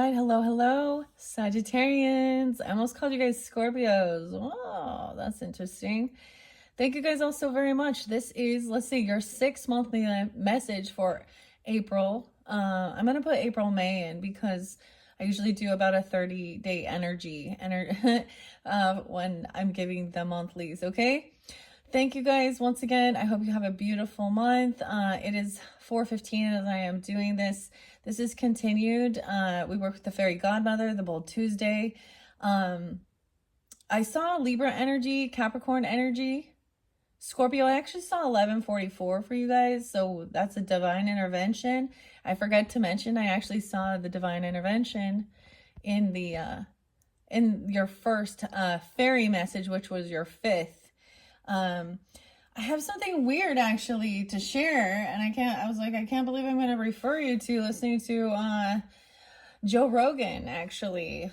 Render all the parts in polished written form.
right. Hello, hello, Sagittarians. I almost called you guys Scorpios. Oh, that's interesting. Thank you guys all so very much. This is, let's see, your 6 monthly message for April. I'm going to put April, May in because I usually do about a 30-day energy when I'm giving the monthlies, okay? Thank you guys once again. I hope you have a beautiful month. It is 4:15 as I am doing this. This is continued. We work with the Fairy Godmother, the Bold Tuesday. I saw Libra energy, Capricorn energy, Scorpio. I actually saw 1144 for you guys, so that's a divine intervention. I forgot to mention I actually saw the divine intervention in the in your first fairy message, which was your 5th. I have something weird actually to share, and I was like, I can't believe I'm going to refer you to listening to Joe Rogan actually.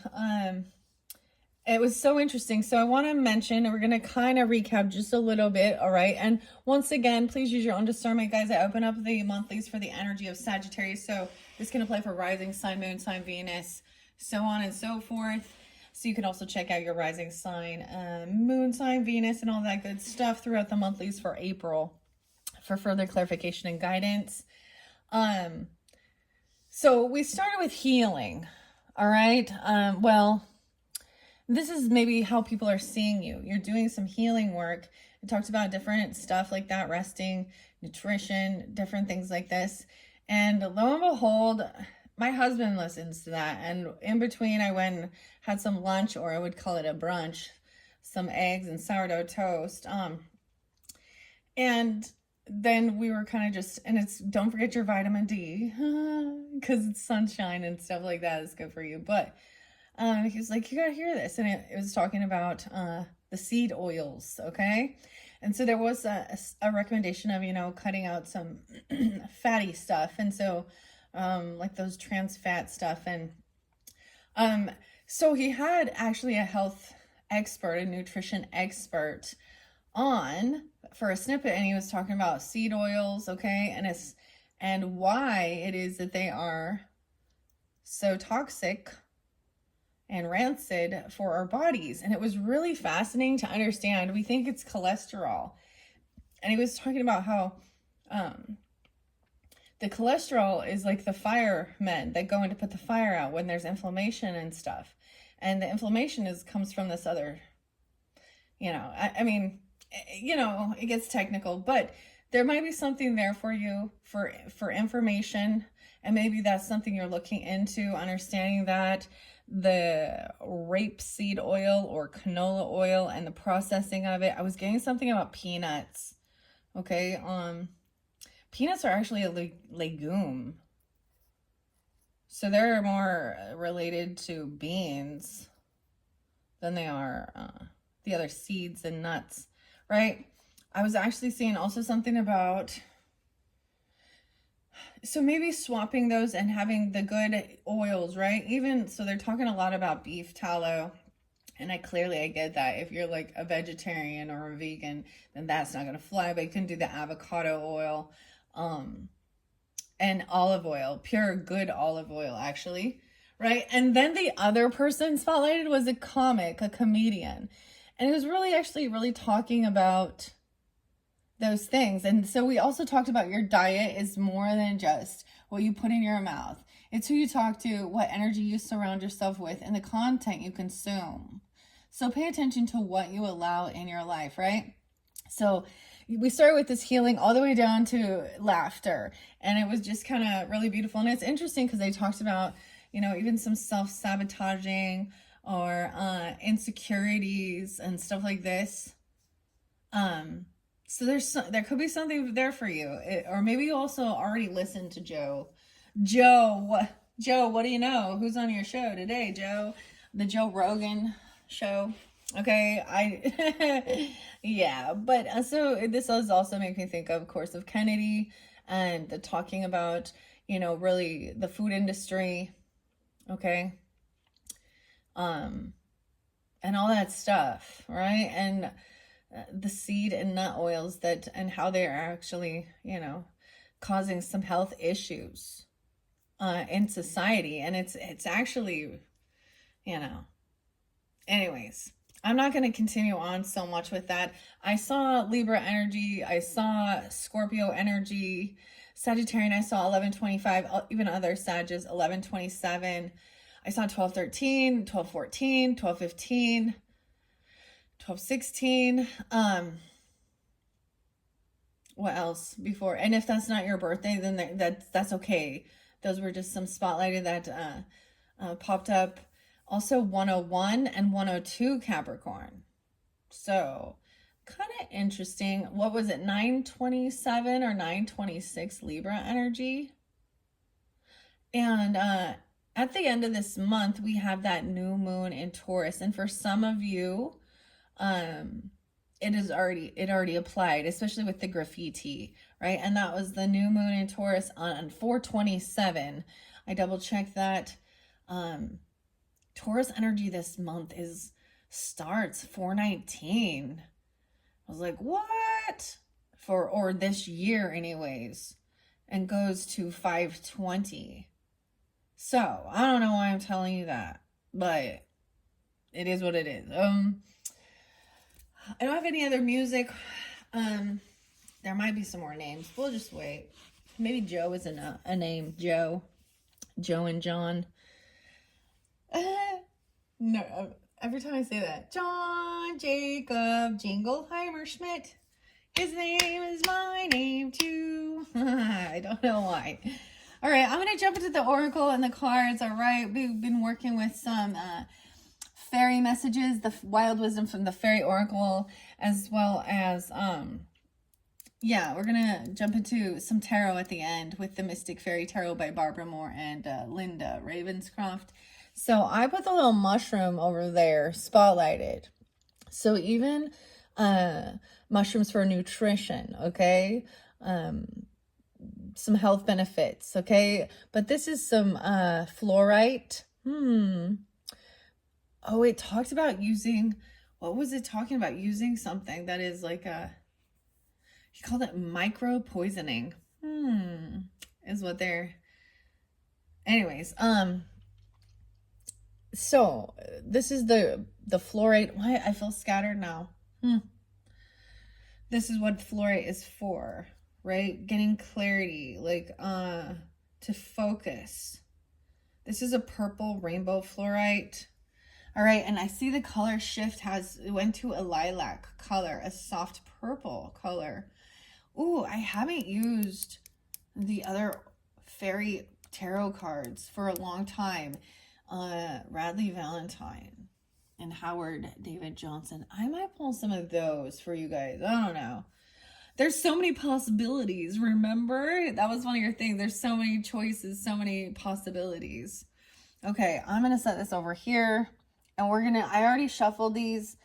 It was so interesting. So I want to mention, and we're going to kind of recap just a little bit. All right. And once again, please use your own discernment, guys. I open up the monthlies for the energy of Sagittarius. So this can apply for rising sign, moon sign, Venus, so on and so forth. So you can also check out your rising sign, moon sign, Venus, and all that good stuff throughout the monthlies for April for further clarification and guidance. So we started with healing. All right. Well, this is maybe how people are seeing you. You're doing some healing work. It talks about different stuff like that, resting, nutrition, different things like this. And lo and behold, my husband listens to that. And in between, I went and had some lunch, or I would call it a brunch, some eggs and sourdough toast. And then we were kind of just, and it's, don't forget your vitamin D, because it's sunshine and stuff like that is good for you. But he was like, you gotta hear this. And it was talking about the seed oils, okay? And so there was a recommendation of, cutting out some fatty stuff. And so like those trans fat stuff. And so he had actually a health expert, a nutrition expert on for a snippet, and he was talking about seed oils, okay? And why it is that they are so toxic and rancid for our bodies. And it was really fascinating to understand. We think it's cholesterol. And he was talking about how the cholesterol is like the firemen that go in to put the fire out when there's inflammation and stuff. And the inflammation comes from this other, I mean, it gets technical, but there might be something there for you for information. And maybe that's something you're looking into, understanding that the rapeseed oil or canola oil and the processing of it. I was getting something about peanuts. Okay. Peanuts are actually a legume. So they're more related to beans than they are the other seeds and nuts, right? I was actually seeing also something about, so maybe swapping those and having the good oils, right? Even, so they're talking a lot about beef tallow. And I get that. If you're like a vegetarian or a vegan, then that's not going to fly. But you can do the avocado oil and olive oil, pure good olive oil, actually, right? And then the other person spotlighted was a comedian. And it was really talking about those things. And so we also talked about your diet is more than just what you put in your mouth. It's who you talk to, what energy you surround yourself with, and the content you consume. So pay attention to what you allow in your life, right? So we started with this healing all the way down to laughter. And it was just kind of really beautiful. And it's interesting because they talked about, even some self-sabotaging or insecurities and stuff like this. So there could be something there for you. Or maybe you also already listened to Joe. Joe, what do you know? Who's on your show today, Joe? The Joe Rogan show. Okay, yeah, but so this does also make me think, of course, of Kennedy and the talking about, really the food industry, okay, and all that stuff, right? And the seed and nut oils and how they are actually, causing some health issues. in society. And it's actually, you know, anyways, I'm not going to continue on so much with that. I saw Libra energy. I saw Scorpio energy. Sagittarian, I saw 1125, even other Sages, 1127. I saw 1213, 1214, 1215, 1216. What else before? And if that's not your birthday, then that's okay. Those were just some spotlighted that popped up. Also 101 and 102 Capricorn. So kind of interesting. What was it? 927 or 926 Libra energy. And at the end of this month, we have that new moon in Taurus. And for some of you, it already applied, especially with the graffiti, right? And that was the new moon in Taurus on 427. I double checked that. Taurus energy this month starts 419. I was like, what? Or this year anyways, and goes to 520. So I don't know why I'm telling you that, but it is what it is. I don't have any other music. There might be some more names. We'll just wait. Maybe Joe isn't a name. Joe and John. No, every time I say that, John Jacob Jingleheimer Schmidt. His name is my name too. I don't know why. All right, I'm going to jump into the oracle and the cards. All right, we've been working with some fairy messages, the wild wisdom from the fairy oracle, as well as yeah, we're gonna jump into some tarot at the end with the Mystic Fairy Tarot by Barbara Moore and Linda Ravenscroft. So I put the little mushroom over there spotlighted, so even mushrooms for nutrition, okay, some health benefits, okay, but this is some fluorite. Oh, it talked about using, what was it talking about? Using something that is like he called it micro poisoning. Is what they're, anyways, so this is the fluorite. Why I feel scattered now. This is what fluorite is for, right? Getting clarity, like to focus. This is a purple rainbow fluorite. All right, and I see the color shift it went to a lilac color, a soft purple color. Ooh, I haven't used the other fairy tarot cards for a long time. Radley Valentine and Howard David Johnson. I might pull some of those for you guys. I don't know. There's so many possibilities. Remember? That was one of your things. There's so many choices, so many possibilities. Okay, I'm going to set this over here. And I already shuffled these.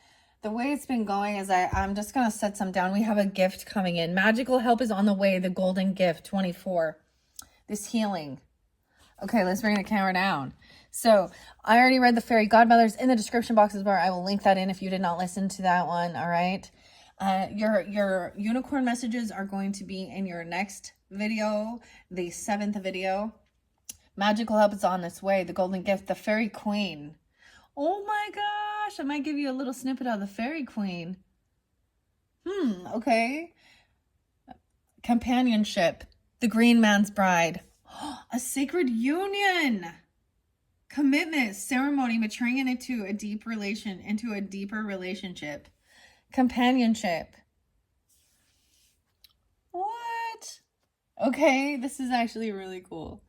The way it's been going is I'm just going to set some down. We have a gift coming in. Magical help is on the way. The golden gift, 24. This healing. Okay, let's bring the camera down. So I already read the fairy godmothers in the description boxes bar. I will link that in if you did not listen to that one. All right. Your unicorn messages are going to be in your next video, the 7th video. Magical help is on its way. The golden gift, the fairy queen. Oh my gosh, I might give you a little snippet of the fairy queen. Okay. Companionship, the green man's bride. A sacred union. Commitment, ceremony, maturing into a deeper relationship. Companionship. What? Okay, this is actually really cool.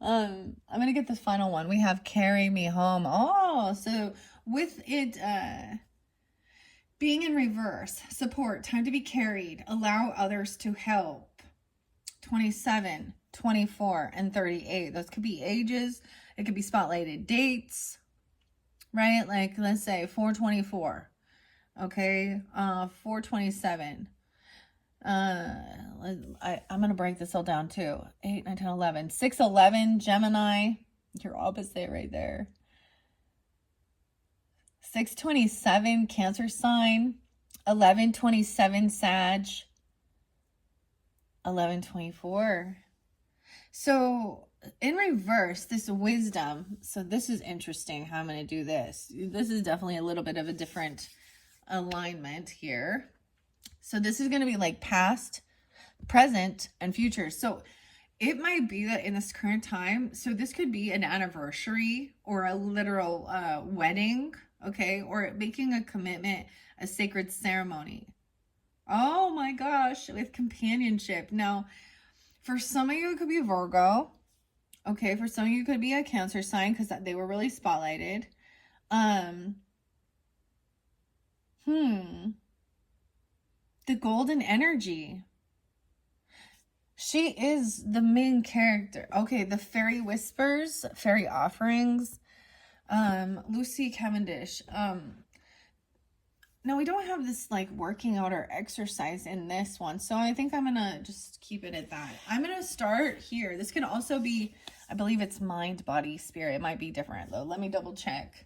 I'm gonna get the final one. We have carry me home. Oh, so with it being in reverse, support, time to be carried, allow others to help. 27, 24, and 38. Those could be ages. It could be spotlighted dates, right? Like let's say 424. Okay, 427. I'm gonna break this all down too. 8, 9, 10, 11. 611 Gemini, your opposite right there. 627 Cancer sign. 1127 Sag. 1124. So in reverse, this wisdom. So this is interesting how I'm going to do this. This is definitely a little bit of a different alignment here. So this is going to be like past, present, and future. So it might be that in this current time, so this could be an anniversary or a literal wedding, okay? Or making a commitment, a sacred ceremony. Oh my gosh, with companionship. Now, for some of you, it could be Virgo. Okay, for some of you, it could be a Cancer sign because they were really spotlighted. The golden energy. She is the main character. Okay, the fairy whispers, fairy offerings. Lucy Cavendish. No, we don't have this like working out or exercise in this one. So I think I'm going to just keep it at that. I'm going to start here. This can also be, I believe it's mind, body, spirit. It might be different though. Let me double check.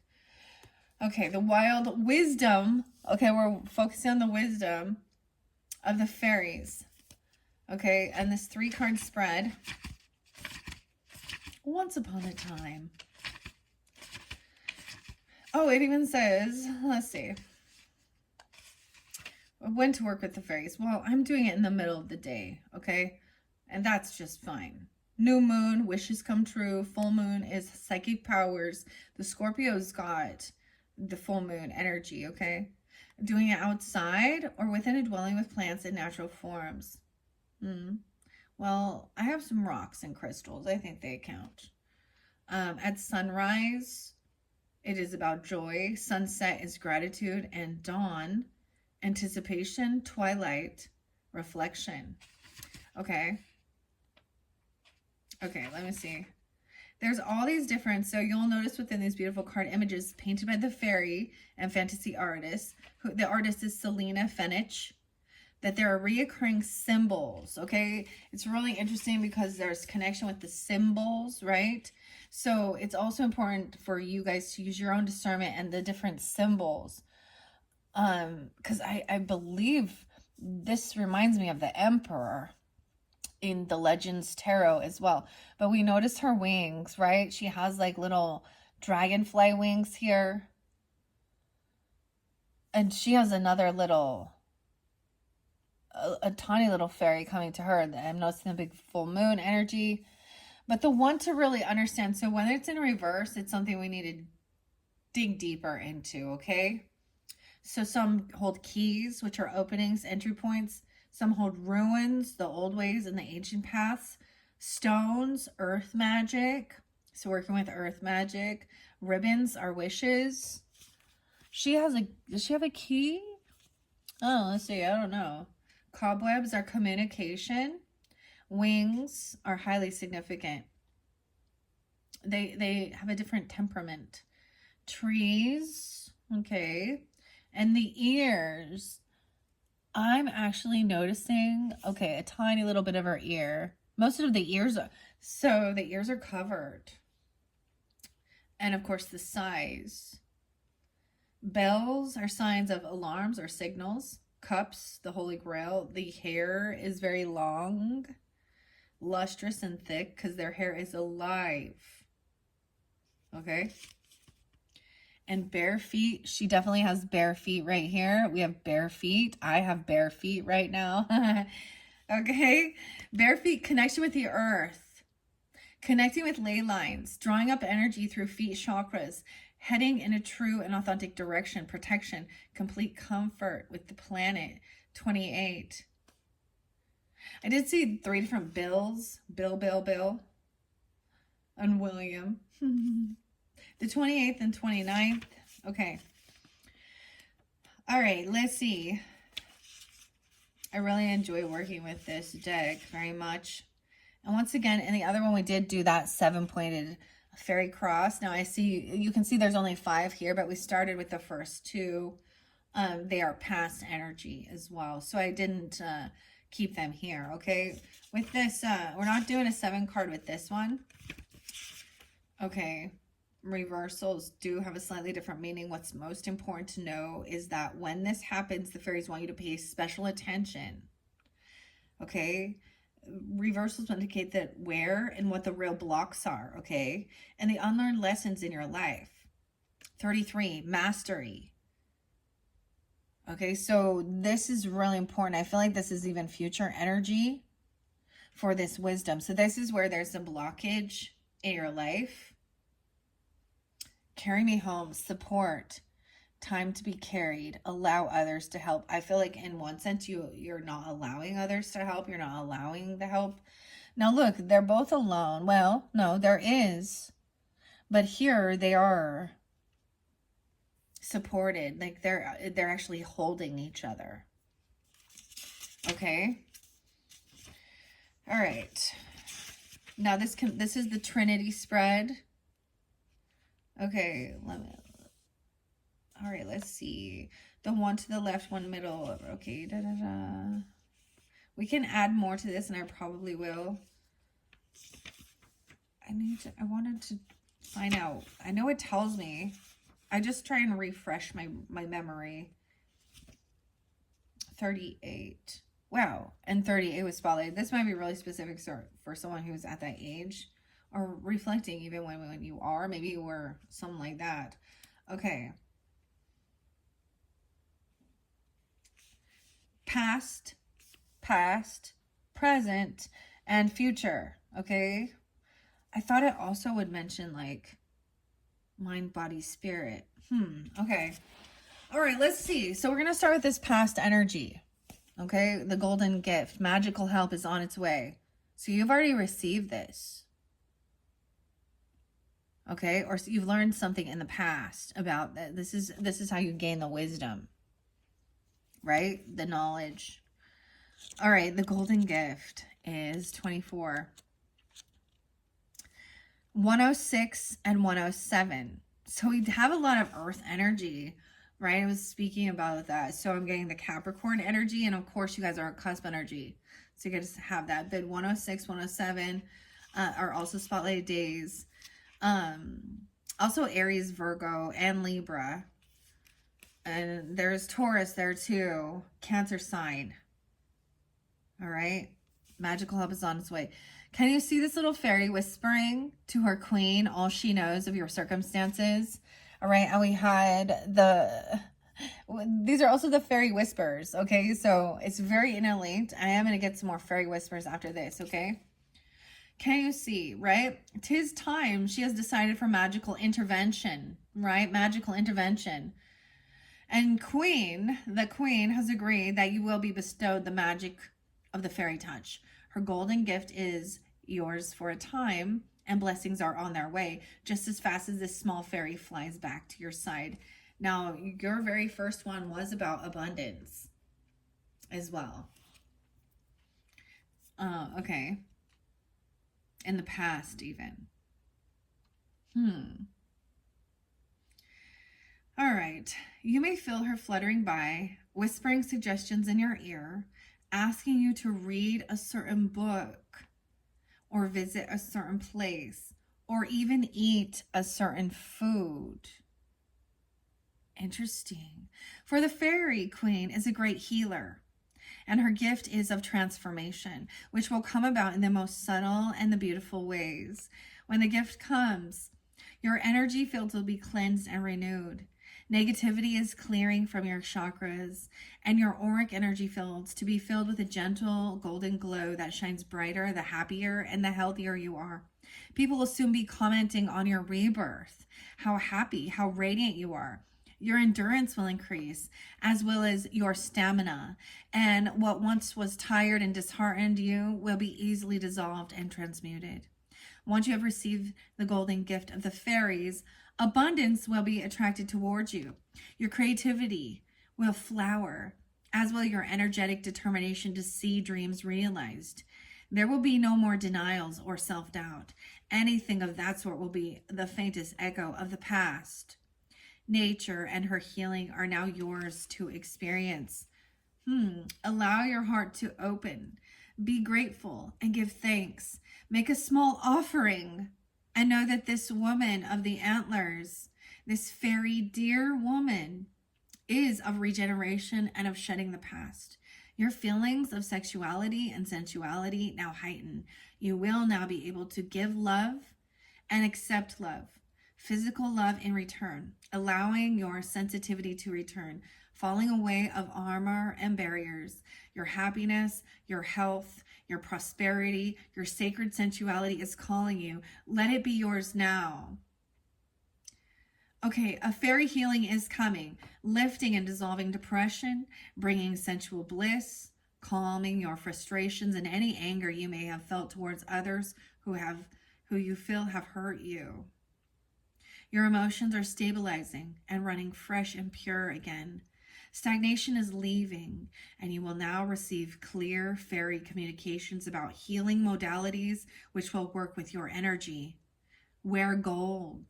Okay, the wild wisdom. Okay, we're focusing on the wisdom of the fairies. Okay, and this 3-card spread. Once upon a time. Oh, it even says, let's see. When to work with the fairies. Well, I'm doing it in the middle of the day, okay? And that's just fine. New moon, wishes come true. Full moon is psychic powers. The Scorpio's got the full moon energy, okay? Doing it outside or within a dwelling with plants and natural forms. Well, I have some rocks and crystals. I think they count. At sunrise, it is about joy. Sunset is gratitude. And dawn, anticipation. Twilight, reflection. Okay. Okay, let me see. There's all these different, so you'll notice within these beautiful card images painted by the fairy and fantasy artists. The artist is Selena Fenich. That there are reoccurring symbols, okay? It's really interesting because there's connection with the symbols, right? So it's also important for you guys to use your own discernment and the different symbols. Because I believe this reminds me of the Emperor in the Legends Tarot as well. But we notice her wings, right? She has like little dragonfly wings here. And she has another little... a tiny little fairy coming to her. I'm noticing the big full moon energy. But the one to really understand, so when it's in reverse, it's something we need to dig deeper into, okay? So some hold keys, which are openings, entry points. Some hold ruins, the old ways and the ancient paths. Stones, earth magic. So working with earth magic. Ribbons are wishes. Does she have a key? Oh, let's see. I don't know. Cobwebs are communication. Wings are highly significant. They have a different temperament. Trees, okay. And the ears, I'm actually noticing, okay, a tiny little bit of her ear. Most of the ears are, so the ears are covered. And of course the size. Bells are signs of alarms or signals. Cups, the Holy Grail. The hair is very long, lustrous and thick because their hair is alive. Okay. And bare feet. She definitely has bare feet right here. We have bare feet. I have bare feet right now. Okay. Bare feet, connection with the earth. Connecting with ley lines. Drawing up energy through feet chakras. Heading in a true and authentic direction. Protection. Complete comfort with the planet. 28. I did see 3 different Bills. Bill. And William. The 28th and 29th. Okay. All right, let's see. I really enjoy working with this deck very much. And once again, in the other one, we did do that 7-pointed fairy cross. Now I see, you can see there's only 5 here, but we started with the first 2. They are past energy as well. So I didn't keep them here, okay? With this, we're not doing a 7 card with this one. Okay. Reversals do have a slightly different meaning. What's most important to know is that when this happens, the fairies want you to pay special attention. Okay? reversals indicate that where and what the real blocks are, okay? And the unlearned lessons in your life. 33, mastery. Okay, so this is really important. I feel like this is even future energy for this wisdom. So this is where there's a blockage in your life. Carry me home, support, time to be carried, allow others to help. I feel like in one sense you're not allowing others to help. You're not allowing the help. Now look, they're both alone. Well, no, there is. But here they are supported. Like they're actually holding each other. Okay? All right. Now this is the Trinity spread. Okay, all right, let's see. The one to the left, one middle. Okay, we can add more to this, and I probably will. I wanted to find out. I know it tells me. I just try and refresh my memory. 38. Wow, and 38 was spotlighted. This might be really specific for someone who's at that age, or reflecting even when you are. Maybe you were something like that. Okay. Past, present, and future. Okay. I thought it also would mention like mind, body, spirit. Okay. All right, let's see. So we're going to start with this past energy. Okay. The golden gift. Magical help is on its way. So you've already received this. Okay. Or you've learned something in the past about that. This is how you gain the wisdom. Right? The knowledge. All right. The golden gift is 24. 106 and 107. So we have a lot of earth energy, right? I was speaking about that. So I'm getting the Capricorn energy, and of course you guys are cusp energy. So you guys have that. But 106, 107 are also spotlighted days. Also Aries, Virgo, and Libra. And there's Taurus there too. Cancer sign. All right. Magical help is on its way. Can you see this little fairy whispering to her queen all she knows of your circumstances? All right. And we had these are also the fairy whispers. Okay. So it's very interlinked. I am going to get some more fairy whispers after this. Okay. Can you see, right? 'Tis time she has decided for magical intervention, right? Magical intervention. And the queen has agreed that you will be bestowed the magic of the fairy touch. Her golden gift is yours for a time, and blessings are on their way just as fast as this small fairy flies back to your side. Now, your very first one was about abundance as well. Okay. In the past, even. All right. You may feel her fluttering by, whispering suggestions in your ear, asking you to read a certain book or visit a certain place or even eat a certain food. Interesting. For the fairy queen is a great healer, and her gift is of transformation, which will come about in the most subtle and the beautiful ways. When the gift comes, your energy field will be cleansed and renewed. Negativity is clearing from your chakras, and your auric energy fields to be filled with a gentle golden glow that shines brighter the happier and the healthier you are. People will soon be commenting on your rebirth, how happy, how radiant you are. Your endurance will increase, as well as your stamina, and what once was tired and disheartened you will be easily dissolved and transmuted. Once you have received the golden gift of the fairies, abundance will be attracted towards you. Your creativity will flower, as will your energetic determination to see dreams realized. There will be no more denials or self-doubt. Anything of that sort will be the faintest echo of the past. Nature and her healing are now yours to experience. Allow your heart to open. Be grateful and give thanks. Make a small offering. And know that this woman of the antlers, this fairy dear woman, is of regeneration and of shedding the past. Your feelings of sexuality and sensuality now heighten. You will now be able to give love and accept love, physical love in return, allowing your sensitivity to return, falling away of armor and barriers. Your happiness, your health, your prosperity, your sacred sensuality is calling you. Let it be yours now. Okay, a fairy healing is coming, lifting and dissolving depression, bringing sensual bliss, calming your frustrations and any anger you may have felt towards others who you feel have hurt you. Your emotions are stabilizing and running fresh and pure again. Stagnation is leaving, and you will now receive clear fairy communications about healing modalities which will work with your energy. Wear gold,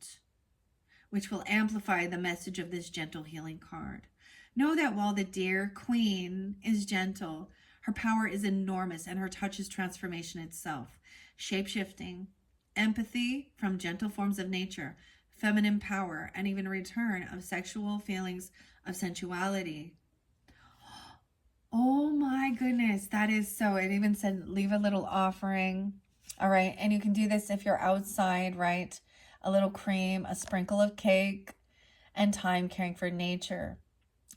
which will amplify the message of this gentle healing card. Know that while the dear queen is gentle, her power is enormous and her touch is transformation itself. Shape-shifting, empathy from gentle forms of nature, feminine power, and even return of sexual feelings of sensuality. Oh my goodness, that is so. It even said leave a little offering. All right, and you can do this if you're outside, right? A little cream, a sprinkle of cake, and time caring for nature.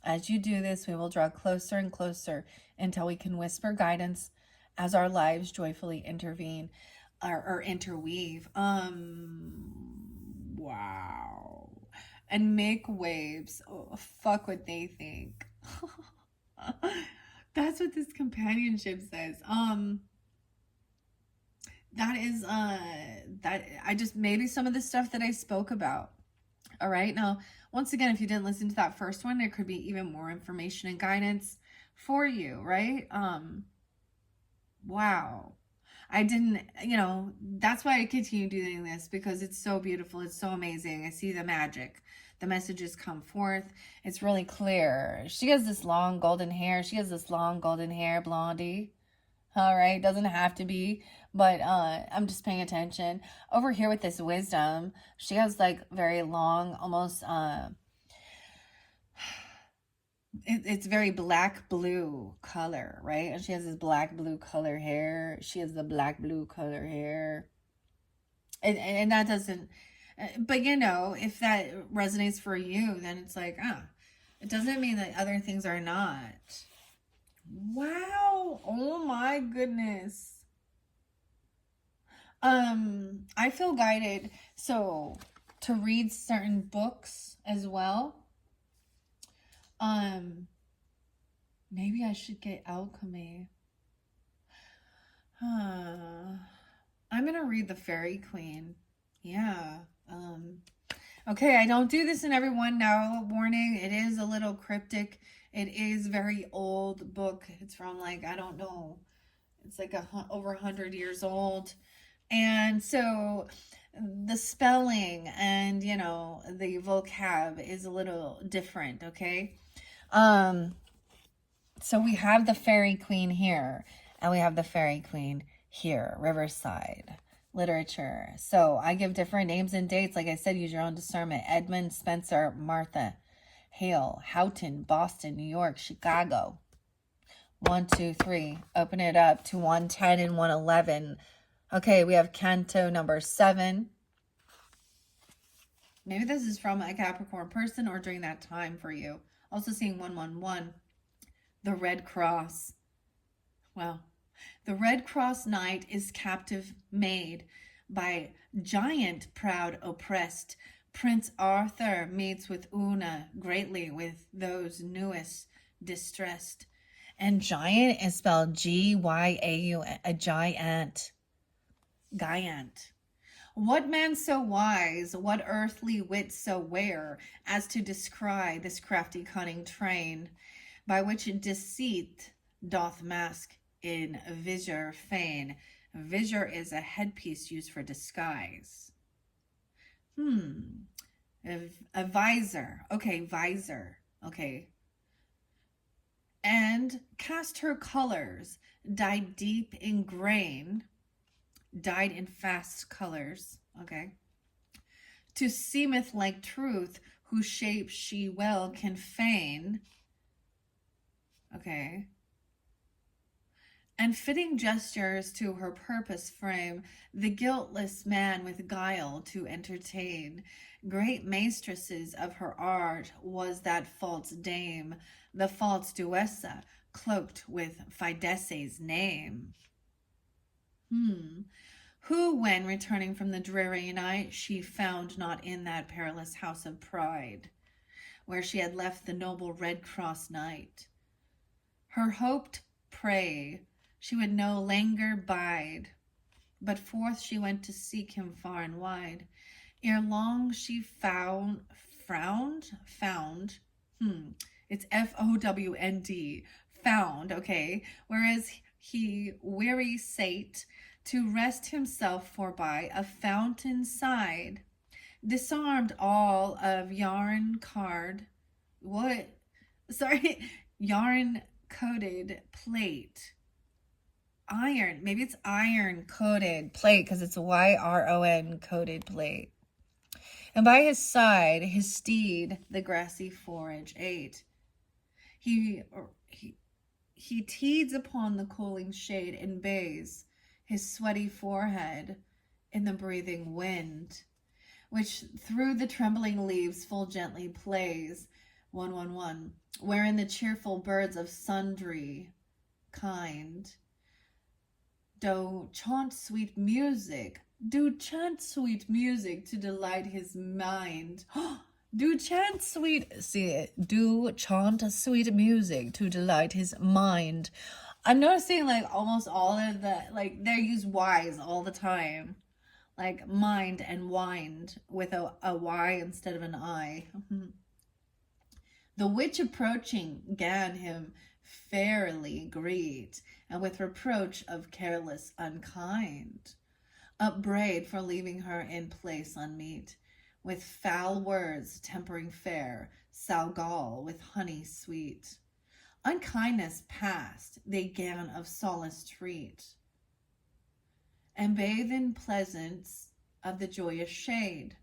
As you do this, we will draw closer and closer until we can whisper guidance as our lives joyfully intervene or interweave. Wow. And make waves. Oh, fuck what they think. That's what this companionship says. That is that I just maybe some of the stuff that I spoke about. All right, now once again, if you didn't listen to that first one, there could be even more information and guidance for you, right? Wow. I didn't, that's why I continue doing this, because it's so beautiful, it's so amazing. I see the magic, the messages come forth, it's really clear. She has this long golden hair, Blondie. All right, doesn't have to be, but I'm just paying attention. Over here with this wisdom, she has like very long, almost it's very black blue color, right? And she has this black blue color hair. She has the black blue color hair, and that doesn't. But if that resonates for you, then it's like, it doesn't mean that other things are not. Wow. Oh my goodness. I feel guided to read certain books as well. Maybe I should get alchemy. I'm gonna read the Fairy Queen. Yeah. Okay, I don't do this in every one now. Warning, it is a little cryptic. It is very old book. It's from I don't know. It's like over 100 years old. And so the spelling and, the vocab is a little different, okay? So we have the Fairy Queen here, and we have the Fairy Queen here, Riverside literature. So I give different names and dates. Like I said, use your own discernment. Edmund, Spencer, Martha, Hale, Houghton, Boston, New York, Chicago. 1, 2, 3. Open it up to 110 and 111. Okay, we have Canto number 7. Maybe this is from a Capricorn person or during that time for you. Also seeing 111. The Red Cross. Well, the Red Cross Knight is captive made by giant proud oppressed. Prince Arthur meets with Una greatly with those newest distressed. And giant is spelled G-Y-A-U-N, a giant. Giant. What man so wise, what earthly wit so ware, as to descry this crafty cunning train, by which deceit doth mask in visor feign. Visor is a headpiece used for disguise. A visor. Okay, visor. Okay. And cast her colors, dyed deep in grain, dyed in fast colors, okay, to seemeth like truth, whose shape she well can feign, okay, And fitting gestures to her purpose frame, the guiltless man with guile to entertain. Great maistresses of her art was that false dame, the false Duessa, cloaked with Fidesse's name. Who, when returning from the dreary night, she found not in that perilous house of pride, where she had left the noble Red Cross knight. Her hoped prey she would no longer bide, but forth she went to seek him far and wide. Ere long she found, it's Fownd, found, okay, whereas he weary sate to rest himself forby a fountain side, disarmed all of yarn card, yarn coated plate. Iron, maybe it's iron coated plate because it's YRON coated plate. And by his side, his steed the grassy forage ate. He teeds upon the cooling shade and bathes his sweaty forehead in the breathing wind, which through the trembling leaves full gently plays. 111, wherein the cheerful birds of sundry kind do chant sweet music to delight his mind. do chant sweet music to delight his mind. I'm noticing like almost all of the, like they use Y's all the time, like mind and wind with a Y instead of an I. The witch approaching gan him fairly greet, and with reproach of careless unkind, upbraid for leaving her in place unmeet, with foul words tempering fair, salgall with honey sweet. Unkindness past, they gan of solace treat, and bathe in pleasance of the joyous shade,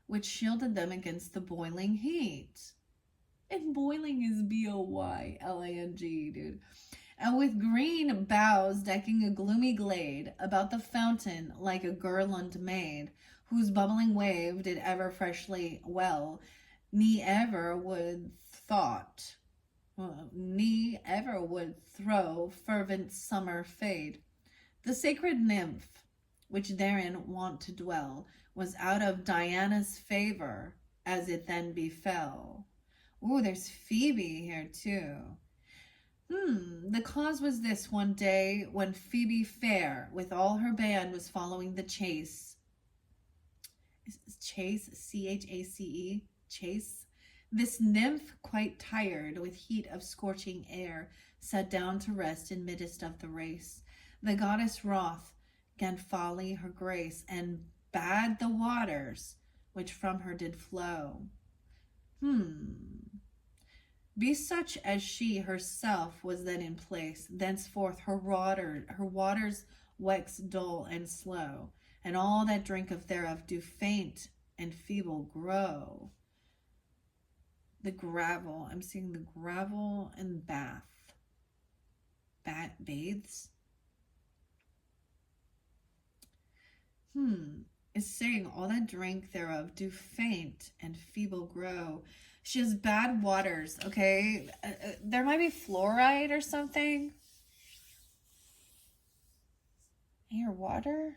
which shielded them against the boiling heat. And boiling is BOYLANG, dude. And with green boughs decking a gloomy glade, about the fountain like a girland maid, whose bubbling wave did ever freshly well, ne ever would throw fervent summer fade. The sacred nymph, which therein wont to dwell, was out of Diana's favor, as it then befell. Ooh, there's Phoebe here too. The cause was this: one day when Phoebe fair with all her band was following the chase. Chase, CHACE, chase. This nymph, quite tired with heat of scorching air, sat down to rest in midst of the race. The goddess wroth gan folly her grace, and bade the waters which from her did flow be such as she herself was then in place. Thenceforth her waters wax dull and slow, and all that drink of thereof do faint and feeble grow. The gravel, I'm seeing the gravel and bathes. Is saying all that drink thereof do faint and feeble grow. She has bad waters, okay? There might be fluoride or something in your water.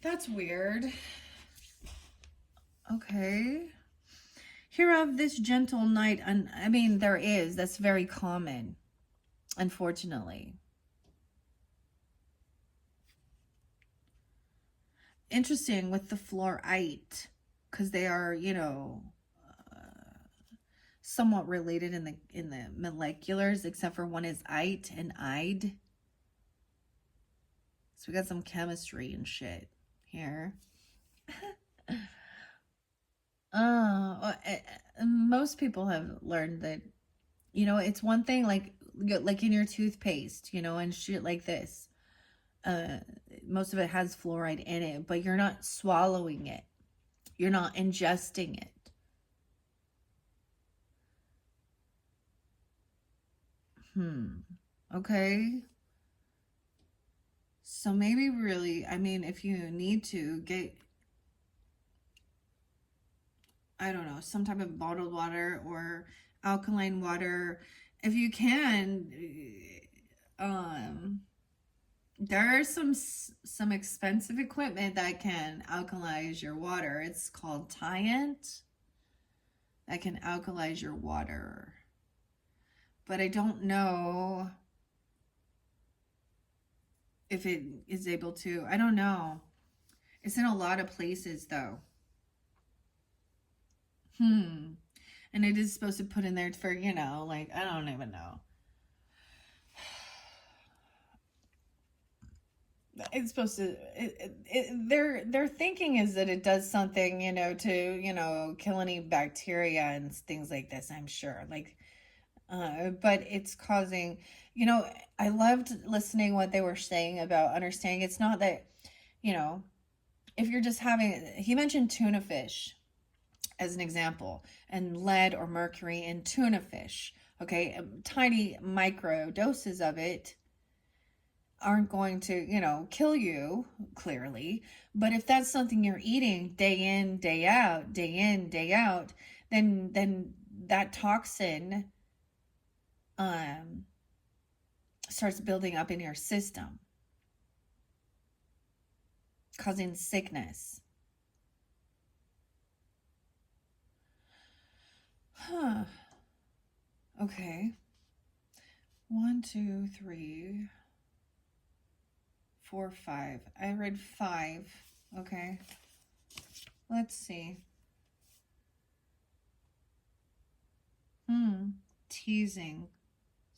That's weird. Okay. Hereof this gentle knight, I mean, there is. That's very common, unfortunately. Interesting with the fluorite, because they are, you know, somewhat related in the moleculars, except for one is ite and ide. So we got some chemistry and shit here. Most people have learned that, you know, it's one thing like in your toothpaste, you know, and shit like this. Most of it has fluoride in it, but you're not swallowing it. You're not ingesting it. Okay. So maybe really, I mean, if you need to get, I don't know, some type of bottled water or alkaline water, if you can, there are some expensive equipment that can alkalize your water. It's called Tyant, that can alkalize your water. But I don't know if it is able to. I don't know. It's in a lot of places though. And it is supposed to put in there for, you know, like, I don't even know. It's supposed to, their thinking is that it does something, you know, to, you know, kill any bacteria and things like this, I'm sure. Like, but it's causing, you know, I loved listening what they were saying about understanding. It's not that, you know, if you're just having, he mentioned tuna fish as an example, and lead or mercury in tuna fish. Okay, tiny micro doses of it aren't going to, you know, kill you, clearly. But if that's something you're eating day in, day out, day in, day out, then that toxin starts building up in your system, causing sickness. Huh. Okay. 1, 2, 3, 4, 5. I read 5. Okay. Let's see. Teasing.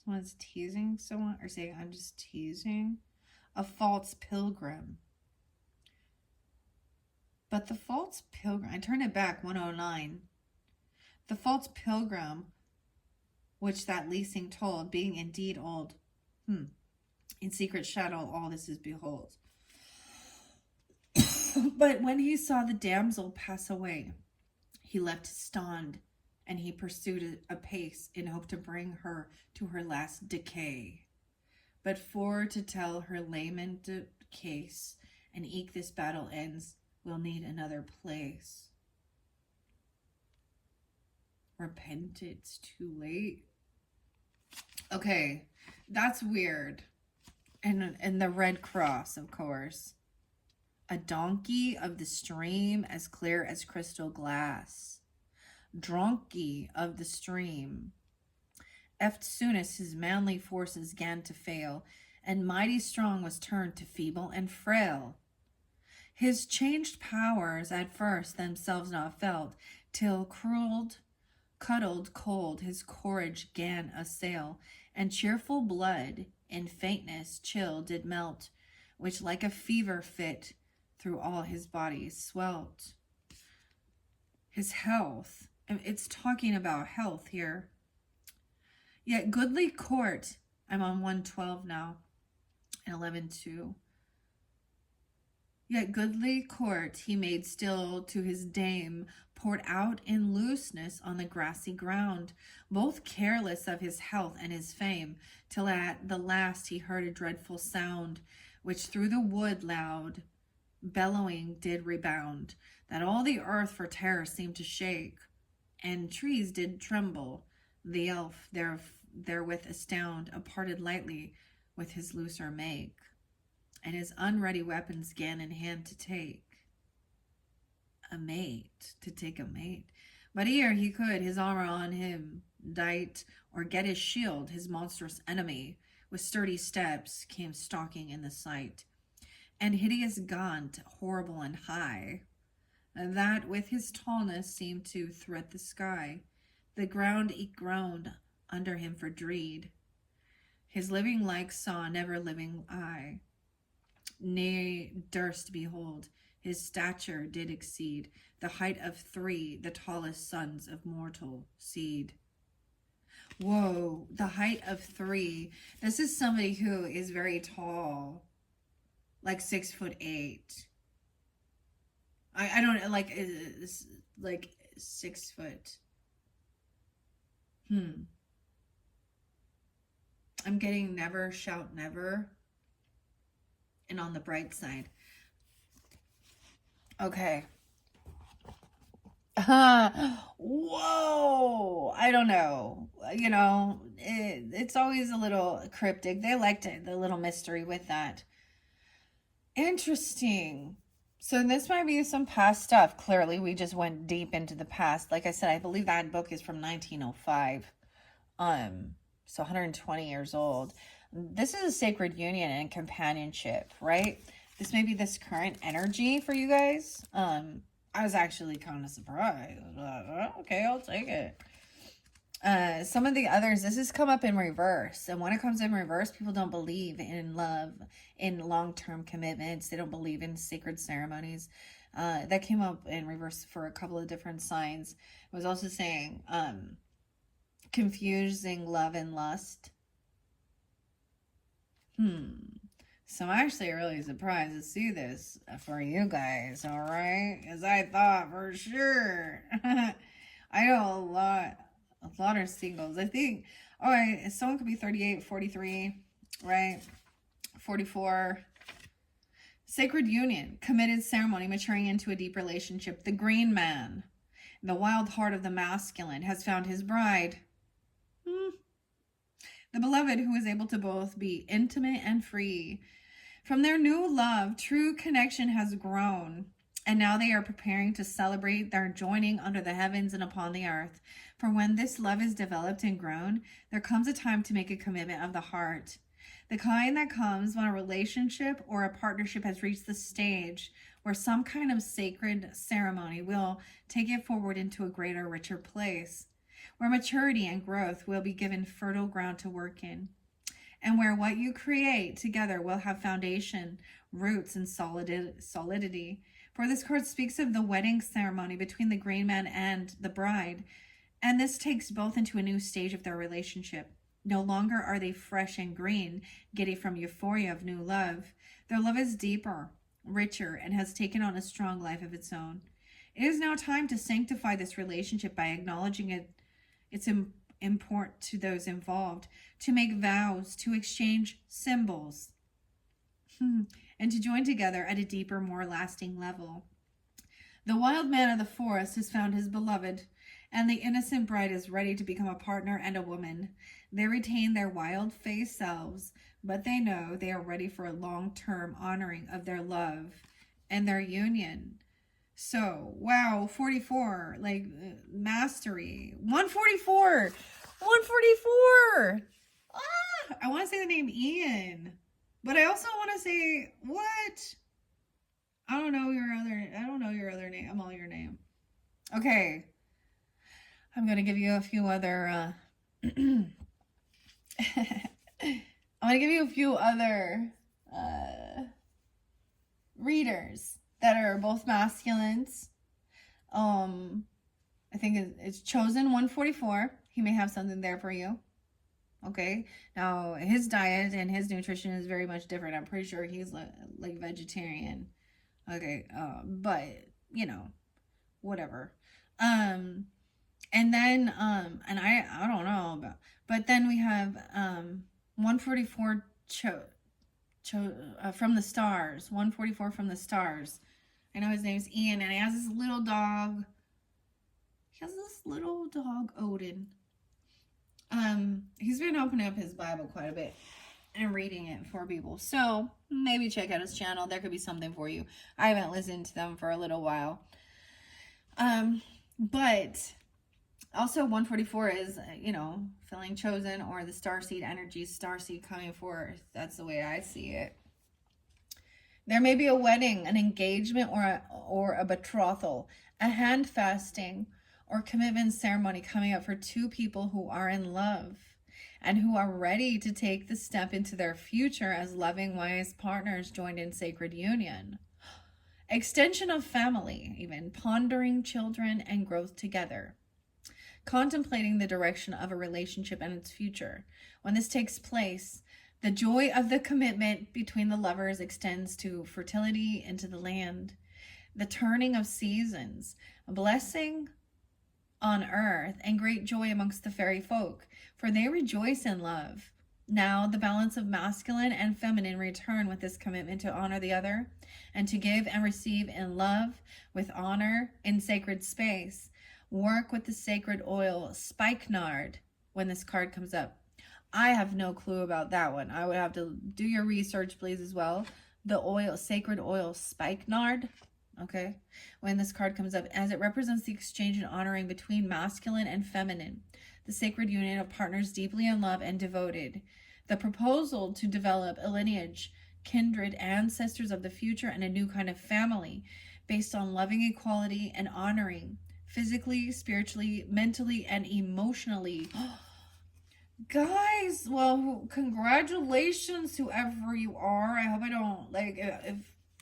Someone's teasing someone, or saying, I'm just teasing. A false pilgrim. But the false pilgrim, I turn it back, 109. The false pilgrim, which that leasing told, being indeed old. In secret shadow, all this is behold. But when he saw the damsel pass away, he left his stand, and he pursued apace in hope to bring her to her last decay. But for to tell her lament case, and eke this battle ends, we'll need another place. Repent, it's too late. Okay, that's weird. And the red cross, of course. A donkey of the stream, as clear as crystal glass. Donkey of the stream. Eftsoonest his manly forces 'gan to fail, and mighty strong was turned to feeble and frail. His changed powers at first themselves not felt, till cuddled cold his courage 'gan assail, and cheerful blood in faintness chill did melt, which like a fever fit through all his body swelt. His health, it's talking about health here. Yet goodly court, I'm on 112 now, and 11:2. Yet goodly court he made still to his dame, poured out in looseness on the grassy ground, both careless of his health and his fame, till at the last he heard a dreadful sound, which through the wood loud bellowing did rebound, that all the earth for terror seemed to shake, and trees did tremble. The elf therewith astound, aparted lightly with his looser make, and his unready weapons 'gan in hand to take a mate. But ere he could his armor on him dight, or get his shield, his monstrous enemy with sturdy steps came stalking in the sight, and hideous gaunt, horrible and high, that with his tallness seemed to threat the sky. The ground eke groaned under him for dread. His living like saw never living eye, nay durst behold. His stature did exceed the height of 3, the tallest sons of mortal seed. Whoa, the height of 3. This is somebody who is very tall, like 6'8". I don't like, it's like 6 foot. I'm getting never shout never, and on the bright side. Okay. Whoa. I don't know. You know, it's always a little cryptic. They liked it, the little mystery with that. Interesting. So this might be some past stuff. Clearly, we just went deep into the past. Like I said, I believe that book is from 1905. So 120 years old. This is a sacred union and companionship, right? This may be this current energy for you guys. I was actually kind of surprised. Okay, I'll take it. Some of the others, this has come up in reverse. And when it comes in reverse, people don't believe in love, in long-term commitments. They don't believe in sacred ceremonies. That came up in reverse for a couple of different signs. It was also saying confusing love and lust. So I'm actually really surprised to see this for you guys, all right? Because I thought for sure. I know a lot are singles. I think, all right, someone could be 38, 43, right? 44. Sacred union, committed ceremony, maturing into a deep relationship. The green man, the wild heart of the masculine, has found his bride. The beloved, who is able to both be intimate and free. From their new love, true connection has grown, and now they are preparing to celebrate their joining under the heavens and upon the earth. For when this love is developed and grown, there comes a time to make a commitment of the heart. The kind that comes when a relationship or a partnership has reached the stage where some kind of sacred ceremony will take it forward into a greater, richer place, where maturity and growth will be given fertile ground to work in, and where what you create together will have foundation, roots, and solidity. For this card speaks of the wedding ceremony between the green man and the bride, and this takes both into a new stage of their relationship. No longer are they fresh and green, giddy from euphoria of new love. Their love is deeper, richer, and has taken on a strong life of its own. It is now time to sanctify this relationship by acknowledging its import to those involved, to make vows, to exchange symbols, and to join together at a deeper, more lasting level. The wild man of the forest has found his beloved, and the innocent bride is ready to become a partner and a woman. They retain their wild-faced selves, but they know they are ready for a long-term honoring of their love and their union. So, wow, 44, like mastery. 144. 144. I want to say the name Ian, but I also want to say what? I don't know your other name. I'm all your name. Okay. I'm going to give you a few other I'm going to give you a few other readers that are both masculines. I think it's Chosen 144. He may have something there for you. Okay. Now, his diet and his nutrition is very much different. I'm pretty sure he's like vegetarian. Okay. But, you know, whatever. And then, and I don't know about, but then we have, 144 from the stars, 144 from the stars. I know his name's Ian, and he has this little dog. He has this little dog, Odin. He's been opening up his Bible quite a bit and reading it for people. So maybe check out his channel. There could be something for you. I haven't listened to them for a little while. But also 144 is, you know, feeling chosen, or the starseed energy, starseed coming forth. That's the way I see it. There may be a wedding, an engagement, or a betrothal, a hand fasting, or commitment ceremony coming up for two people who are in love and who are ready to take the step into their future as loving, wise partners joined in sacred union. Extension of family, even pondering children and growth together. Contemplating the direction of a relationship and its future. When this takes place, the joy of the commitment between the lovers extends to fertility into the land. the turning of seasons, a blessing on earth, and great joy amongst the fairy folk, for they rejoice in love. Now, the balance of masculine and feminine return with this commitment to honor the other and to give and receive in love with honor in sacred space. Work with the sacred oil, spikenard, when this card comes up. I have no clue about that one. I would have to do your research, please, as well. The oil, sacred oil, spikenard. Okay, when this card comes up, as it represents the exchange and honoring between masculine and feminine, the sacred union of partners deeply in love and devoted, the proposal to develop a lineage, kindred ancestors of the future, and a new kind of family based on loving equality and honoring physically, spiritually, mentally, and emotionally. Guys, well, congratulations, whoever you are. I hope I don't, like, if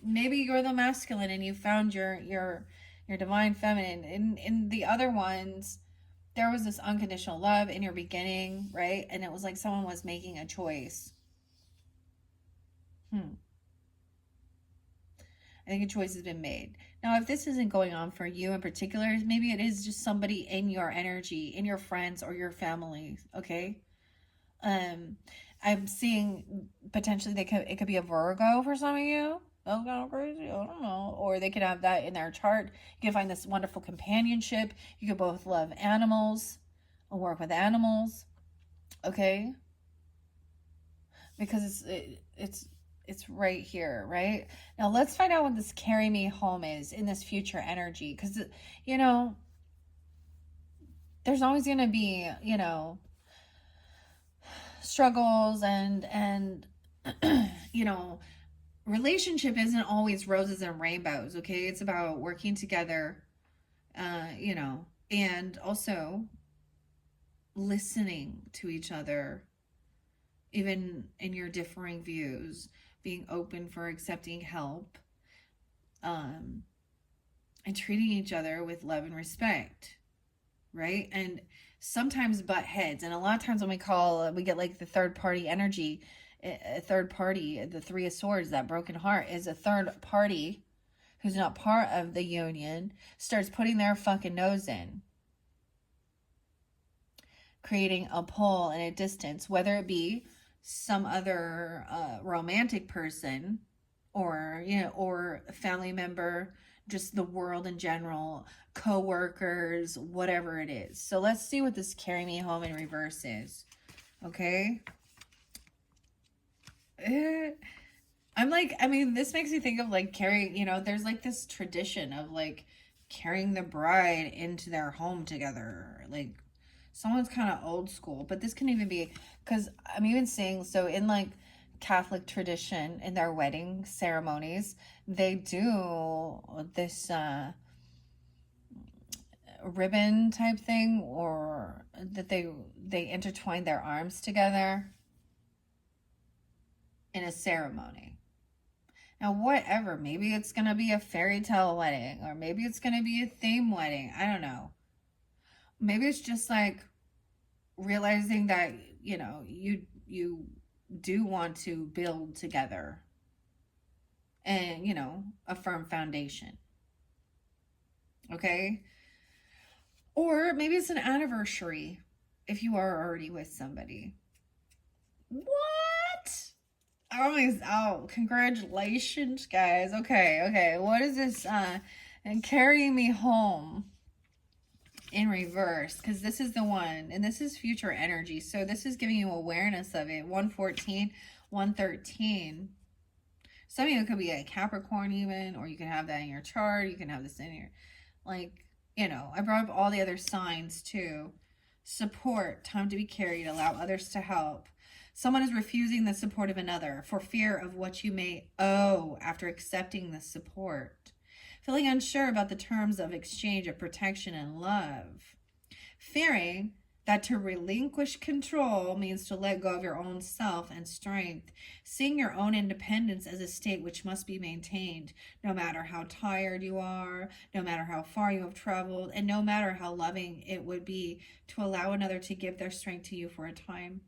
maybe you're the masculine and you found your divine feminine. In the other ones, there was this unconditional love in your beginning, right? And it was like someone was making a choice. I think a choice has been made. Now, if this isn't going on for you in particular, maybe it is just somebody in your energy, in your friends or your family, okay? I'm seeing potentially it could be a Virgo for some of you. That's kind of crazy. I don't know. Or they could have that in their chart. You can find this wonderful companionship. You could both love animals or work with animals. Okay? Because it's right here, right? Now let's find out what this carry me home is in this future energy. Because, you know, there's always going to be, you know, struggles and you know, relationship isn't always roses and rainbows, okay? It's about working together, you know, and also listening to each other, even in your differing views, being open for accepting help, and treating each other with love and respect, right? And sometimes butt heads, and a lot of times when we get like the third party energy, a third party, the Three of Swords, that broken heart is a third party who's not part of the union, starts putting their fucking nose in, creating a pull and a distance, whether it be some other romantic person or, you know, or a family member, just the world in general, co-workers, whatever it is. So let's see what this carry me home in reverse is. Okay. I'm like, I mean, this makes me think of like carrying, you know, there's like this tradition of like carrying the bride into their home together. Like someone's kind of old school, but this can even be, because I'm even seeing, so in like Catholic tradition, in their wedding ceremonies, they do this ribbon type thing, or that they intertwine their arms together in a ceremony. Now, whatever, maybe it's going to be a fairy tale wedding, or maybe it's going to be a theme wedding. I don't know. Maybe it's just like realizing that, you know, you do want to build together and, you know, a firm foundation. Okay? Or maybe it's an anniversary if you are already with somebody. What? Oh, congratulations, guys. Okay. What is this? And carry me home in reverse, because this is the one, and this is future energy. So this is giving you awareness of it. 114, 113. Some of you could be a Capricorn even, or you can have that in your chart. You can have this in your, like, you know, I brought up all the other signs too. Support, time to be carried, allow others to help. Someone is refusing the support of another for fear of what you may owe after accepting the support. Feeling unsure about the terms of exchange of protection and love. Fearing that to relinquish control means to let go of your own self and strength. Seeing your own independence as a state which must be maintained, no matter how tired you are, no matter how far you have traveled, and no matter how loving it would be to allow another to give their strength to you for a time.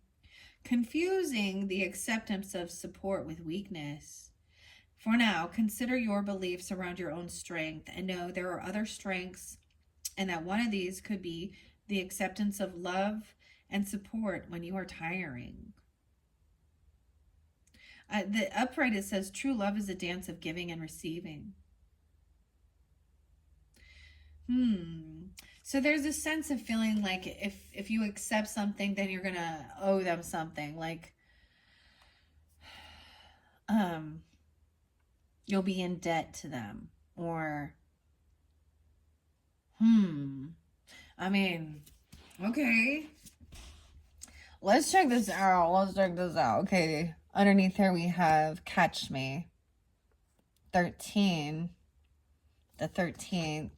Confusing the acceptance of support with weakness. For now, consider your beliefs around your own strength and know there are other strengths, and that one of these could be the acceptance of love and support when you are tiring. The upright, it says, true love is a dance of giving and receiving. So there's a sense of feeling like if you accept something, then you're gonna owe them something. Like, you'll be in debt to them, or I mean, okay. Let's check this out. Okay. Underneath here we have Catch Me. 13. The 13th.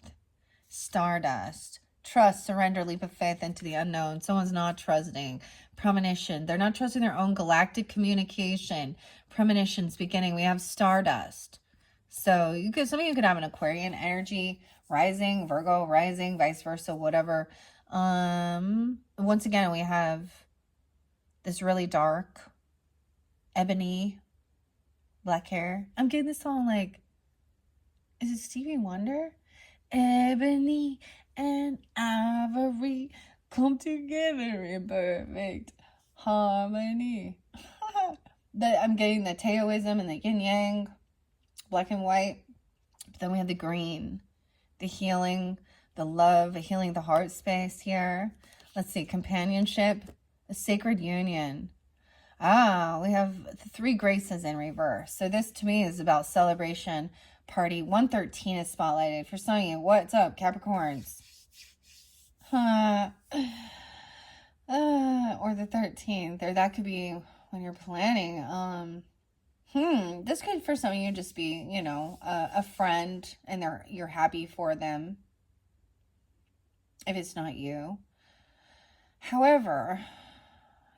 Stardust. Trust, surrender, leap of faith into the unknown. Someone's not trusting. Premonition. They're not trusting their own galactic communication. Premonitions beginning. We have Stardust. So some of you could have an Aquarian energy, rising, Virgo, rising, vice versa, whatever. Once again, we have this really dark, ebony, black hair. I'm getting this song like, is it Stevie Wonder? Ebony and ivory come together in perfect harmony. I'm getting the Taoism and the yin yang, black and white. But then we have the green, the healing, the love, healing the heart space here. Let's see, companionship, a sacred union. We have the 3 graces in reverse. So this to me is about celebration, party. 113 is spotlighted. For some of you, what's up, Capricorns? Or the 13th, or that could be when you're planning. This could, for some of you, just be, a friend, and you're happy for them, if it's not you. However,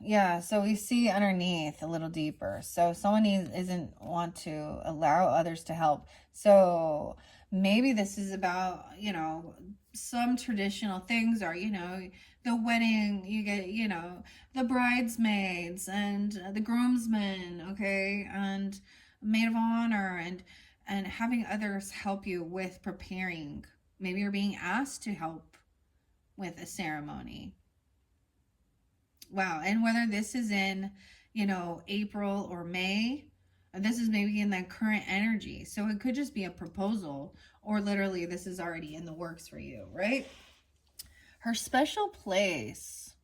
yeah, so we see underneath a little deeper. So someone isn't want to allow others to help. So maybe this is about, some traditional things are, the wedding, you get, the bridesmaids and the groomsmen, okay, and maid of honor, and having others help you with preparing. Maybe you're being asked to help with a ceremony. Wow. And whether this is in, April or May, this is maybe in that current energy. So it could just be a proposal, or literally this is already in the works for you, right? Her special place.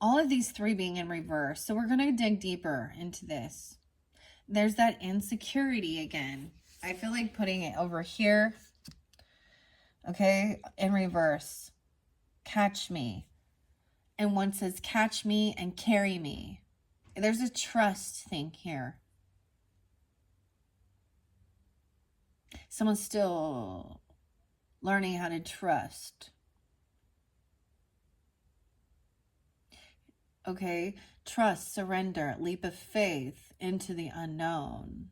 All of these 3 being in reverse. So we're going to dig deeper into this. There's that insecurity again. I feel like putting it over here. Okay, in reverse. Catch me. And one says catch me and carry me. There's a trust thing here. Someone's still learning how to trust. Okay, trust, surrender, leap of faith into the unknown.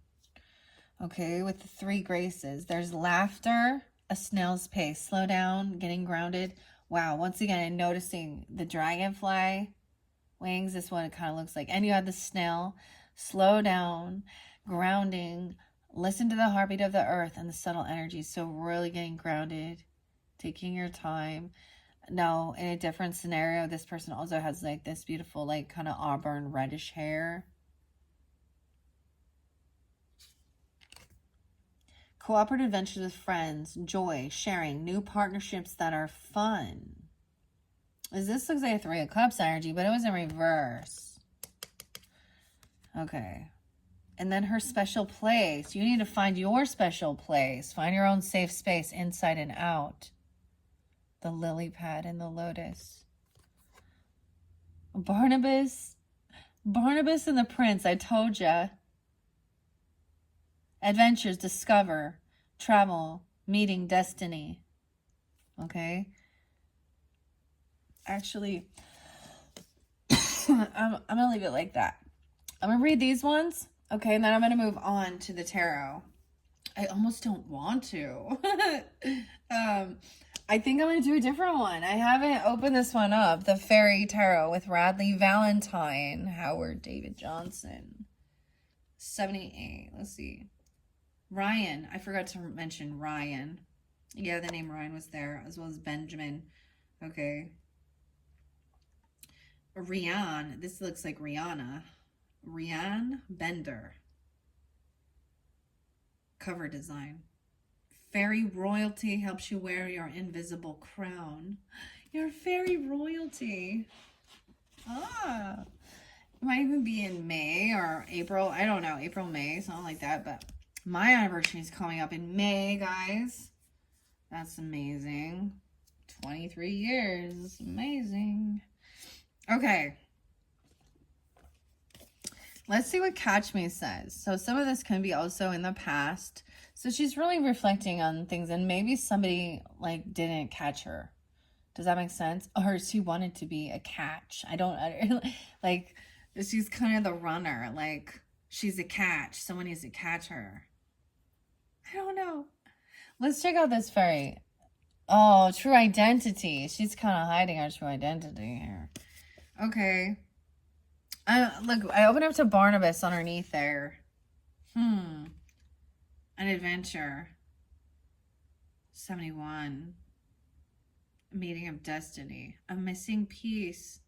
Okay, with the 3 graces. There's laughter, a snail's pace, slow down, getting grounded. Wow, once again, I'm noticing the dragonfly wings. This one, it kind of looks like. And you have the snail. Slow down, grounding, listen to the heartbeat of the earth and the subtle energy. So really getting grounded, taking your time. Now, in a different scenario, this person also has like this beautiful, like kind of auburn reddish hair. Cooperative adventures with friends, joy, sharing, new partnerships that are fun. This looks like a 3 of Cups energy, but it was in reverse. Okay. And then her special place. You need to find your special place. Find your own safe space inside and out. The lily pad and the lotus. Barnabas and the prince, I told ya. Adventures, discover, travel, meeting, destiny. Okay? Actually, I'm going to leave it like that. I'm going to read these ones, okay? And then I'm going to move on to the tarot. I almost don't want to. I think I'm going to do a different one. I haven't opened this one up. The Faerie Tarot with Radley Valentine, Howard David Johnson. 78. Let's see. Ryan. I forgot to mention Ryan. Yeah, the name Ryan was there, as well as Benjamin. Okay. Rian. This looks like Rihanna. Rian Bender. Cover design. Fairy royalty helps you wear your invisible crown. Your fairy royalty. Ah. It might even be in May or April. I don't know. April, May, something like that. But my anniversary is coming up in May, guys. That's amazing. 23 years. Amazing. Okay. Let's see what Catch Me says. So some of this can be also in the past. So she's really reflecting on things, and maybe somebody like didn't catch her. Does that make sense? Or she wanted to be a catch. I don't like, she's kind of the runner. Like, she's a catch. Someone needs to catch her. I don't know. Let's check out this fairy. Oh, true identity. She's kind of hiding her true identity here. Okay. Look, I opened up to Barnabas underneath there. An adventure. 71. A meeting of destiny. A missing piece.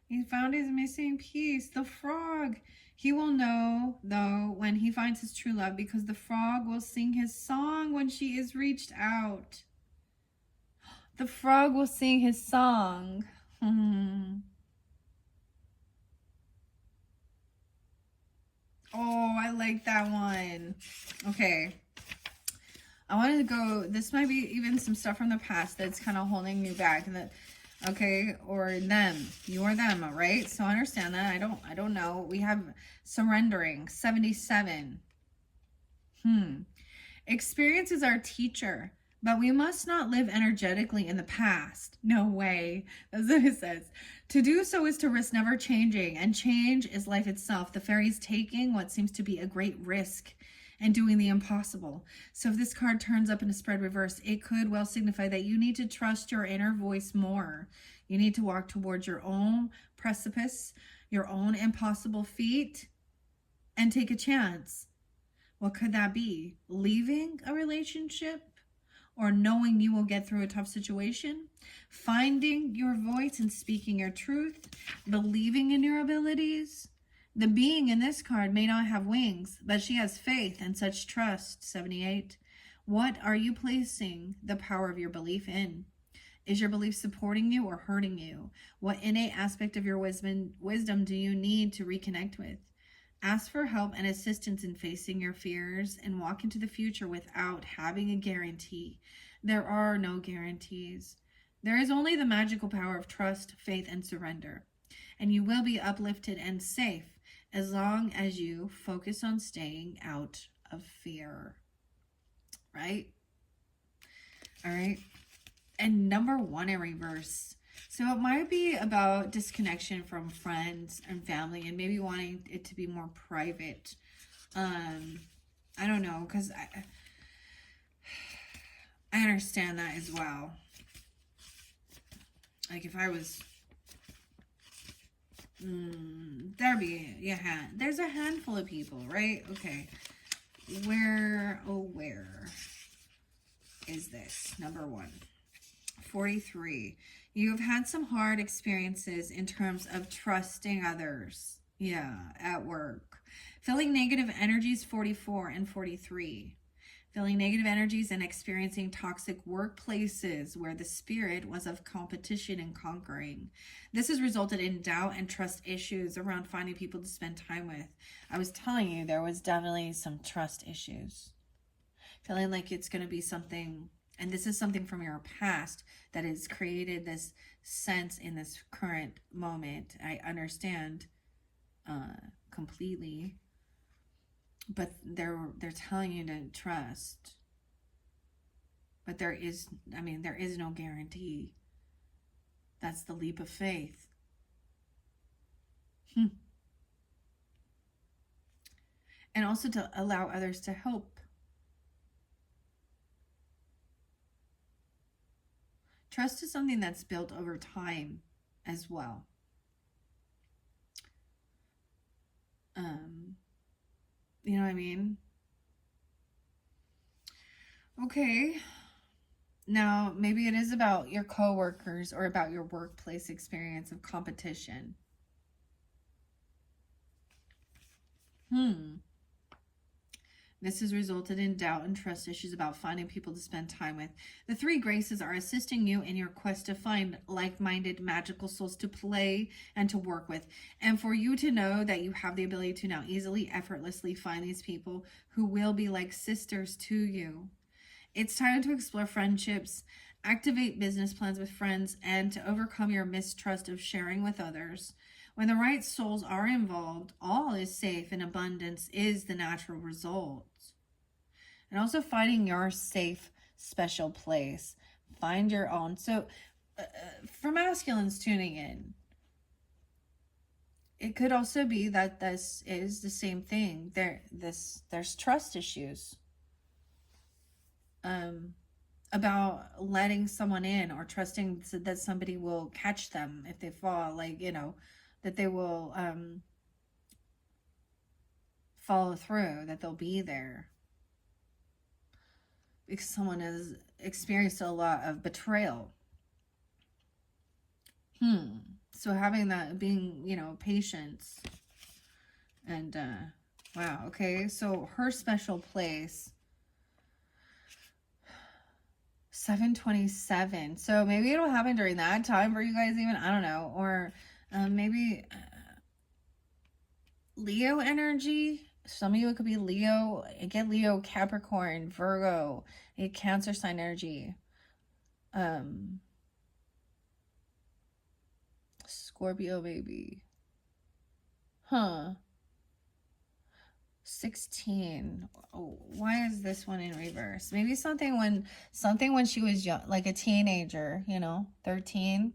He found his missing piece. The frog. He will know, though, when he finds his true love, because the frog will sing his song when she is reached out. The frog will sing his song. Oh, I like that one. Okay. I wanted to go, this might be even some stuff from the past that's kind of holding you back. Okay, or them. You or them, all right? So I understand that. I don't know. We have surrendering. 77. Experience is our teacher, but we must not live energetically in the past. No way. That's what it says. To do so is to risk never changing, and change is life itself. The fairy's taking what seems to be a great risk and doing the impossible. So if this card turns up in a spread reverse, it could well signify that you need to trust your inner voice more. You need to walk towards your own precipice, your own impossible feat, and take a chance. What could that be? Leaving a relationship? Or knowing you will get through a tough situation? Finding your voice and speaking your truth? Believing in your abilities? The being in this card may not have wings, but she has faith and such trust. 78. What are you placing the power of your belief in? Is your belief supporting you or hurting you? What innate aspect of your wisdom do you need to reconnect with? Ask for help and assistance in facing your fears and walk into the future without having a guarantee. There are no guarantees. There is only the magical power of trust, faith, and surrender. And you will be uplifted and safe as long as you focus on staying out of fear. Right? All right. And number 1 in reverse. So it might be about disconnection from friends and family and maybe wanting it to be more private. I don't know, because I understand that as well. Like if I was, there'd be, yeah, there's a handful of people, right? Okay. Where is this? Number 1. 43. You have had some hard experiences in terms of trusting others. Yeah, at work. Feeling negative energies, 44 and 43. Feeling negative energies and experiencing toxic workplaces where the spirit was of competition and conquering. This has resulted in doubt and trust issues around finding people to spend time with. I was telling you, there was definitely some trust issues. Feeling like it's going to be something, and this is something from your past that has created this sense in this current moment. I understand completely. But they're telling you to trust. But there is no guarantee. That's the leap of faith. And also to allow others to help. Trust is something that's built over time as well. You know what I mean? Okay. Now, maybe it is about your coworkers or about your workplace experience of competition. This has resulted in doubt and trust issues about finding people to spend time with. The three graces are assisting you in your quest to find like-minded magical souls to play and to work with. And for you to know that you have the ability to now easily, effortlessly find these people who will be like sisters to you. It's time to explore friendships, activate business plans with friends, and to overcome your mistrust of sharing with others. When the right souls are involved, all is safe and abundance is the natural result. And also finding your safe, special place. Find your own. So for masculines tuning in, it could also be that this is the same thing. There's trust issues about letting someone in or trusting that somebody will catch them if they fall, like, you know, that they will follow through, that they'll be there. Because someone has experienced a lot of betrayal. So having that, being, you know, patience. And, wow, okay. So her special place, 7/27. So maybe it'll happen during that time for you guys even. I don't know. Or maybe Leo energy. Some of you, it could be Leo. Get Leo, Capricorn, Virgo, a Cancer sign energy. Scorpio, maybe. 16. Oh, why is this one in reverse? Maybe something when she was young, like a teenager, you know, 13.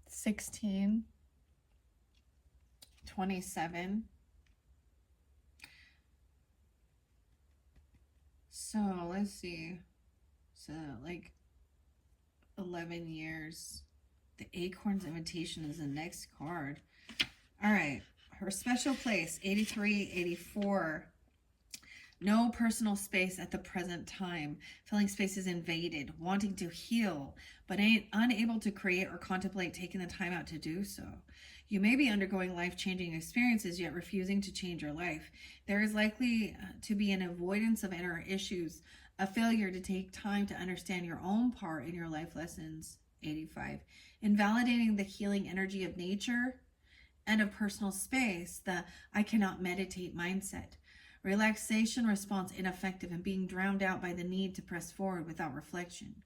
16, 27. So let's see. So like 11 years. The Acorn's Invitation is the next card. All right. Her special place, 83, 84. No personal space at the present time. Feeling space is invaded. Wanting to heal, but unable to create or contemplate taking the time out to do so. You may be undergoing life-changing experiences, yet refusing to change your life. There is likely to be an avoidance of inner issues, a failure to take time to understand your own part in your life lessons, 85. Invalidating the healing energy of nature and of personal space, the I cannot meditate mindset. Relaxation response ineffective and being drowned out by the need to press forward without reflection.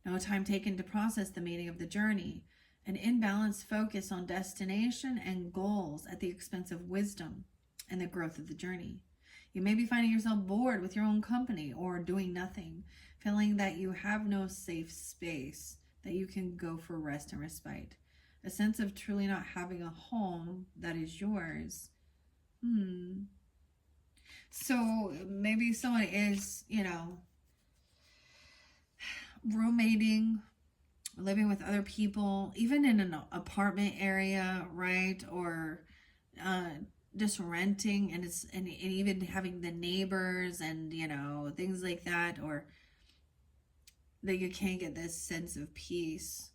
No time taken to process the meaning of the journey. An imbalanced focus on destination and goals at the expense of wisdom and the growth of the journey. You may be finding yourself bored with your own company or doing nothing, feeling that you have no safe space that you can go for rest and respite. A sense of truly not having a home that is yours. So maybe someone is, you know, roommating, living with other people, even in an apartment area, right? Or just renting, and even having the neighbors and, you know, things like that, or that you can't get this sense of peace.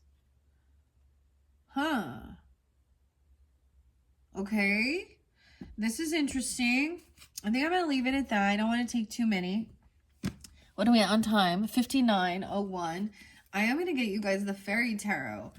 Okay. This is interesting. I think I'm going to leave it at that. I don't want to take too many. What are we at on time? 59:01. I am going to get you guys the Faerie Tarot.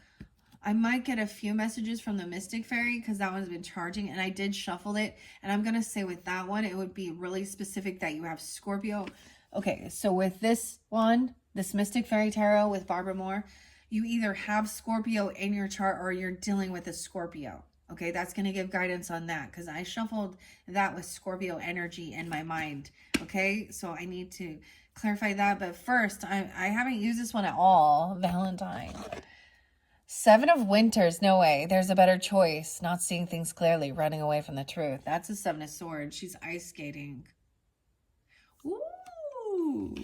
I might get a few messages from the Mystic Fairy because that one's been charging, and I did shuffle it. And I'm going to say with that one, it would be really specific that you have Scorpio. Okay, so with this one, this Mystic Fairy Tarot with Barbara Moore, you either have Scorpio in your chart or you're dealing with a Scorpio. Okay, that's going to give guidance on that because I shuffled that with Scorpio energy in my mind. Okay, so I need to clarify that. But first, I haven't used this one at all, Valentine. Seven of Winters. No way. There's a better choice. Not seeing things clearly. Running away from the truth. That's a Seven of Swords. She's ice skating. Ooh.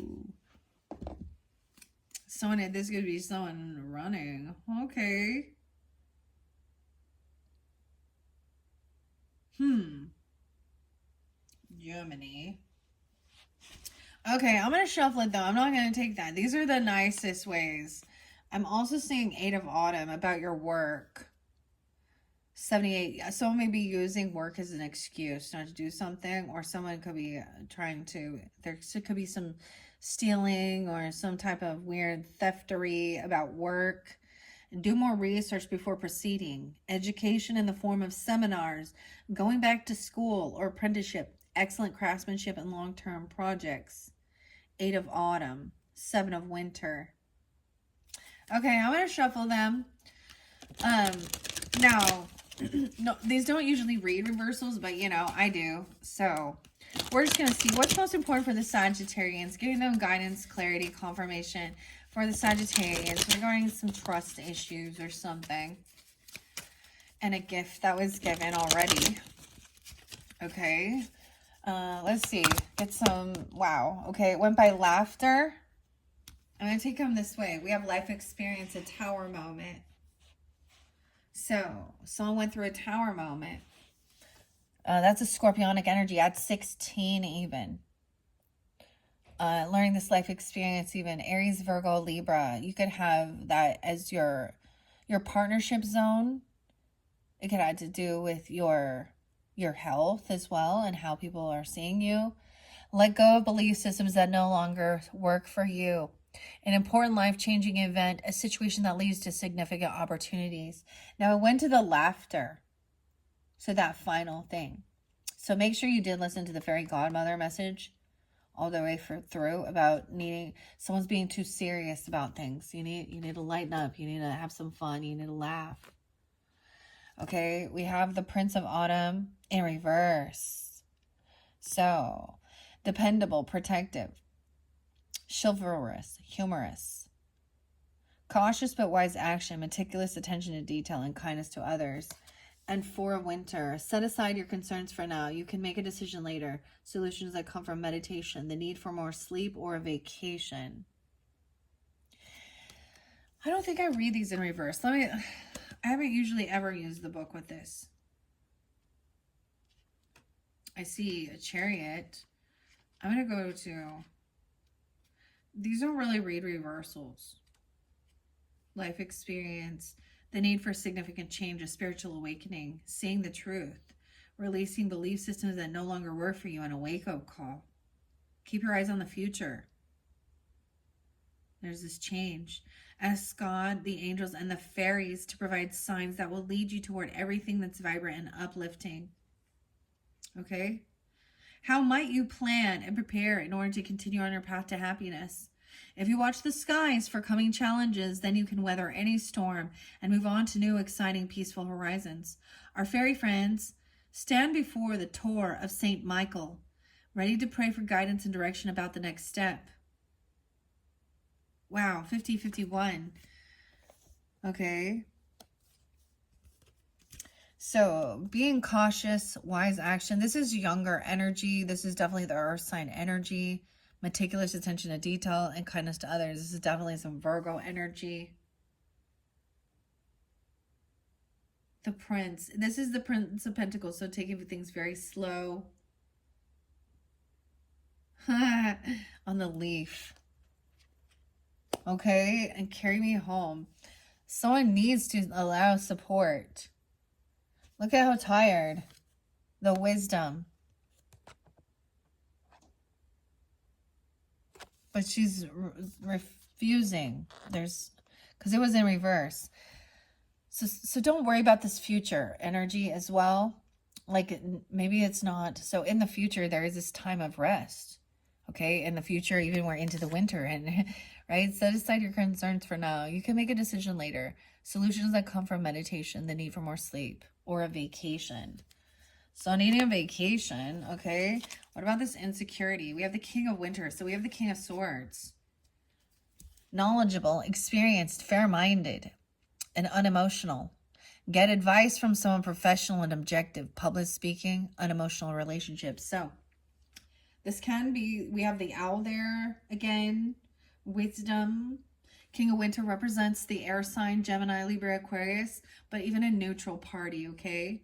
Someone, this could be someone running. Okay. Germany. Okay, I'm going to shuffle it though. I'm not going to take that. These are the nicest ways. I'm also seeing 8 of Autumn about your work. 78. Someone may be using work as an excuse not to do something, or someone could be trying to, there could be some stealing or some type of weird theftery about work. Do more research before proceeding. Education in the form of seminars, going back to school or apprenticeship, excellent craftsmanship and long-term projects. 8 of Autumn, 7 of Winter. Okay, I'm going to shuffle them. Now, no, these don't usually read reversals, but you know, I do. So we're just going to see what's most important for the Sagittarians, giving them guidance, clarity, confirmation for the Sagittarians regarding some trust issues or something. And a gift that was given already. Okay. Let's see. Get some, wow. Okay, it went by laughter. I'm going to take them this way. We have life experience, a tower moment. So, someone went through a tower moment. That's a scorpionic energy at 16 even. Learning this life experience even. Aries, Virgo, Libra. You could have that as your partnership zone. It could have to do with your health as well and how people are seeing you. Let go of belief systems that no longer work for you. An important life-changing event, a situation that leads to significant opportunities. Now, it went to the laughter. So that final thing. So make sure you did listen to the fairy godmother message all the way through about needing, someone's being too serious about things. You need to lighten up. You need to have some fun. You need to laugh. Okay, we have the Prince of Autumn in reverse. So, dependable, protective, chivalrous, humorous, cautious but wise action, meticulous attention to detail, and kindness to others. And 4 of Winter, set aside your concerns for now. You can make a decision later. Solutions that come from meditation, the need for more sleep, or a vacation. I don't think I read these in reverse. I haven't usually ever used the book with this. I see a Chariot. I'm going to go to... These don't really read reversals. Life experience. The need for significant change, a spiritual awakening. Seeing the truth. Releasing belief systems that no longer work for you, and a wake-up call. Keep your eyes on the future. There's this change. Ask God, the angels, and the fairies to provide signs that will lead you toward everything that's vibrant and uplifting. Okay? How might you plan and prepare in order to continue on your path to happiness? If you watch the skies for coming challenges, then you can weather any storm and move on to new, exciting, peaceful horizons. Our fairy friends stand before the Tower of St. Michael, ready to pray for guidance and direction about the next step. Wow, 50-51. Okay. So, being cautious, wise action. This is younger energy. This is definitely the earth sign energy. Meticulous attention to detail and kindness to others. This is definitely some Virgo energy. The Prince. This is the Prince of Pentacles, so taking things very slow. On the leaf. Okay, and carry me home. Someone needs to allow support. Look at how tired. The Wisdom. But she's refusing. Because it was in reverse. So don't worry about this future energy as well. Like maybe it's not. So in the future, there is this time of rest. Okay, in the future, even we're into the winter, and right? Set aside your concerns for now. You can make a decision later. Solutions that come from meditation, the need for more sleep, or a vacation. So needing a vacation, okay? What about this insecurity? We have the King of Winter, so we have the King of Swords. Knowledgeable, experienced, fair-minded. and unemotional. Get advice from someone professional and objective. Public speaking, unemotional relationships. So this can be, we have the owl there again. Wisdom. King of Winter represents the air sign, Gemini, Libra, Aquarius, but even a neutral party, okay?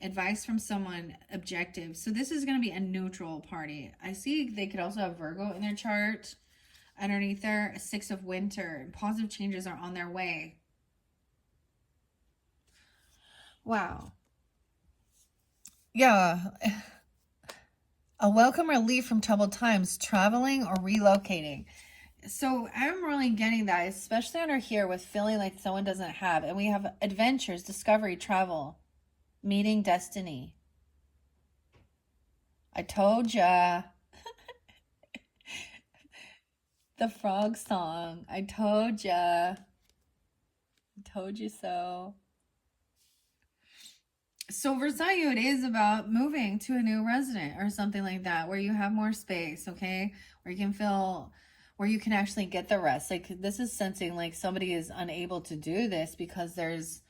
Advice from someone objective. So this is going to be a neutral party. I see they could also have Virgo in their chart. Underneath there, a 6 of Winter. Positive changes are on their way. Wow. Yeah. A welcome relief from troubled times, traveling or relocating. So I'm really getting that, especially under here with feeling like someone doesn't have. And we have adventures, discovery, travel, meeting destiny. I told ya. The frog song. I told ya. I told you so. So for some of you, it is about moving to a new resident or something like that, where you have more space, okay? Where you can feel, where you can actually get the rest. Like this is sensing like somebody is unable to do this because there's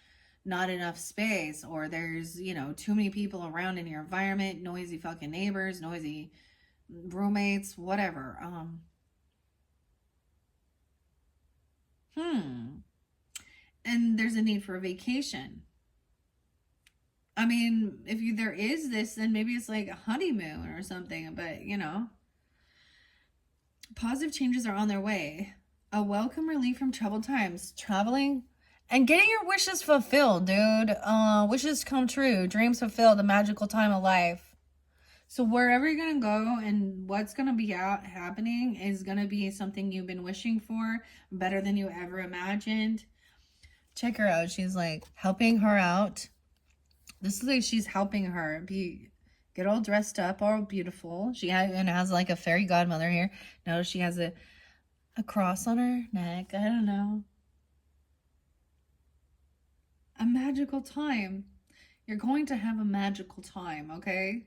not enough space, or there's, you know, too many people around in your environment, noisy fucking neighbors, noisy roommates, whatever. And there's a need for a vacation. I mean, if there is this, then maybe it's like a honeymoon or something, but you know, positive changes are on their way. A welcome relief from troubled times, traveling and getting your wishes fulfilled, dude. Wishes come true, dreams fulfilled, a magical time of life. So wherever you're going to go and what's going to be happening is going to be something you've been wishing for, better than you ever imagined. Check her out. She's like helping her out. This is like she's helping her get all dressed up, all beautiful. She has like a fairy godmother here. Notice she has a cross on her neck. I don't know. A magical time. You're going to have a magical time, okay?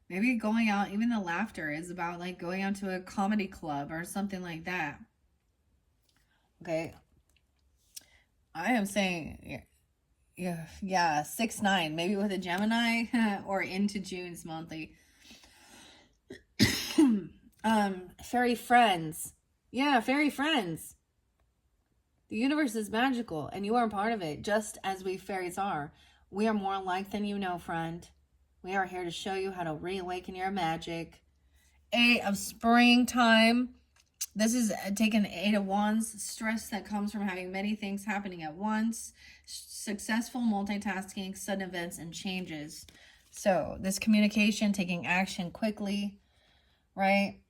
Maybe going out, even the laughter is about like going out to a comedy club or something like that. Okay. I am saying, yeah, 6-9, maybe with a Gemini or into June's monthly. Fairy friends. Yeah, fairy friends. The universe is magical and you are a part of it, just as we fairies are. We are more alike than you know, friend. We are here to show you how to reawaken your magic. 8 of springtime. This is taking 8 of wands. Stress that comes from having many things happening at once. Successful multitasking, sudden events, and changes. So this communication, taking action quickly, right?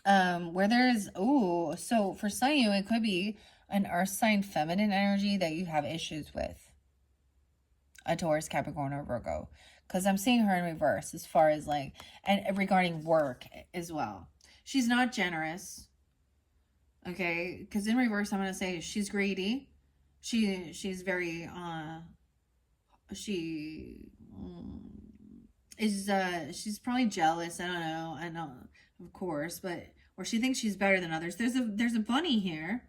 Where there's, so for some of you, it could be an earth sign feminine energy that you have issues with. A Taurus, Capricorn, or Virgo. Because I'm seeing her in reverse as far as like, and regarding work as well. She's not generous. Okay, because in reverse, I'm going to say she's greedy. She's very, she's probably jealous. I don't know, of course, but, or she thinks she's better than others. There's a bunny here.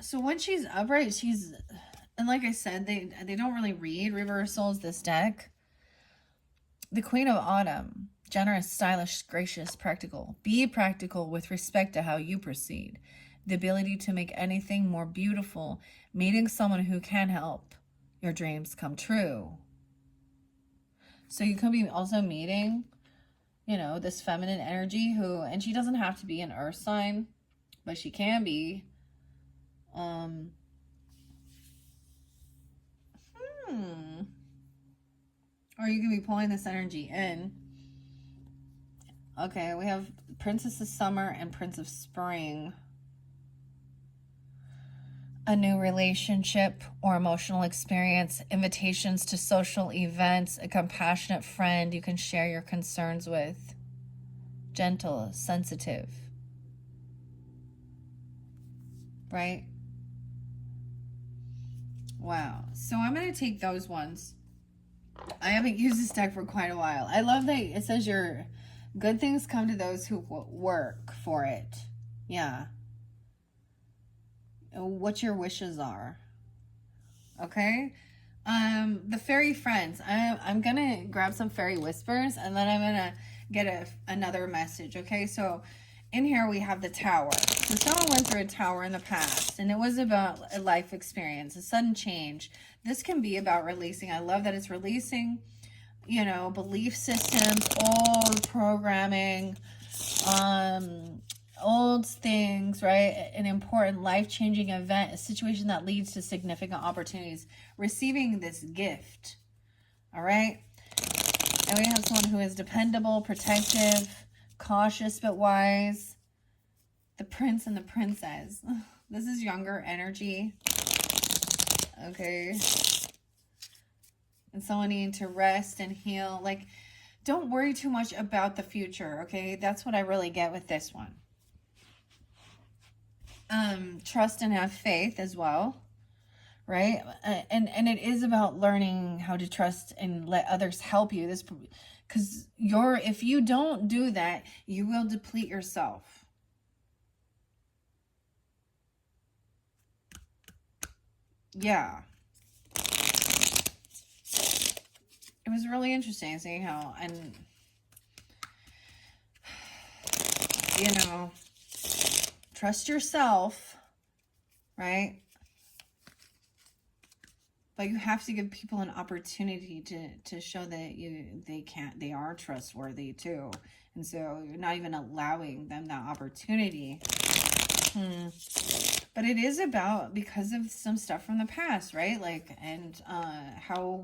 So when she's upright, and like I said, they don't really read reversals, this deck. The Queen of Autumn. Generous, stylish, gracious, practical. Be practical with respect to how you proceed. The ability to make anything more beautiful. Meeting someone who can help your dreams come true. So you could be also meeting, you know, this feminine energy who, and she doesn't have to be an earth sign, but she can be. Or you can be pulling this energy in. Okay, we have Princess of Summer and Prince of Spring. A new relationship or emotional experience, invitations to social events, a compassionate friend you can share your concerns with. Gentle, sensitive. Right? Wow. So I'm going to take those ones. I haven't used this deck for quite a while. I love that it says your good things come to those who work for it. Yeah. what your wishes are. Okay? The fairy friends. I'm gonna grab some fairy whispers, and then I'm gonna get another message. Okay, so in here we have the tower. So someone went through a tower in the past, and it was about a life experience, a sudden change. This can be about releasing. I love that it's releasing, you know, belief systems, old programming, old things, right? An important life-changing event, a situation that leads to significant opportunities. Receiving this gift, all right? And we have someone who is dependable, protective, cautious but wise. The prince and the princess. This is younger energy. Okay. And someone needing to rest and heal. Like, don't worry too much about the future, okay? That's what I really get with this one. Trust and have faith as well, right? And it is about learning how to trust and let others help you. This, because if you don't do that, you will deplete yourself. Yeah. It was really interesting seeing how, and you know, trust yourself, right? But you have to give people an opportunity to show that they are trustworthy too. And so you're not even allowing them that opportunity. But it is about, because of some stuff from the past, right? Like, and how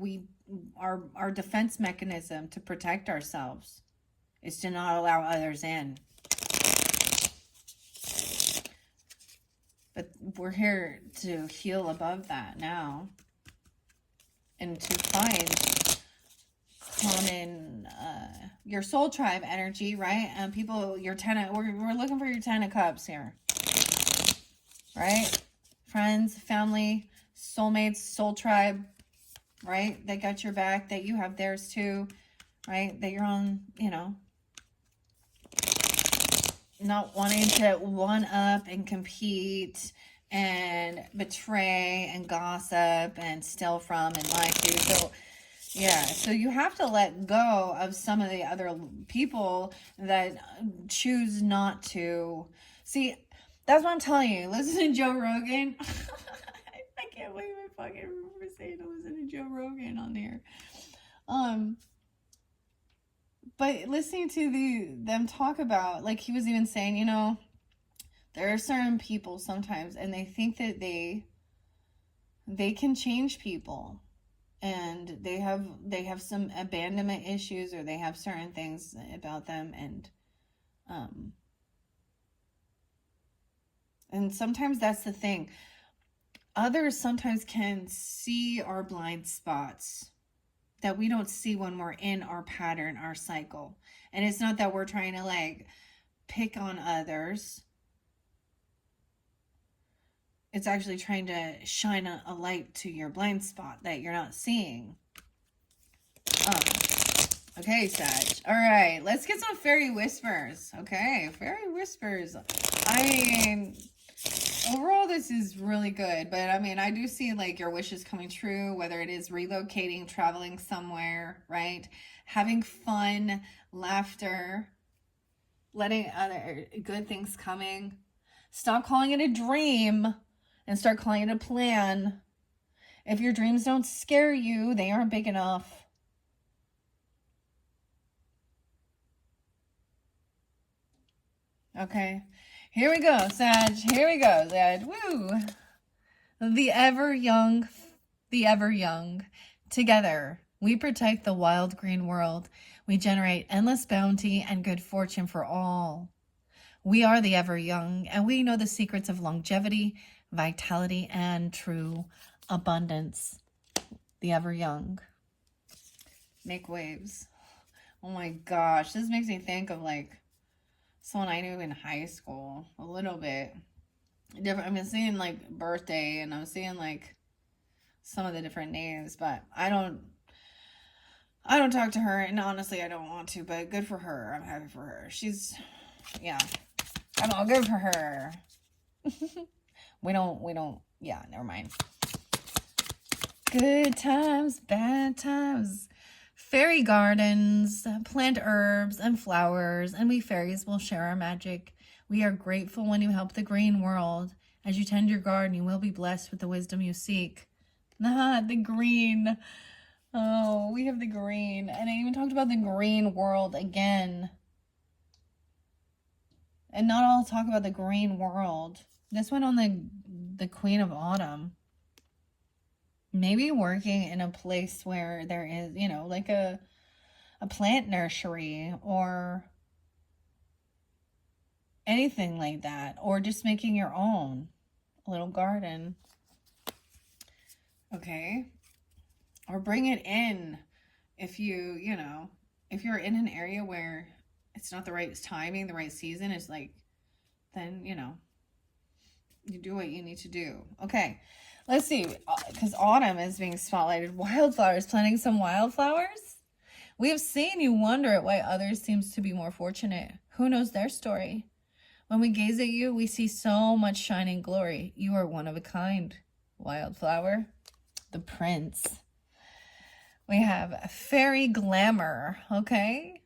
our defense mechanism to protect ourselves is to not allow others in. But we're here to heal above that now. And to find common, your soul tribe energy, right? People, your we're looking for your 10 of cups here. Right? Friends, family, soulmates, soul tribe, right? They got your back, that you have theirs too, right? That you're on, you know, not wanting to one up and compete and betray and gossip and steal from and lie to. So, yeah, so you have to let go of some of the other people that choose not to. See, that's what I'm telling you. Listen to Joe Rogan. I can't believe I fucking remember saying to listen to Joe Rogan on there. But listening to them talk about, like, he was even saying, you know, there are certain people sometimes, and they think that they can change people, and they have some abandonment issues, or they have certain things about them, and sometimes that's the thing. Others sometimes can see our blind spots that we don't see when we're in our pattern, our cycle. And it's not that we're trying to, like, pick on others. It's actually trying to shine a light to your blind spot that you're not seeing. Okay, Sag. All right, let's get some fairy whispers. Okay, fairy whispers. Overall, this is really good, but I mean, I do see, like, your wishes coming true, whether it is relocating, traveling somewhere, right? Having fun, laughter, letting other good things coming. Stop calling it a dream and start calling it a plan. If your dreams don't scare you, they aren't big enough. Okay. Here we go, Sag. Here we go, Sag. Woo! The ever young. Together, we protect the wild green world. We generate endless bounty and good fortune for all. We are the ever young, and we know the secrets of longevity, vitality, and true abundance. The ever young. Make waves. Oh my gosh, this makes me think of, like, someone I knew in high school a little bit different. I'm seeing, like, birthday, and I'm seeing, like, some of the different names, but I don't talk to her, and honestly I don't want to, but good for her. I'm happy for her. I'm all good for her. yeah, never mind. Good times, bad times. Fairy gardens, plant herbs and flowers, and we fairies will share our magic. We are grateful when you help the green world. As you tend your garden, you will be blessed with the wisdom you seek. The green. Oh, we have the green. And I even talked about the green world again. And not all talk about the green world. This one on the Queen of Autumn. Maybe working in a place where there is, you know, like a plant nursery or anything like that. Or just making your own little garden. Okay. Or bring it in if you know, if you're in an area where it's not the right timing, the right season, it's like, then, you know, you do what you need to do. Okay. Let's see, because autumn is being spotlighted. Wildflowers, planting some wildflowers. We have seen you wonder at why others seems to be more fortunate. Who knows their story? When we gaze at you, we see so much shining glory. You are one of a kind, wildflower. The prince. We have fairy glamour, okay?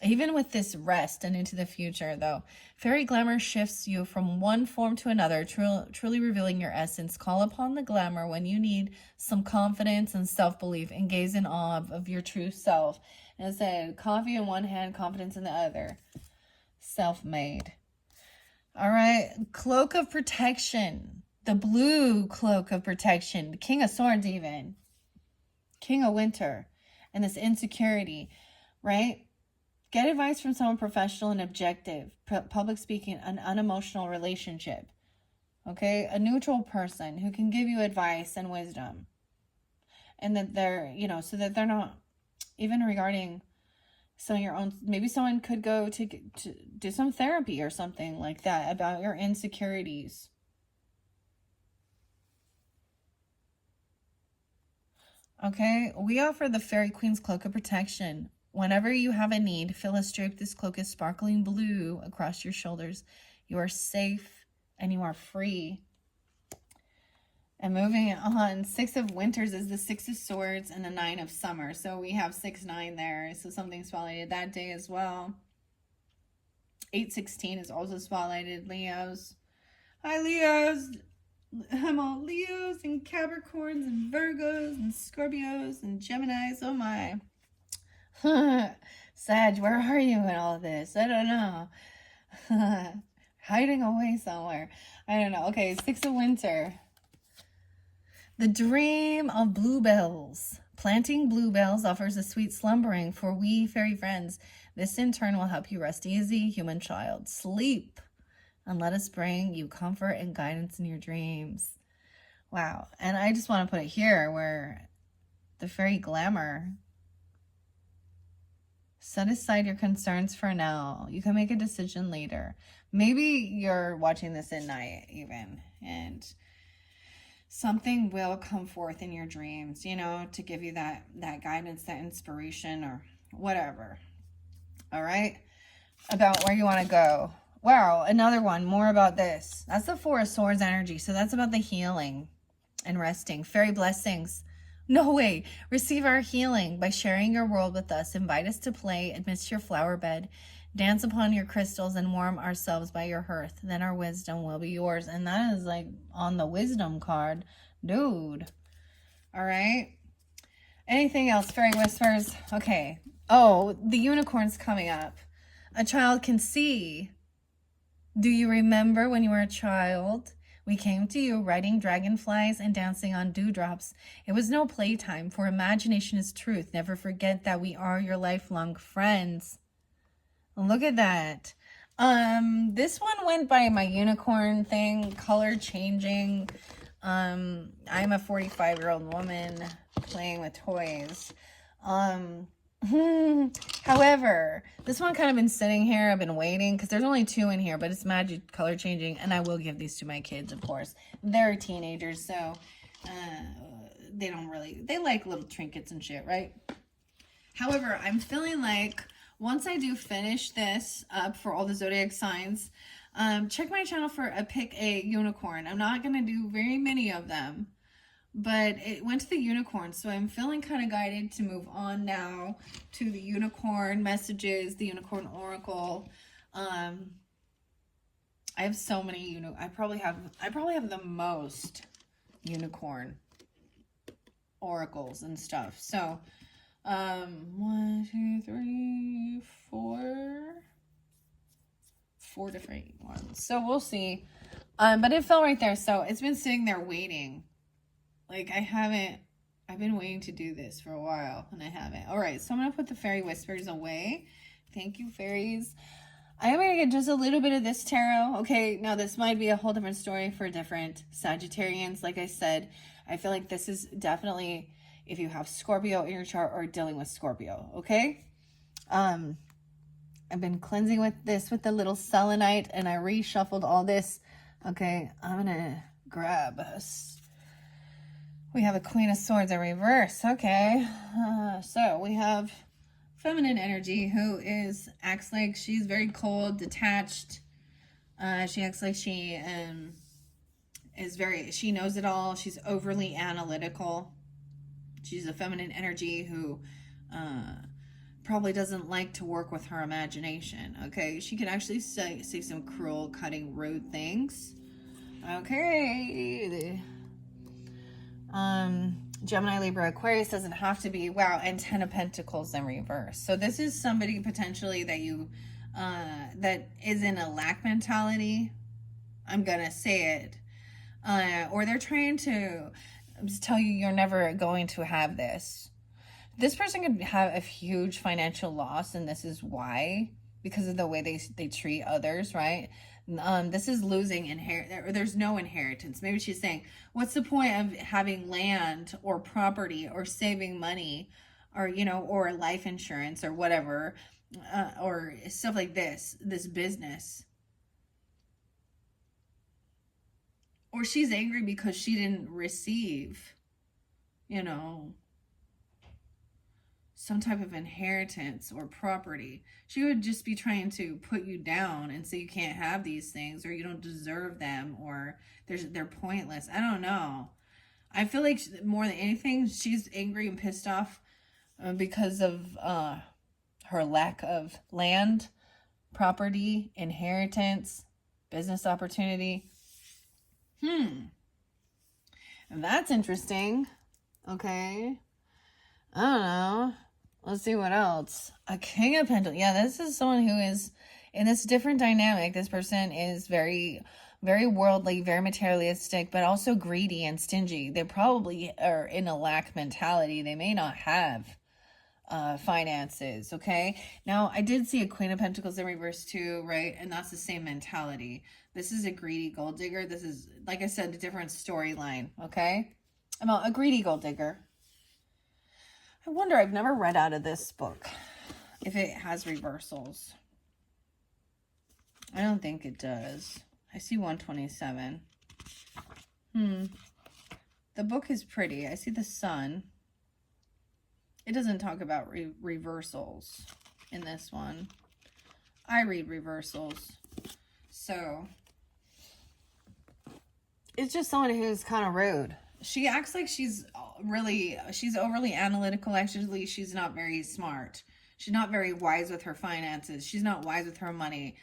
Even with this rest and into the future, though, fairy glamour shifts you from one form to another, truly revealing your essence. Call upon the glamour when you need some confidence and self-belief, and gaze in awe of your true self. And it said, coffee in one hand, confidence in the other. Self-made. All right, cloak of protection. The blue cloak of protection. King of Swords even. King of Winter. And this insecurity, right? Get advice from someone professional and objective. Public speaking, an unemotional relationship. Okay? A neutral person who can give you advice and wisdom. And that they're, you know, so that they're not, even regarding some of your own, maybe someone could go to do some therapy or something like that about your insecurities. Okay? We offer the Fairy Queen's Cloak of Protection. Whenever you have a need, drape this cloak is sparkling blue across your shoulders. You are safe and you are free. And moving on, 6 of Winters is the 6 of Swords and the 9 of Summer. So we have 6-9 there. So something spotlighted that day as well. 8-16 is also spotlighted. Leos. Hi, Leos. I'm all Leos and Capricorns and Virgos and Scorpios and Geminis. Oh my. Sag, where are you in all this? I don't know. Hiding away somewhere. I don't know. Okay, 6 of Winter. The dream of bluebells. Planting bluebells offers a sweet slumbering for we fairy friends. This in turn will help you rest easy, human child. Sleep, and let us bring you comfort and guidance in your dreams. Wow. And I just want to put it here where the fairy glamour. Set aside your concerns for now. You can make a decision later. Maybe you're watching this at night even, and something will come forth in your dreams, you know, to give you that guidance, that inspiration, or whatever. All right? About where you want to go. Wow, another one. More about this. That's the 4 of Swords energy. So that's about the healing and resting. Fairy blessings. No way. Receive our healing by sharing your world with us. Invite us to play amidst your flower bed. Dance upon your crystals and warm ourselves by your hearth. Then our wisdom will be yours. And that is like on the wisdom card. Dude. All right. Anything else? Fairy whispers. Okay. Oh, the unicorn's coming up. A child can see. Do you remember when you were a child? We came to you riding dragonflies and dancing on dewdrops. It was no playtime, for imagination is truth. Never forget that we are your lifelong friends. Look at that. This one went by my unicorn thing, color changing. I'm a 45-year-old woman playing with toys. However, this one kind of been sitting here. I've been waiting because there's only 2 in here, but it's magic color changing, and I will give these to my kids, of course. They're teenagers, so they don't really, they like little trinkets and shit, right? However, I'm feeling like once I do finish this up for all the zodiac signs, Check my channel for a pick a unicorn. I'm not going to do very many of them, but it went to the unicorn. So I'm feeling kind of guided to move on now to the unicorn messages, the unicorn oracle. I have so many, I probably have the most unicorn oracles and stuff. So, 1, 2, 3, 4 different ones. So we'll see. But it fell right there. So it's been sitting there waiting. Like I've been waiting to do this for a while and I haven't. All right. So I'm going to put the fairy whispers away. Thank you, fairies. I am going to get just a little bit of this tarot. Okay. Now this might be a whole different story for different Sagittarians. Like I said, I feel like this is definitely if you have Scorpio in your chart or dealing with Scorpio. Okay. I've been cleansing with this with the little selenite and I reshuffled all this. Okay, I'm gonna grab us. We have a Queen of Swords in reverse. Okay, so we have feminine energy who acts like she's very cold, detached. She acts like she she knows it all. She's overly analytical. She's a feminine energy who probably doesn't like to work with her imagination. Okay, she can actually say some cruel, cutting, rude things. Okay. Gemini, Libra, Aquarius doesn't have to be. Wow, and 10 of Pentacles in reverse. So this is somebody potentially that you that is in a lack mentality. I'm gonna say it. Or they're trying to tell you you're never going to have this. This person could have a huge financial loss, and this is why, because of the way they treat others, right? This is losing or there's no inheritance. Maybe she's saying, what's the point of having land or property or saving money or, or life insurance or whatever, or stuff like this business. Or she's angry because she didn't receive, some type of inheritance or property. She would just be trying to put you down and say you can't have these things or you don't deserve them or they're pointless. I don't know. I feel like more than anything, she's angry and pissed off because of her lack of land, property, inheritance, business opportunity. That's interesting. Okay. I don't know. Let's see what else. A King of Pentacles. Yeah, this is someone who is in this different dynamic. This person is very, very worldly, very materialistic, but also greedy and stingy. They probably are in a lack mentality. They may not have finances. Okay. Now, I did see a Queen of Pentacles in reverse too, right? And that's the same mentality. This is a greedy gold digger. This is, like I said, a different storyline. Okay. I'm a greedy gold digger. I wonder, I've never read out of this book if it has reversals. I don't think it does. I see 127. The book is pretty. I see the sun. It doesn't talk about reversals in this one. I read reversals. So, it's just someone who's kind of rude. She acts like she's overly analytical. Actually, she's not very smart. She's not very wise with her finances. She's not wise with her money.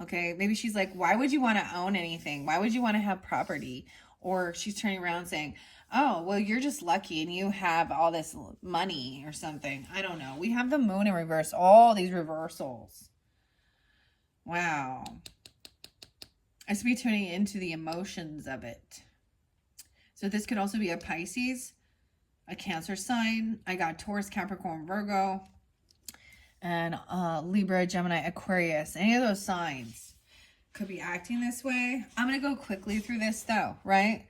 Okay, maybe she's like, why would you want to own anything? Why would you want to have property? Or she's turning around saying, oh, well, you're just lucky and you have all this money or something. I don't know. We have the moon in reverse. All these reversals. Wow. I should be tuning into the emotions of it. So this could also be a Pisces, a Cancer sign. I got Taurus, Capricorn, Virgo, and Libra, Gemini, Aquarius. Any of those signs could be acting this way. I'm going to go quickly through this though, right?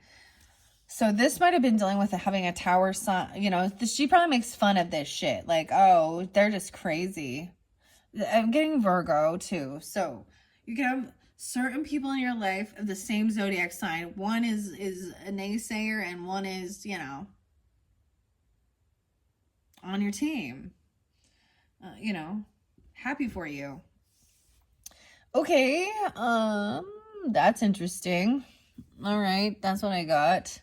So this might have been dealing with having a tower sign. She probably makes fun of this shit. Like, oh, they're just crazy. I'm getting Virgo too. So you can have certain people in your life of the same zodiac sign. One is a naysayer and one is, on your team. Happy for you. Okay, that's interesting. All right, that's what I got.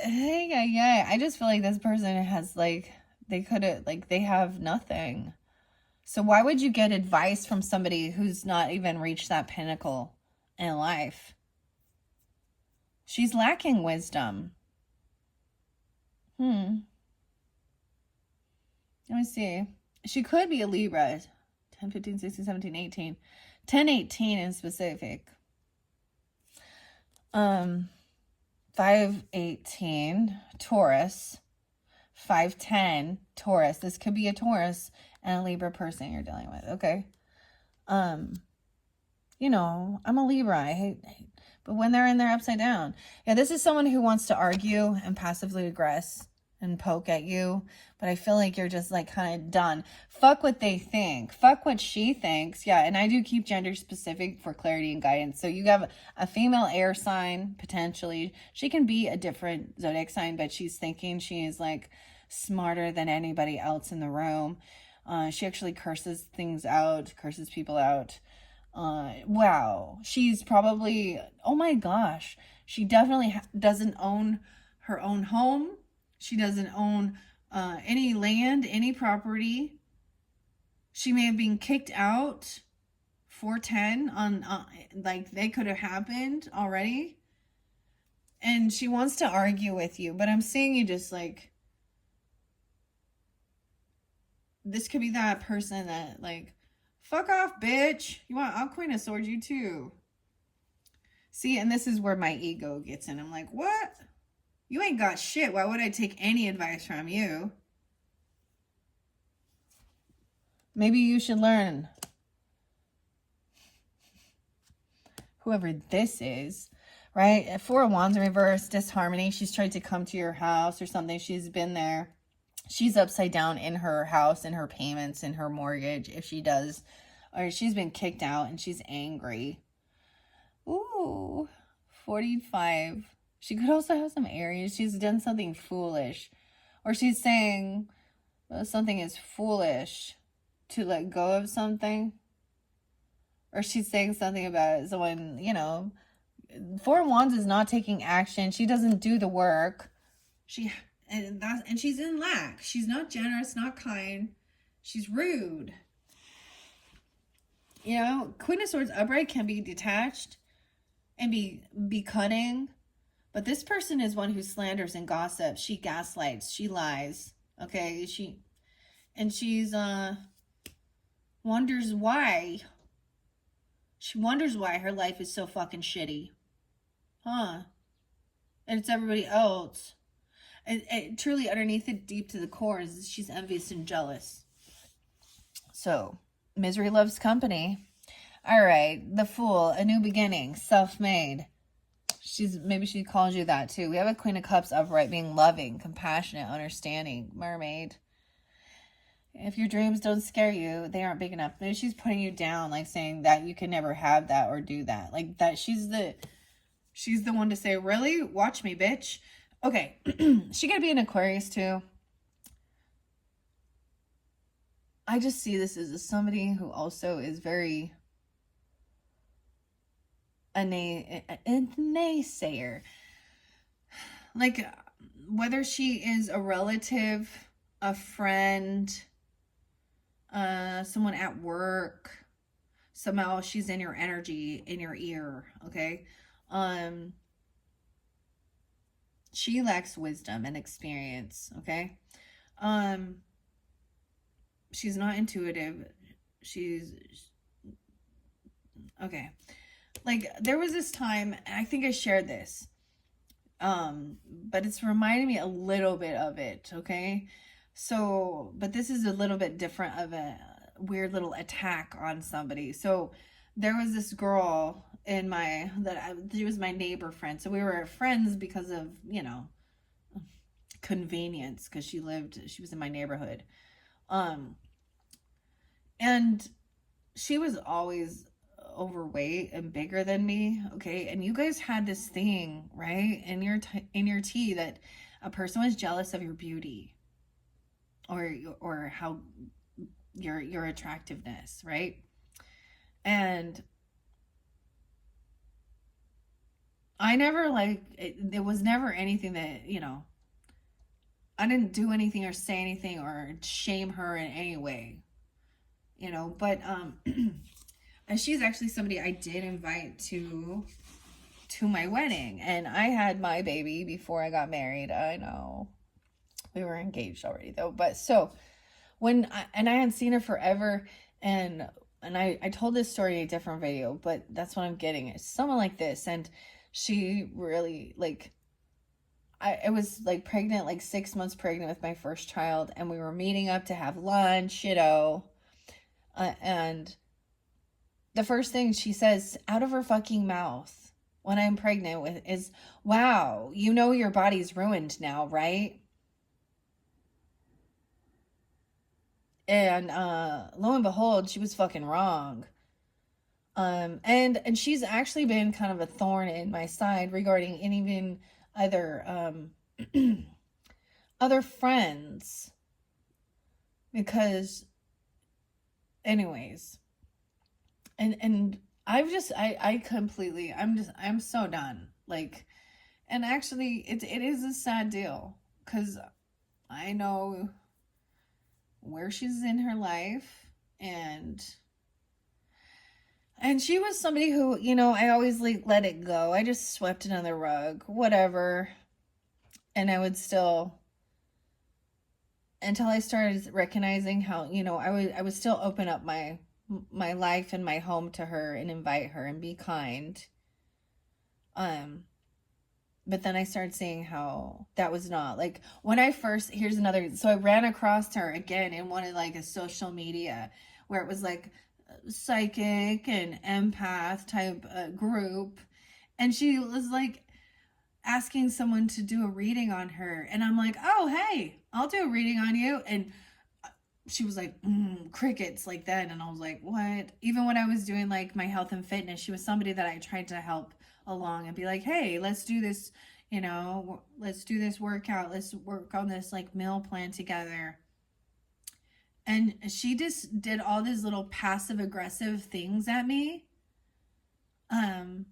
Hey, yeah. I just feel like this person has like they could have like they have nothing. So why would you get advice from somebody who's not even reached that pinnacle in life? She's lacking wisdom. Let me see. She could be a Libra. 10, 15, 16, 17, 18. 10, 18 in specific. 5, 18, Taurus. 5, 10, Taurus. This could be a Taurus and a Libra person you're dealing with, okay? You know, I'm a Libra. I hate, but when they're in there upside down. Yeah, this is someone who wants to argue and passively aggress and poke at you, but I feel like you're just like kind of done. Fuck what they think. Fuck what she thinks. Yeah, and I do keep gender specific for clarity and guidance. So you have a female air sign, potentially. She can be a different zodiac sign, but she's thinking she is like smarter than anybody else in the room. She actually curses things out, curses people out. Wow. She's probably, oh my gosh, she definitely doesn't own her own home. She doesn't own any land, any property. She may have been kicked out 410 on like they could have happened already. And she wants to argue with you, but I'm seeing you just like, this could be that person that like, fuck off, bitch. I'll Queen of Swords you too. See, and this is where my ego gets in. I'm like, what? You ain't got shit. Why would I take any advice from you? Maybe you should learn. Whoever this is, right? 4 of Wands in reverse, disharmony. She's tried to come to your house or something. She's been there. She's upside down in her house, in her payments, in her mortgage, if she does. Or she's been kicked out and she's angry. Ooh, 45. She could also have some Aries. She's done something foolish. Or she's saying something is foolish to let go of something. Or she's saying something about someone, you know. 4 of Wands is not taking action. She doesn't do the work. And she's in lack. She's not generous, not kind. She's rude. You know, Queen of Swords upright can be detached and be cunning. But this person is one who slanders and gossips. She gaslights. She lies. Okay? She's wonders why. She wonders why her life is so fucking shitty. Huh? And it's everybody else. And truly underneath it, deep to the core, is she's envious and jealous. So, misery loves company. All right, the Fool, a new beginning, self-made. Maybe she calls you that too. We have a Queen of Cups upright, being loving, compassionate, understanding, mermaid. If your dreams don't scare you, they aren't big enough. Maybe she's putting you down, like saying that you can never have that or do that. Like that she's the one to say, really? Watch me, bitch. Okay. She could be an Aquarius too. I just see this as somebody who also is very a naysayer. Like, whether she is a relative, a friend, someone at work, somehow she's in your energy, in your ear, okay? She lacks wisdom and experience, okay? She's not intuitive. Okay. Like, there was this time, and I think I shared this, but it's reminding me a little bit of it, okay? So, but this is a little bit different of a weird little attack on somebody. So, there was this girl she was my neighbor friend. So we were friends because of, you know, convenience, because she was in my neighborhood. And she was always overweight and bigger than me, okay? And you guys had this thing, right, in your tea, that a person was jealous of your beauty or how your attractiveness, right? And I never like it was never anything that, I didn't do anything or say anything or shame her in any way, but and she's actually somebody I did invite to my wedding, and I had my baby before I got married. I know. We were engaged already though. But so and I hadn't seen her forever, and I told this story in a different video, but that's what I'm getting. It's someone like this, and she really like I was like pregnant, like 6 months pregnant with my first child, and we were meeting up to have lunch, and the first thing she says out of her fucking mouth when I'm pregnant with is, "Wow, your body's ruined now, right?" And lo and behold, she was fucking wrong. And she's actually been kind of a thorn in my side regarding even other other friends, because anyways, and I completely, I'm so done, like, and actually it is a sad deal because I know where she's in her life, and she was somebody who, I always like let it go. I just swept it under the rug, whatever. And I would still, until I started recognizing how, I would still open up my life and my home to her and invite her and be kind. But then I started seeing how that was not like when I first, here's another, so I ran across her again in one of like a social media where it was like psychic and empath type group, and she was like asking someone to do a reading on her, and I'm like, oh hey, I'll do a reading on you. And she was like, crickets like that. And I was like, what? Even when I was doing like my health and fitness, she was somebody that I tried to help along and be like, hey, let's do this, let's do this workout, let's work on this like meal plan together. And she just did all these little passive aggressive things at me. And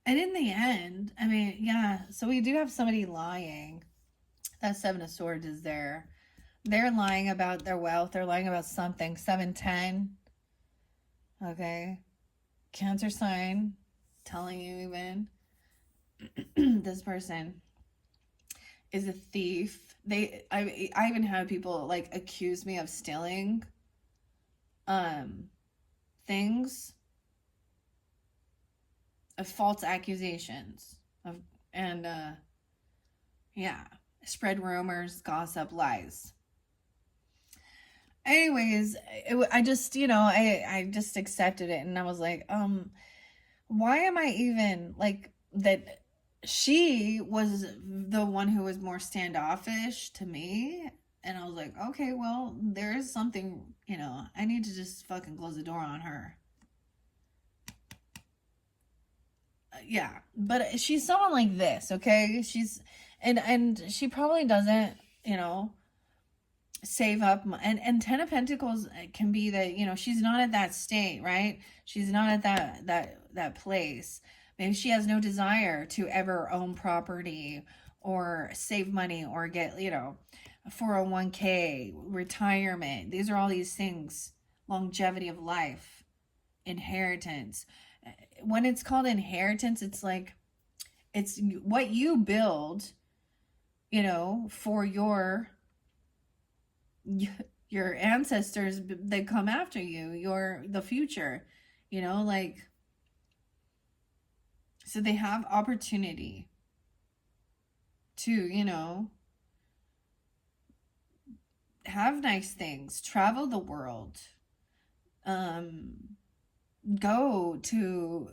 in the end, I mean, yeah, so we do have somebody lying. That Seven of Swords is there. They're lying about their wealth. They're lying about something. 710. Okay. Cancer sign. Telling you even. This person is a thief. I even had people like accuse me of stealing things, of false accusations of, and yeah, spread rumors, gossip, lies. Anyways, I just, I just accepted it, and I was like, why am I even like that? She was the one who was more standoffish to me, and I was like, okay, well, there is something, I need to just fucking close the door on her. Yeah, but she's someone like this, okay? She's and she probably doesn't, save up, and 10 of Pentacles can be that, she's not at that state, right? She's not at that place. Maybe she has no desire to ever own property or save money or get, 401k, retirement. These are all these things, longevity of life, inheritance. When it's called inheritance, it's like it's what you build, for your ancestors that come after you, the future, like, so they have opportunity to, have nice things, travel the world, go to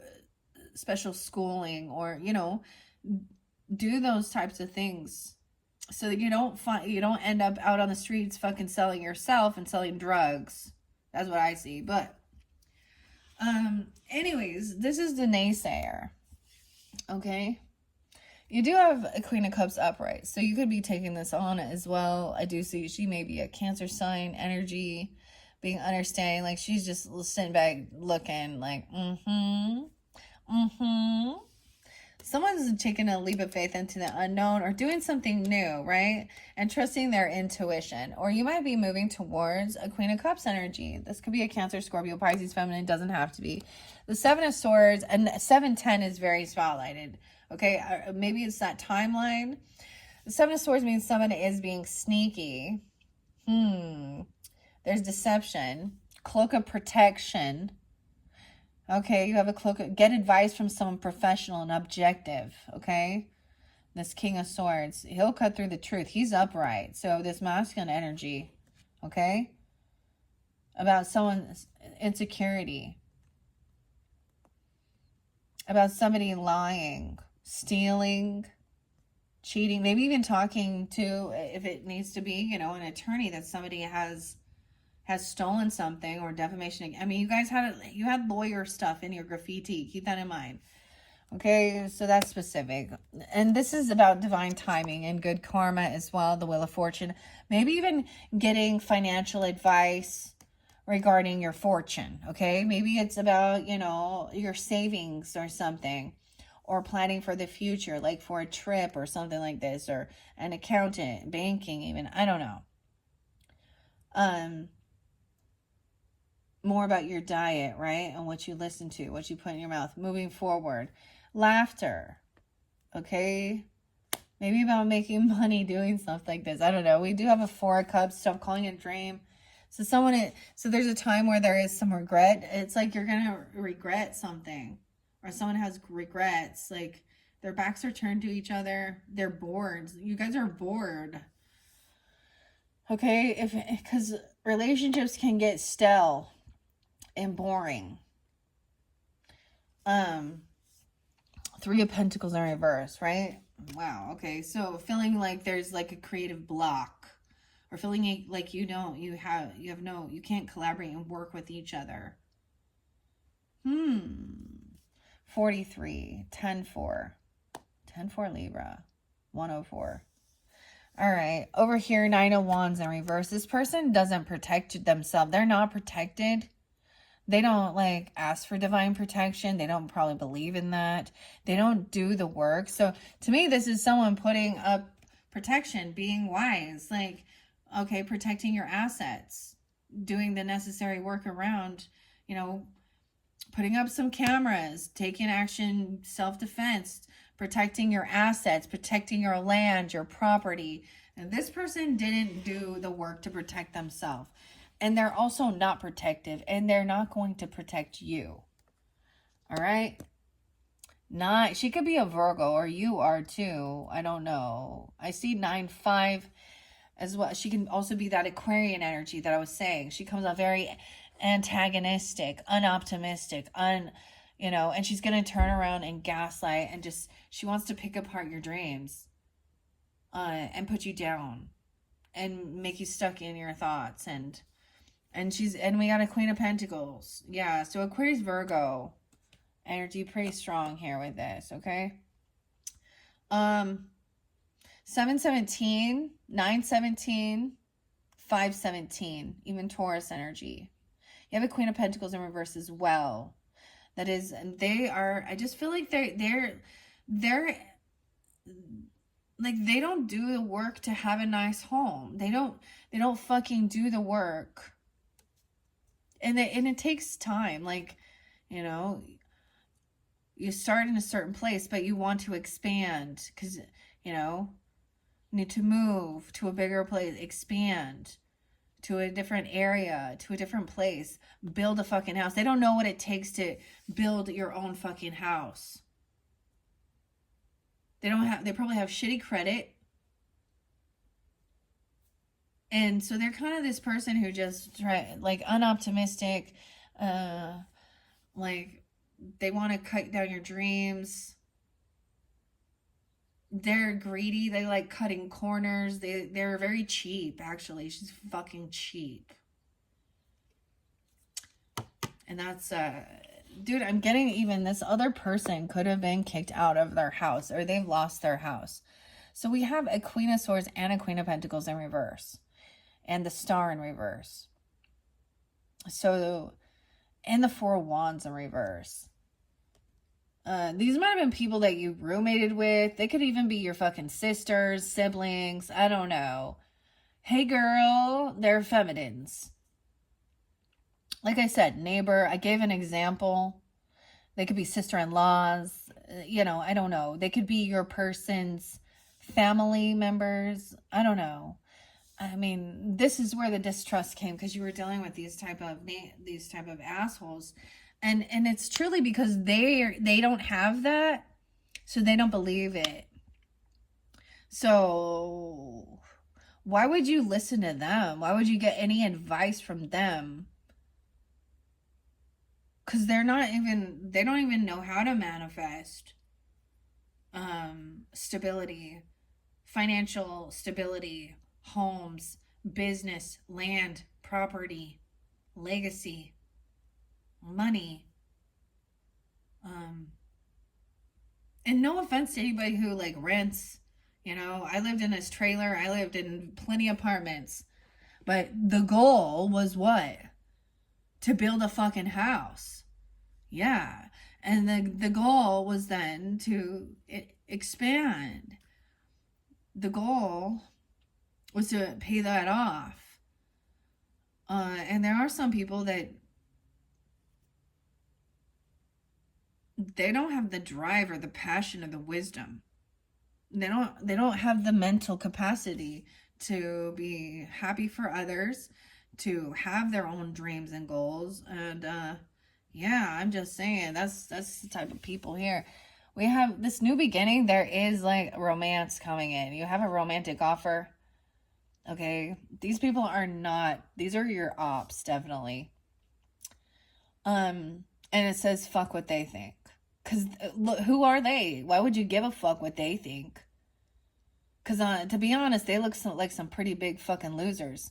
special schooling, or do those types of things, so that you don't end up out on the streets fucking selling yourself and selling drugs. That's what I see. But anyways, this is the naysayer. Okay, You do have a Queen of Cups upright, so you could be taking this on as well. I do see she may be a Cancer sign energy, being understanding, like she's just sitting back looking like, someone's taking a leap of faith into the unknown or doing something new, right? And trusting their intuition. Or you might be moving towards a Queen of Cups energy. This could be a Cancer, Scorpio, Pisces, feminine. It doesn't have to be. The Seven of Swords and 710 is very spotlighted. Okay, maybe it's that timeline. The Seven of Swords means someone is being sneaky. There's deception. Cloak of protection. Okay, you have a cloak. Get advice from someone professional and objective, okay? This King of Swords, he'll cut through the truth. He's upright. So this masculine energy, okay? About someone's insecurity. About somebody lying, stealing, cheating. Maybe even talking to, if it needs to be, you know, an attorney that somebody has stolen something, or defamation. I mean, you guys had lawyer stuff in your graffiti. Keep that in mind. Okay, so that's specific. And this is about divine timing and good karma as well, the Wheel of Fortune. Maybe even getting financial advice regarding your fortune, okay? Maybe it's about, you know, your savings or something, or planning for the future, like for a trip or something like this, or an accountant, banking even, I don't know. More about your diet, right? And what you listen to, what you put in your mouth. Moving forward. Laughter. Okay? Maybe about making money doing stuff like this. I don't know. We do have a Four of Cups. Stop calling it a dream. So there's a time where there is some regret. It's like you're going to regret something. Or someone has regrets. Like their backs are turned to each other. They're bored. You guys are bored. Okay? Because relationships can get stale and boring. Three of Pentacles in reverse, right? Wow. Okay, so feeling like there's like a creative block, or feeling like you can't collaborate and work with each other. 43, 10-4, 10-4 Libra, 104. All right, over here, 9 of Wands in reverse. This person doesn't protect themselves. They're not protected. They don't like ask for divine protection. They don't probably believe in that. They don't do the work. So to me, this is someone putting up protection, being wise, like, okay, protecting your assets, doing the necessary work around, you know, putting up some cameras, taking action, self-defense, protecting your assets, protecting your land, your property. And this person didn't do the work to protect themselves. And they're also not protective, and they're not going to protect you. All right? She could be a Virgo, or you are too. I don't know. I see 9-5 as well. She can also be that Aquarian energy that I was saying. She comes out very antagonistic, unoptimistic, and she's going to turn around and gaslight, and she wants to pick apart your dreams and put you down and make you stuck in your thoughts. And we got a Queen of Pentacles. Yeah, so Aquarius, Virgo energy pretty strong here with this, okay? 7-17, 9-17, 5-17, even Taurus energy. You have a Queen of Pentacles in reverse as well. That is, I just feel like they're like, they don't do the work to have a nice home. They don't fucking do the work. And it takes time. Like, you start in a certain place, but you want to expand because, you need to move to a bigger place, expand to a different area, to a different place, build a fucking house. They don't know what it takes to build your own fucking house. They probably have shitty credit. And so they're kind of this person who just unoptimistic, like they want to cut down your dreams. They're greedy. They like cutting corners. They're very cheap, actually. She's fucking cheap. And that's dude, I'm getting even this other person could have been kicked out of their house, or they've lost their house. So we have a Queen of Swords and a Queen of Pentacles in reverse, and the Star in reverse. So, and the Four of Wands in reverse. These might have been people that you roommated with. They could even be your fucking sisters, siblings. I don't know. Hey girl, they're feminines. Like I said, neighbor. I gave an example. They could be sister-in-laws. You know, I don't know. They could be your person's family members. I don't know. I mean, this is where the distrust came, because you were dealing with these type of assholes. And it's truly because they don't have that, so they don't believe it. So why would you listen to them? Why would you get any advice from them? Because they don't even know how to manifest stability, financial stability, homes, business, land, property, legacy, money. And no offense to anybody who like rents, you know, I lived in this trailer, I lived in plenty of apartments, but the goal was what? To build a fucking house. Yeah. And the goal was then to expand. The goal was to pay that off. And there are some people that they don't have the drive or the passion or the wisdom. They don't have the mental capacity to be happy for others, to have their own dreams and goals. And yeah, I'm just saying that's the type of people here. We have this new beginning. There is like romance coming in. You have a romantic offer. Okay, these people are not, these are your ops, definitely. And it says fuck what they think. Because look, who are they? Why would you give a fuck what they think? Because to be honest, they look like some pretty big fucking losers.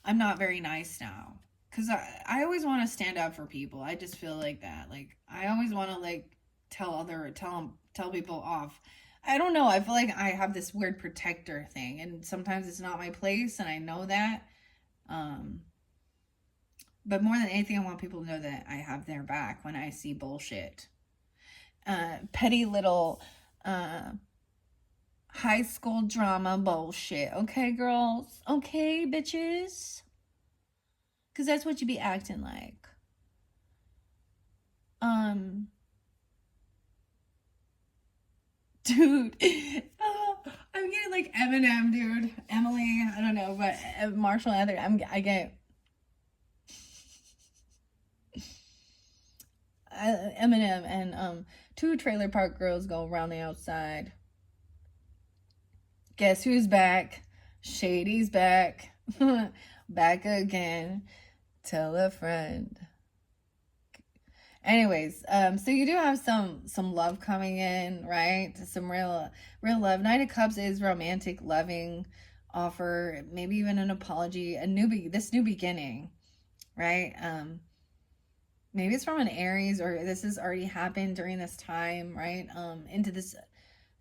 I'm not very nice now. Because I always want to stand up for people. I just feel like that. Like, I always want to, like, tell people off. I don't know. I feel like I have this weird protector thing. And sometimes it's not my place, and I know that. But more than anything, I want people to know that I have their back when I see bullshit. Petty little high school drama bullshit. Okay, girls? Okay, bitches? Because that's what you be acting like. Dude. Oh, I'm getting like Eminem, dude. Emily, I don't know, but Marshall Anthony, I get Eminem and two trailer park girls go around the outside. Guess who's back? Shady's back. Back again. Tell a friend. Anyways, so you do have some love coming in, right? Some real love. Knight of Cups is romantic, loving offer, maybe even an apology, this new beginning, right? Maybe it's from an Aries, or this has already happened during this time, right? Into this,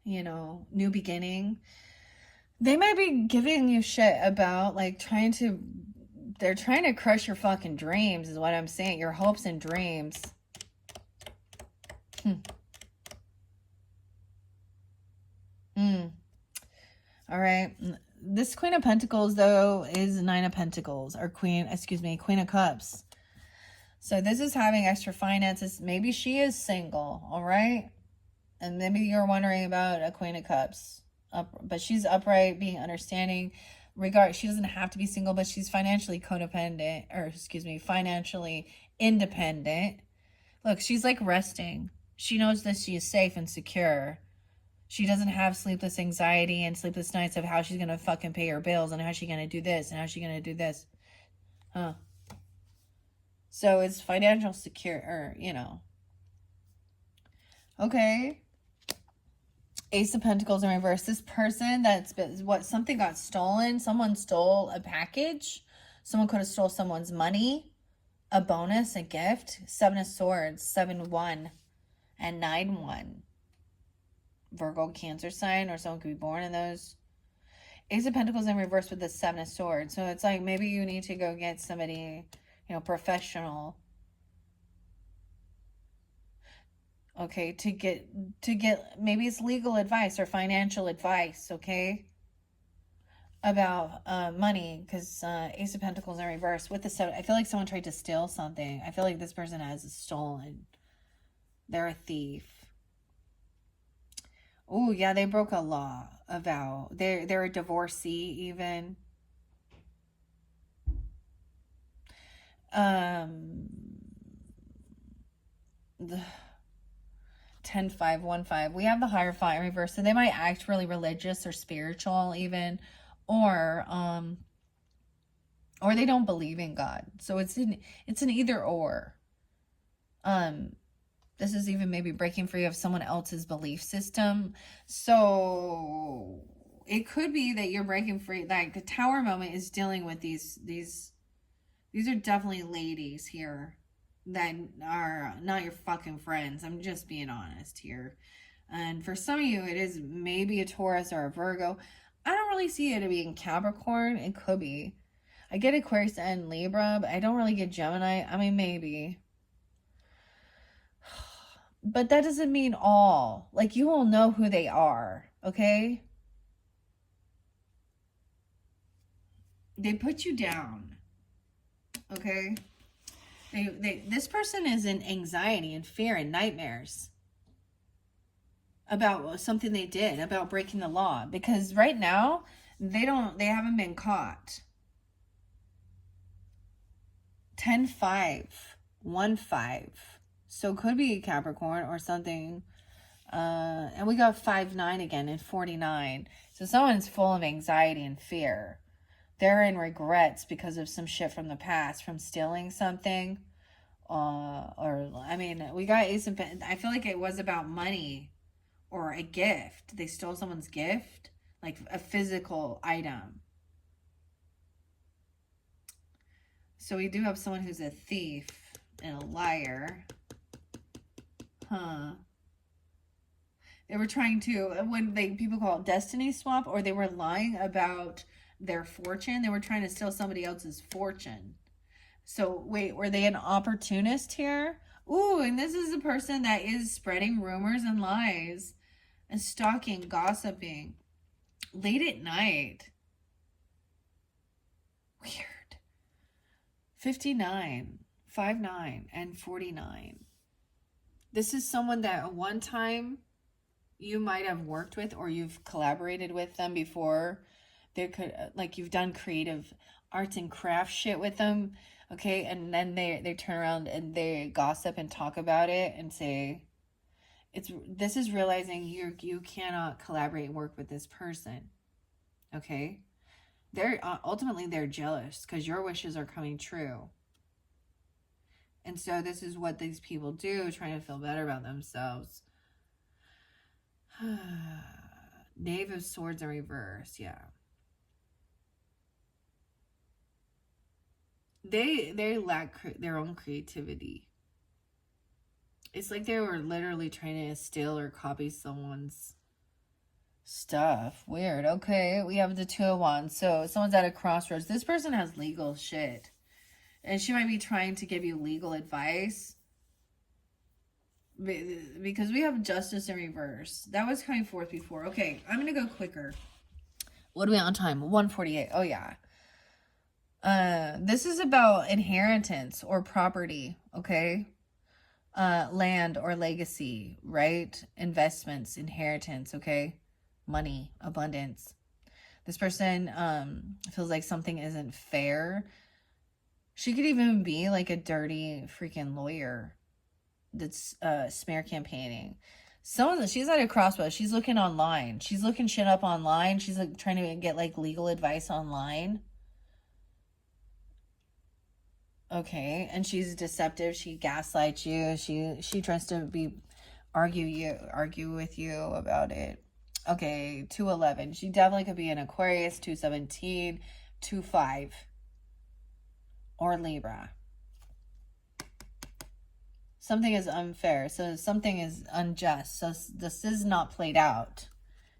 new beginning. They might be giving you shit about like they're trying to crush your fucking dreams, is what I'm saying. Your hopes and dreams. All right. This Queen of Pentacles, though, is Nine of Pentacles, or Queen of Cups. So this is having extra finances. Maybe she is single, all right? And maybe you're wondering about a Queen of Cups. But she's upright, being understanding. She doesn't have to be single, but she's financially codependent, financially independent. Look, she's like resting. She knows that she is safe and secure. She doesn't have sleepless anxiety and sleepless nights of how she's going to fucking pay her bills and how she's going to do this and how she's going to do this. So it's financial secure, Okay. Ace of Pentacles in reverse. This person something got stolen. Someone stole a package. Someone could have stole someone's money. a bonus, a gift. 7 of Swords, 7-1, and 9-1. Virgo, Cancer sign, or someone could be born in those. Ace of Pentacles in reverse with the 7 of Swords. So it's like maybe you need to go get somebody, professional. Okay, to get maybe it's legal advice or financial advice, okay? About money, because Ace of Pentacles in reverse with the 7. I feel like someone tried to steal something. I feel like this person has stolen. They're a thief. Oh, yeah, they broke a law, a vow. They're a divorcee even. 10-5-1-5. We have the Hierophant in reverse, so they might act really religious or spiritual even, or they don't believe in God. So it's an either or. This is even maybe breaking free of someone else's belief system. So it could be that you're breaking free. Like the Tower moment is dealing with these are definitely ladies here that are not your fucking friends. I'm just being honest here. And for some of you, it is maybe a Taurus or a Virgo. I don't really see it being Capricorn. It could be. I get Aquarius and Libra, but I don't really get Gemini. I mean, maybe. But that doesn't mean all. Like, you will know who they are, okay? They put you down, okay? This person is in anxiety and fear and nightmares about something they did, about breaking the law. Because right now, they haven't been caught. 10-5-1-5. So it could be Capricorn or something. And we got 5-9 again and 49. So someone's full of anxiety and fear. They're in regrets because of some shit from the past, from stealing something. We got Ace of Pentacles. I feel like it was about money or a gift. They stole someone's gift, like a physical item. So we do have someone who's a thief and a liar. They were trying to, people call it destiny swap, or they were lying about their fortune. They were trying to steal somebody else's fortune. So wait, were they an opportunist here? Ooh, and this is a person that is spreading rumors and lies and stalking, gossiping late at night. Weird. 59, 5-9, and 49. This is someone that at one time you might have worked with, or you've collaborated with them before. They could, like, you've done creative arts and craft shit with them, okay? And then they turn around and they gossip and talk about it and say, this is realizing you cannot collaborate and work with this person, okay? They're ultimately they're jealous because your wishes are coming true. And so this is what these people do, trying to feel better about themselves. Knave of Swords in reverse, yeah. They lack their own creativity. It's like they were literally trying to steal or copy someone's stuff. Weird. Okay, we have the 2 of Wands. So someone's at a crossroads. This person has legal shit. And she might be trying to give you legal advice. Because we have Justice in reverse. That was coming forth before. Okay, I'm going to go quicker. What are we on time? 1:48. Oh, yeah. This is about inheritance or property, okay? Land or legacy, right? Investments, inheritance, okay? Money, abundance. This person feels like something isn't fair. She could even be like a dirty freaking lawyer that's smear campaigning. She's at a crossroads. She's looking online. She's looking shit up online. She's like trying to get like legal advice online. Okay, and she's deceptive. She gaslights you. She tries to argue with you about it. Okay, 2-11. She definitely could be an Aquarius. 2-17, 2-5, or Libra. Something is unfair. So something is unjust. So this is not played out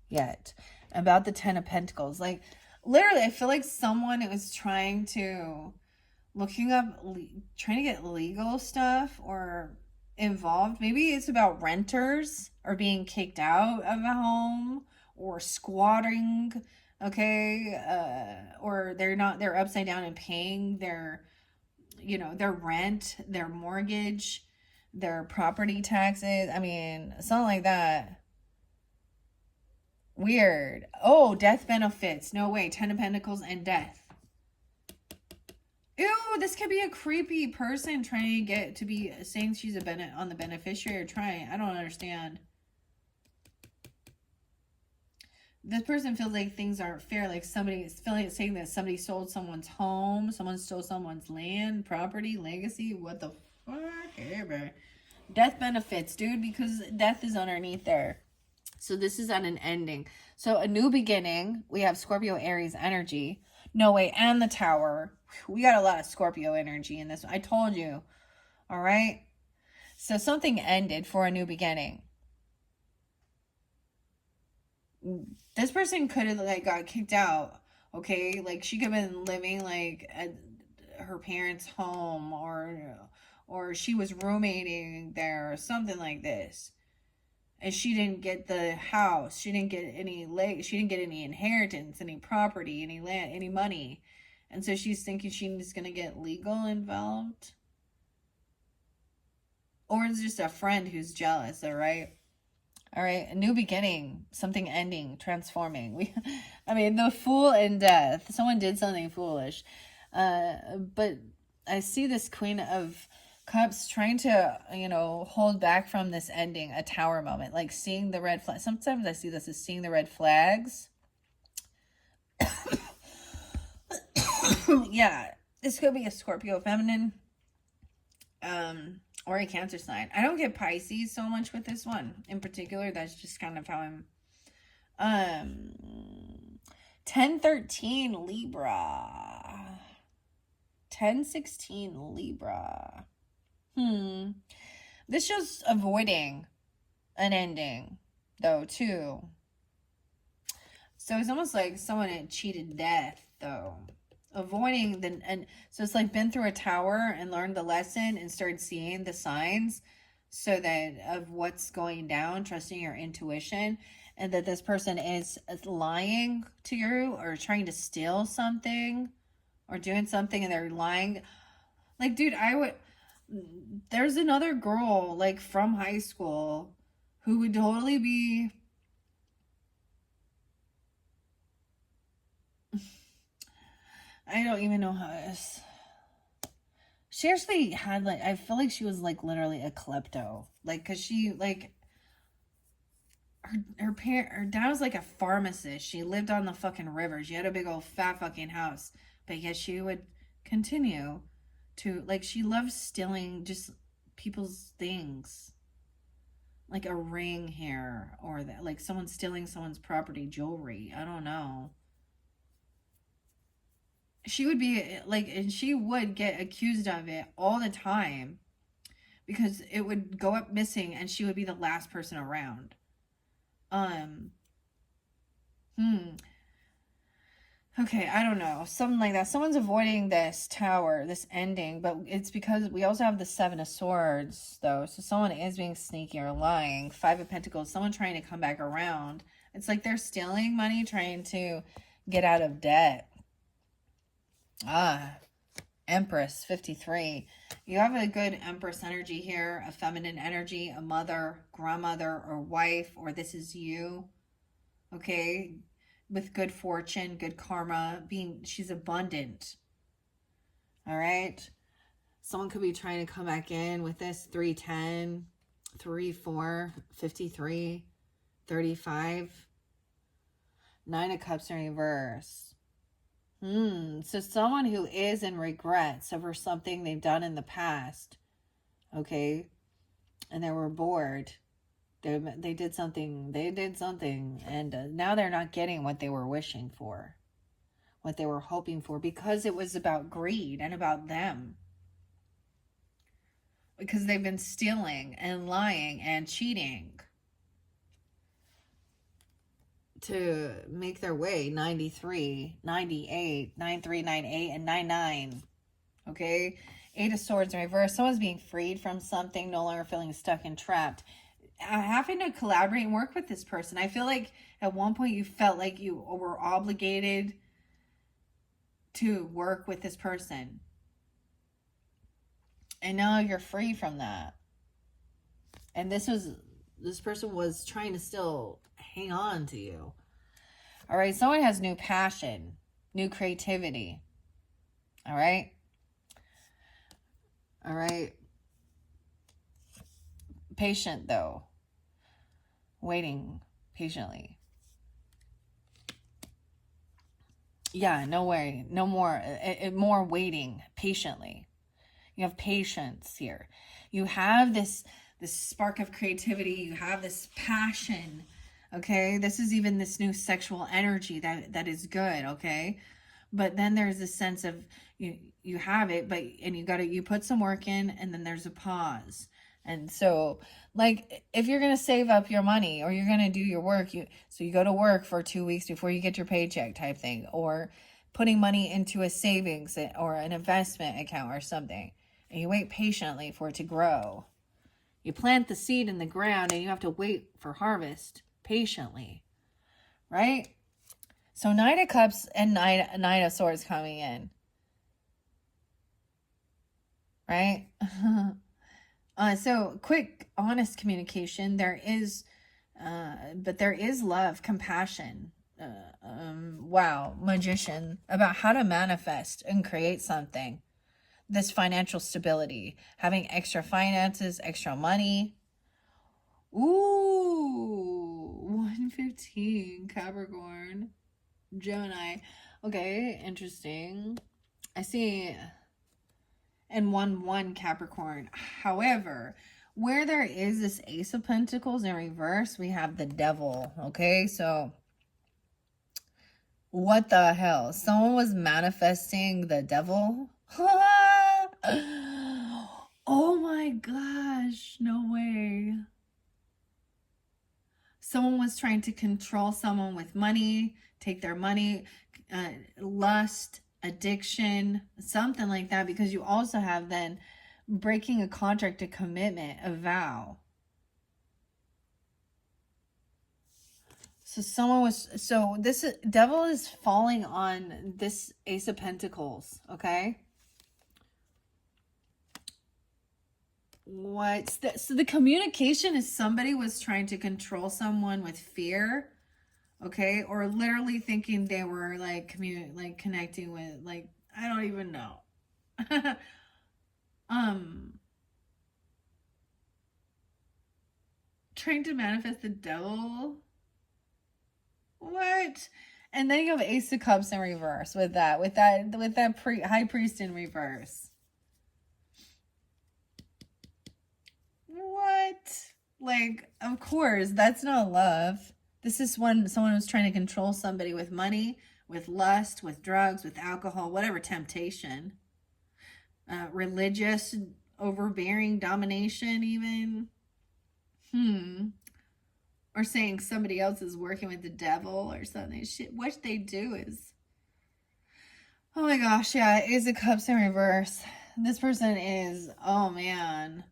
yet. About the Ten of Pentacles. Like, literally, I feel like someone is trying to, looking up, trying to get legal stuff or involved. Maybe it's about renters or being kicked out of a home or squatting, okay? Or they're upside down and paying their, their rent, their mortgage, their property taxes. I mean, something like that. Weird. Oh, death benefits. No way. Ten of Pentacles and death. Ew, this could be a creepy person trying to get to be saying she's on the beneficiary or trying. I don't understand. This person feels like things aren't fair. Like somebody is saying that somebody sold someone's home, someone stole someone's land, property, legacy. What the fuck? Death benefits, dude, because death is underneath there. So this is at an ending. So a new beginning. We have Scorpio, Aries energy. No way. And the Tower. We got a lot of Scorpio energy in this. I told you. All right. So something ended for a new beginning. This person could have like got kicked out. Okay. Like she could have been living like at her parents' home or she was roommating there or something like this. And she didn't get the house. She didn't get she didn't get any inheritance, any property, any land, any money. And so she's thinking she's going to get legal involved. Or it's just a friend who's jealous, all right? All right, a new beginning, something ending, transforming. I mean, the Fool and death. Someone did something foolish. But I see this Queen of Cups trying to, hold back from this ending, a Tower moment, like seeing the red flag. Sometimes I see this as seeing the red flags. Yeah, this could be a Scorpio feminine, or a Cancer sign. I don't get Pisces so much with this one in particular. That's just kind of how I'm. 1013 Libra. 1016 Libra. This shows avoiding an ending, though, too. So it's almost like someone had cheated death, though. Avoiding and so it's like been through a tower and learned the lesson and started seeing the signs so that of what's going down, trusting your intuition, and that this person is lying to you or trying to steal something or doing something and they're lying. Like, dude, there's another girl like from high school who would totally be I don't even know how it is. She actually had like, I feel like she was like literally a klepto. Like, cause she like, her dad was like a pharmacist. She lived on the fucking river. She had a big old fat fucking house. But yet she would continue to, like, she loved stealing just people's things. Like a ring here or that, like someone stealing someone's property, jewelry. I don't know. She would be like, and she would get accused of it all the time because it would go up missing and she would be the last person around. Okay, I don't know. Something like that. Someone's avoiding this tower, this ending, but it's because we also have the Seven of Swords, though. So someone is being sneaky or lying. Five of Pentacles, someone trying to come back around. It's like they're stealing money, trying to get out of debt. Empress 53. You have a good Empress energy here, a feminine energy, a mother, grandmother, or wife, or this is you. Okay, with good fortune, good karma, she's abundant. All right. Someone could be trying to come back in with this 310, 34, 53, 35. 9 of Cups in reverse. So someone who is in regrets over something they've done in the past, okay, and they were bored. They did something, and now they're not getting what they were wishing for, what they were hoping for, because it was about greed and about them. because they've been stealing and lying and cheating to make their way. 93, 98, 93, 98, and 99. Okay? 8 of Swords in reverse. Someone's being freed from something, no longer feeling stuck and trapped. Having to collaborate and work with this person. I feel like at one point you felt like you were obligated to work with this person. And now you're free from that. And this person was trying to still hang on to you. All right, someone has new passion, new creativity. All right? All right. Patient, though. Waiting patiently. Yeah, no way. No more. More waiting patiently. You have patience here. You have this spark of creativity. You have this passion. Okay? This is even this new sexual energy that is good, okay? But then there's a sense of you have it, but and you put some work in, and then there's a pause. And so, like, if you're going to save up your money or you're going to do your work, so you go to work for 2 weeks before you get your paycheck type thing, or putting money into a savings or an investment account or something, and you wait patiently for it to grow. You plant the seed in the ground and you have to wait for harvest patiently, right? So Knight of Cups and Knight of Swords coming in, right? So quick, honest communication. There is, but there is love, compassion. Wow, Magician, about how to manifest and create something. This financial stability, having extra finances, extra money. Ooh, 115, Capricorn, Gemini. Okay, interesting. I see. And 1-1 Capricorn. However, where there is this Ace of Pentacles in reverse, we have the Devil. Okay, so what the hell? Someone was manifesting the Devil? Oh my gosh, no way. Someone was trying to control someone with money, take their money, lust, addiction, something like that, because you also have then breaking a contract, a commitment, a vow. So this Devil is falling on this Ace of Pentacles, okay? So the communication is somebody was trying to control someone with fear, okay, or literally thinking they were like connecting with, like, I don't even know. Trying to manifest the Devil. What? And then you have Ace of Cups in reverse with that High Priest in reverse. What? Like, of course, that's not love. This is when someone was trying to control somebody with money, with lust, with drugs, with alcohol, whatever temptation. Religious, overbearing domination even. Or saying somebody else is working with the devil or something. Shit, what they do is... Oh my gosh, yeah, Ace of Cups in reverse. This person is, oh man...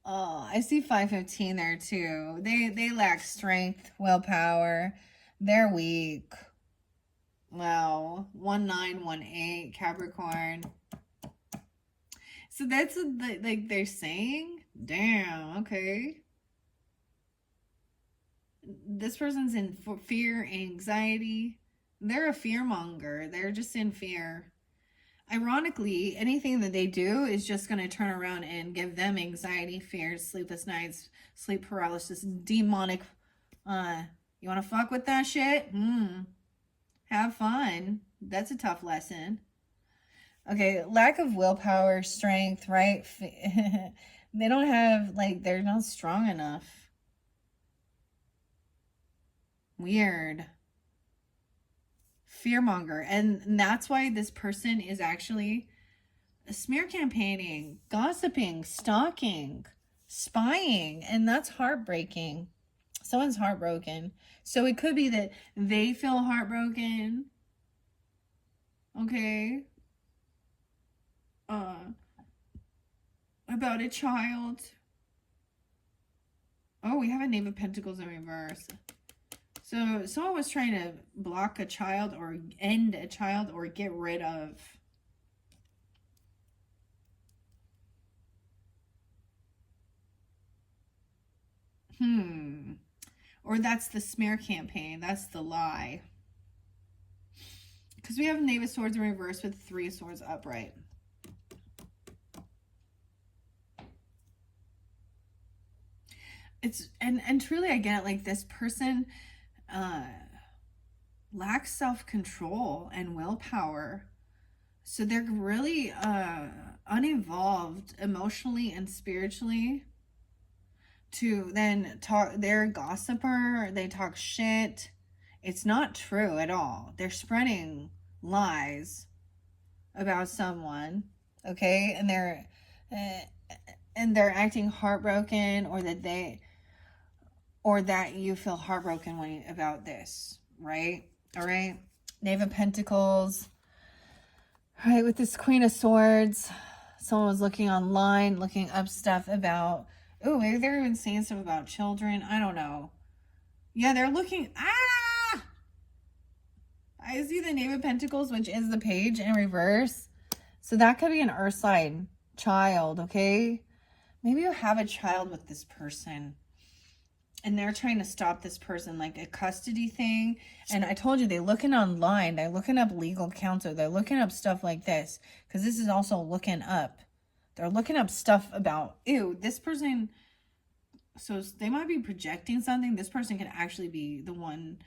Oh, I see 515 there too. They lack strength, willpower. They're weak. Wow. 1918 Capricorn. So that's like they're saying. Damn. Okay. This person's in fear, anxiety. They're a fear monger. They're just in fear. Ironically, anything that they do is just going to turn around and give them anxiety, fears, sleepless nights, sleep paralysis, demonic. You want to fuck with that shit? Have fun. That's a tough lesson. Okay, lack of willpower, strength, right? They don't have, like, they're not strong enough. Weird. Fearmonger. And that's why this person is actually smear campaigning, gossiping, stalking, spying, and that's heartbreaking. Someone's heartbroken. So it could be that they feel heartbroken. Okay. About a child. Oh, we have a Knave of Pentacles in reverse. So someone was trying to block a child or end a child or get rid of. Or that's the smear campaign. That's the lie. Because we have Knave of Swords in reverse with 3 of Swords upright. It's and truly I get it, like this person lacks self-control and willpower. So they're really uninvolved emotionally and spiritually. To then talk, they're a gossiper, they talk shit. It's not true at all. They're spreading lies about someone, okay? And they're acting heartbroken, or that you feel heartbroken about this, right? All right. Knave of Pentacles. All right, with this Queen of Swords, someone was looking online, looking up stuff about, oh, maybe they're even saying stuff about children. I don't know. Yeah, they're looking. I see the Knave of Pentacles, which is the page in reverse. So that could be an earth sign child, okay? Maybe you have a child with this person and they're trying to stop this person, like a custody thing. And I told you, they're looking online. They're looking up legal counsel. They're looking up stuff like this, because this is also looking up. They're looking up stuff about, ew, this person. So they might be projecting something. This person could actually be the one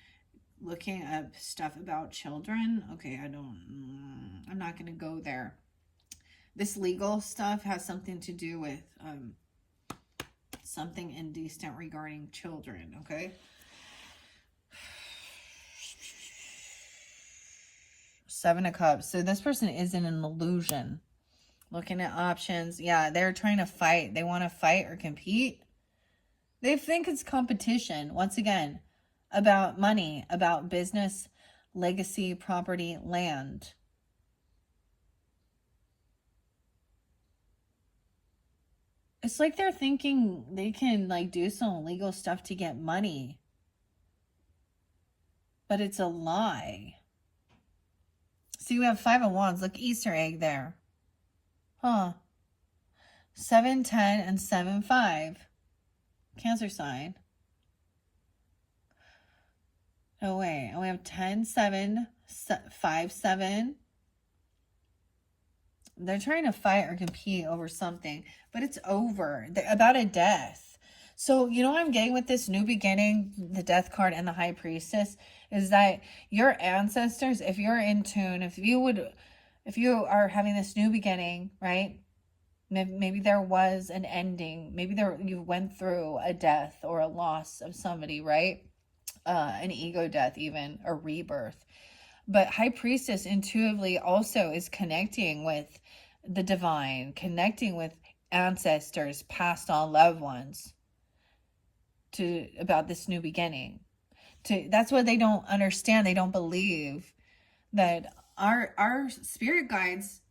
looking up stuff about children. Okay, I'm not going to go there. This legal stuff has something to do with something indecent regarding children, okay? Seven of Cups. So this person is in an illusion. Looking at options. Yeah, they're trying to fight. They want to fight or compete. They think it's competition. Once again, about money, about business, legacy, property, land. It's like they're thinking they can like do some legal stuff to get money. But it's a lie. See, we have 5 of Wands. Look, Easter egg there. Huh. 7, 10, and 7, 5. Cancer sign. Oh, wait. We have 10, 7, 5, 7. They're trying to fight or compete over something, but it's over. They're about a death. So, you know what I'm getting with this new beginning, the Death card and the High Priestess, is that your ancestors, if you're in tune, if you are having this new beginning, right? Maybe there was an ending. Maybe you went through a death or a loss of somebody, right? An ego death, even a rebirth. But High Priestess intuitively also is connecting with the divine, connecting with ancestors, passed on loved ones, about this new beginning. That's what they don't understand. They don't believe that our spirit guides.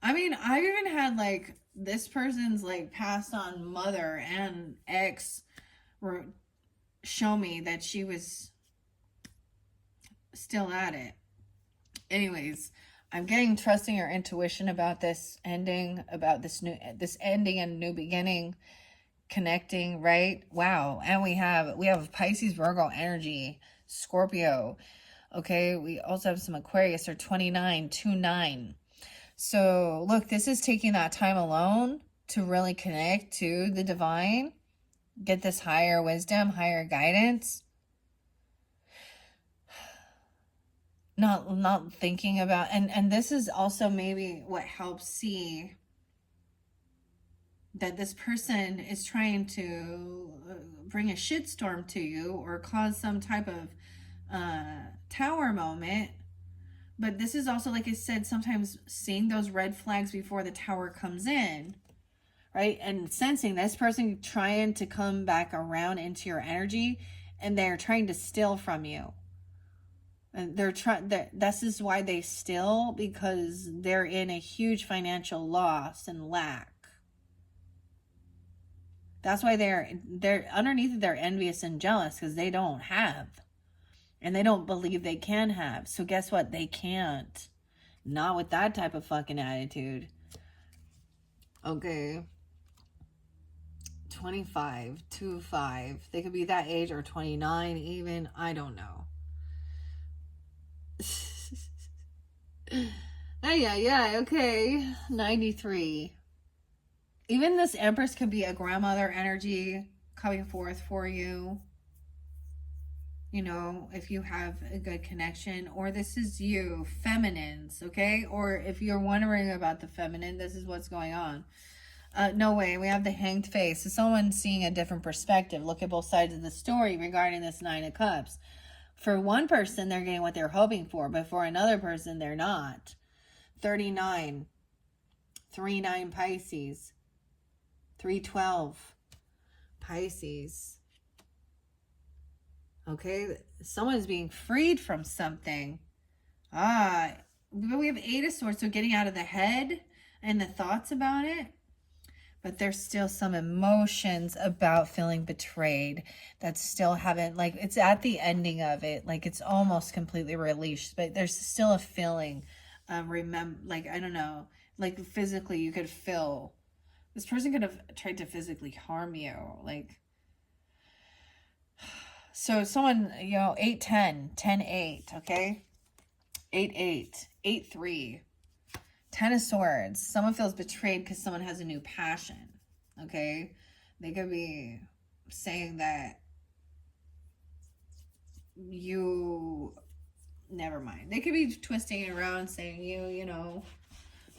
I mean, I even had like this person's like passed on mother and ex show me that she was still at it. Anyways, I'm getting trusting your intuition about this ending, about this ending and new beginning, connecting, right? Wow. And we have Pisces, Virgo energy, Scorpio. Okay, we also have some Aquarius, or 29, 2-9. So look, this is taking that time alone to really connect to the divine, get this higher wisdom, higher guidance. Not thinking about, and this is also maybe what helps see that this person is trying to bring a shitstorm to you or cause some type of tower moment But this is also, like I said, sometimes seeing those red flags before the Tower comes in, right? And sensing this person trying to come back around into your energy, and they're trying to steal from you. And they're trying, this is why they steal, because they're in a huge financial loss and lack. That's why they're underneath, they're envious and jealous because they don't have. And they don't believe they can have. So guess what? They can't. Not with that type of fucking attitude. Okay. 25, 25. They could be that age, or 29 even. I don't know. Yeah, okay. 93. Even this Empress could be a grandmother energy coming forth for you. You know, if you have a good connection, or this is you, feminines, okay? Or if you're wondering about the feminine, this is what's going on. No way, we have the Hanged Face. So someone's seeing a different perspective. Look at both sides of the story regarding this Nine of Cups. For one person, they're getting what they're hoping for, but for another person, they're not. 39. 3-9 Pisces. 312 Pisces. Okay, someone's being freed from something. We have 8 of Swords, so getting out of the head and the thoughts about it. But there's still some emotions about feeling betrayed that still haven't, like, it's at the ending of it. Like, it's almost completely released, but there's still a feeling. Like, I don't know, like physically you could feel. This person could have tried to physically harm you. Like, so someone, 8-10, 10-8, okay? 8-8, 8-3. 10 of Swords. Someone feels betrayed because someone has a new passion, okay? They could be saying that never mind. They could be twisting it around, saying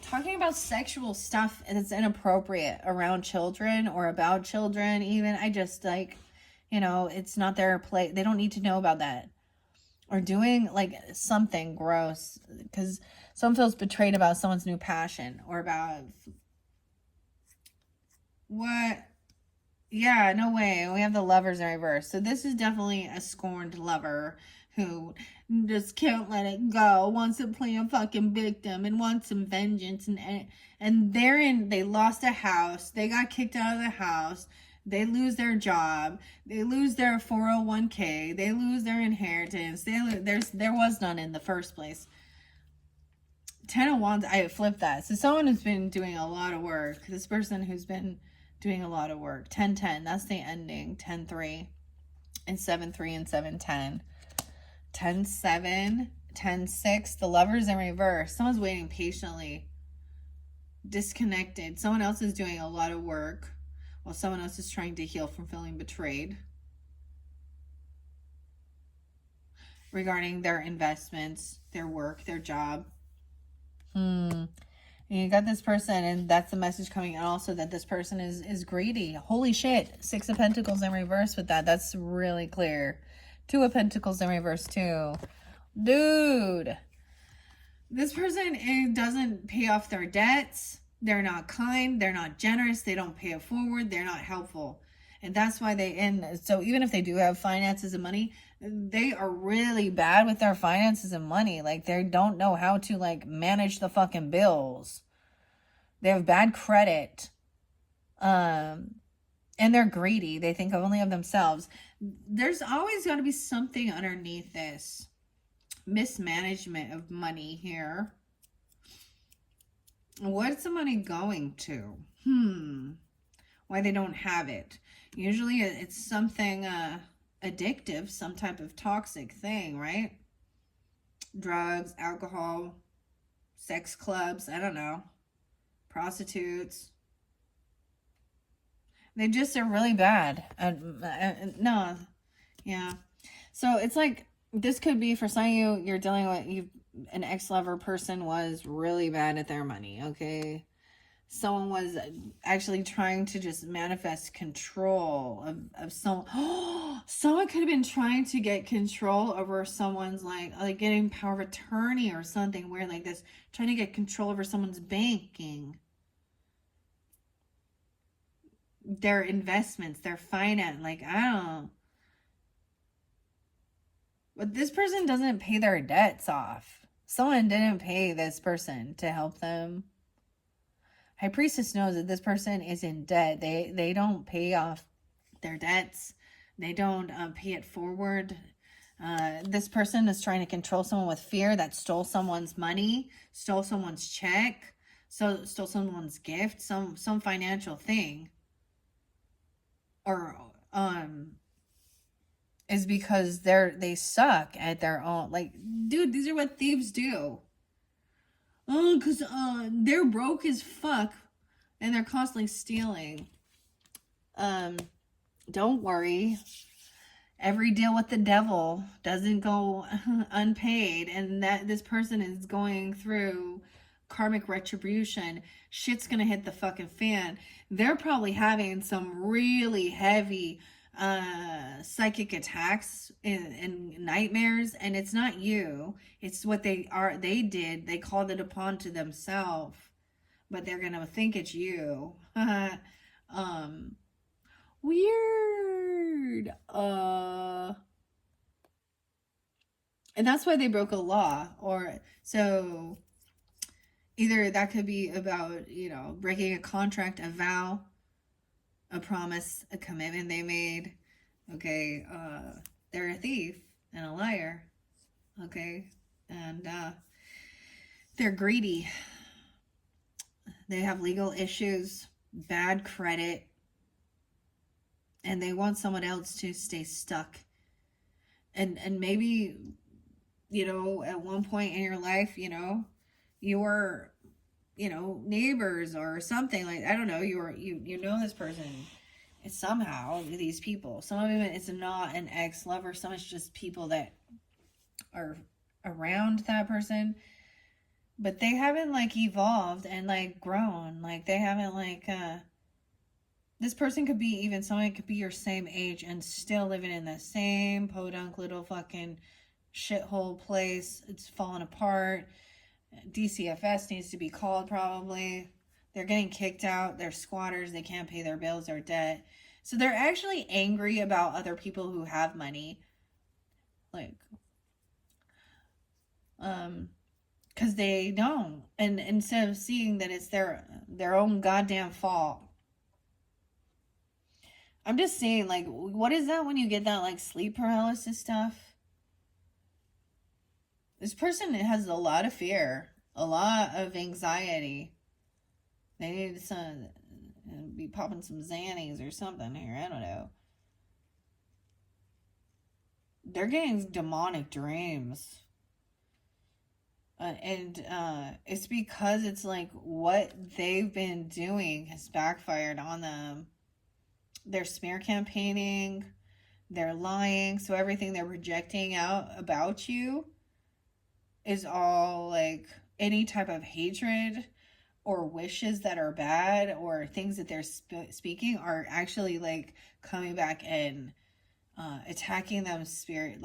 talking about sexual stuff that's inappropriate around children or about children even. I just, like, it's not their place. They don't need to know about that. Or doing, like, something gross because someone feels betrayed about someone's new passion, or about what? Yeah, no way. We have the Lovers in reverse. So this is definitely a scorned lover who just can't let it go, wants to play a fucking victim and wants some vengeance, and they lost a house, they got kicked out of the house, they lose their job, they lose their 401k, they lose their inheritance, there was none in the first place. 10 of Wands, I flipped that. So someone who's been doing a lot of work, this person who's been doing a lot of work. 10-10, that's the ending. 10-3 and 7-3 and 7-10. 10-7, 10-6, the Lovers in reverse. Someone's waiting patiently, disconnected. Someone else is doing a lot of work while someone else is trying to heal from feeling betrayed regarding their investments, their work, their job. And you got this person, and that's the message coming out also, that this person is greedy. Holy shit. 6 of Pentacles in reverse with that. That's really clear. 2 of Pentacles in reverse too. Dude. This person doesn't pay off their debts. They're not kind. They're not generous. They don't pay it forward. They're not helpful. And that's why so even if they do have finances and money, they are really bad with their finances and money. Like, they don't know how to, like, manage the fucking bills. They have bad credit. And they're greedy. They think only of themselves. There's always got to be something underneath this mismanagement of money here. What's the money going to? Why they don't have it? Usually it's something addictive, some type of toxic thing, right? Drugs, alcohol, sex clubs, I don't know. Prostitutes. They just are really bad. No. Yeah. So it's like, this could be for some of you, you're dealing with, an ex-lover person was really bad at their money, okay? someone was actually trying to just manifest control of someone. Someone could have been trying to get control over someone's like getting power of attorney or something weird like this, trying to get control over someone's banking, their investments, their finance. Like, I don't. But this person doesn't pay their debts off. Someone didn't pay this person to help them. High Priestess knows that this person is in debt. They don't pay off their debts. They don't pay it forward. This person is trying to control someone with fear that stole someone's money, stole someone's check, stole someone's gift, some financial thing. Or is because they suck at their own. Like, dude, these are what thieves do. Oh, because they're broke as fuck and they're constantly stealing. Don't worry. Every deal with the devil doesn't go unpaid, and that this person is going through karmic retribution. Shit's gonna hit the fucking fan. They're probably having some really heavy psychic attacks and nightmares, and it's not you, it's what they did. They called it upon to themselves, but they're gonna think it's you. Weird. And that's why they broke a law. Or so either that could be about, breaking a contract, a vow, a promise, a commitment they made. Okay, they're a thief and a liar. Okay, and they're greedy. They have legal issues, bad credit, and they want someone else to stay stuck. And maybe, at one point in your life, you were, neighbors or something. Like, I don't know, you know this person. It's somehow these people. Some of them, it's not an ex-lover. Some it's just people that are around that person. But they haven't, evolved and, grown. They haven't, this person could be even someone could be your same age and still living in the same podunk little fucking shithole place. It's falling apart. DCFS needs to be called probably. They're getting kicked out. They're squatters. They can't pay their bills or debt. So they're actually angry about other people who have money. Because they don't. And instead of seeing that it's their own goddamn fault. I'm just saying, what is that when you get that, sleep paralysis stuff? This person has a lot of fear, a lot of anxiety. They need to be popping some Xannies or something here. I don't know. They're getting demonic dreams. And it's because it's what they've been doing has backfired on them. They're smear campaigning, they're lying, so everything they're projecting out about you is all any type of hatred or wishes that are bad or things that they're speaking are actually coming back and attacking them spirit.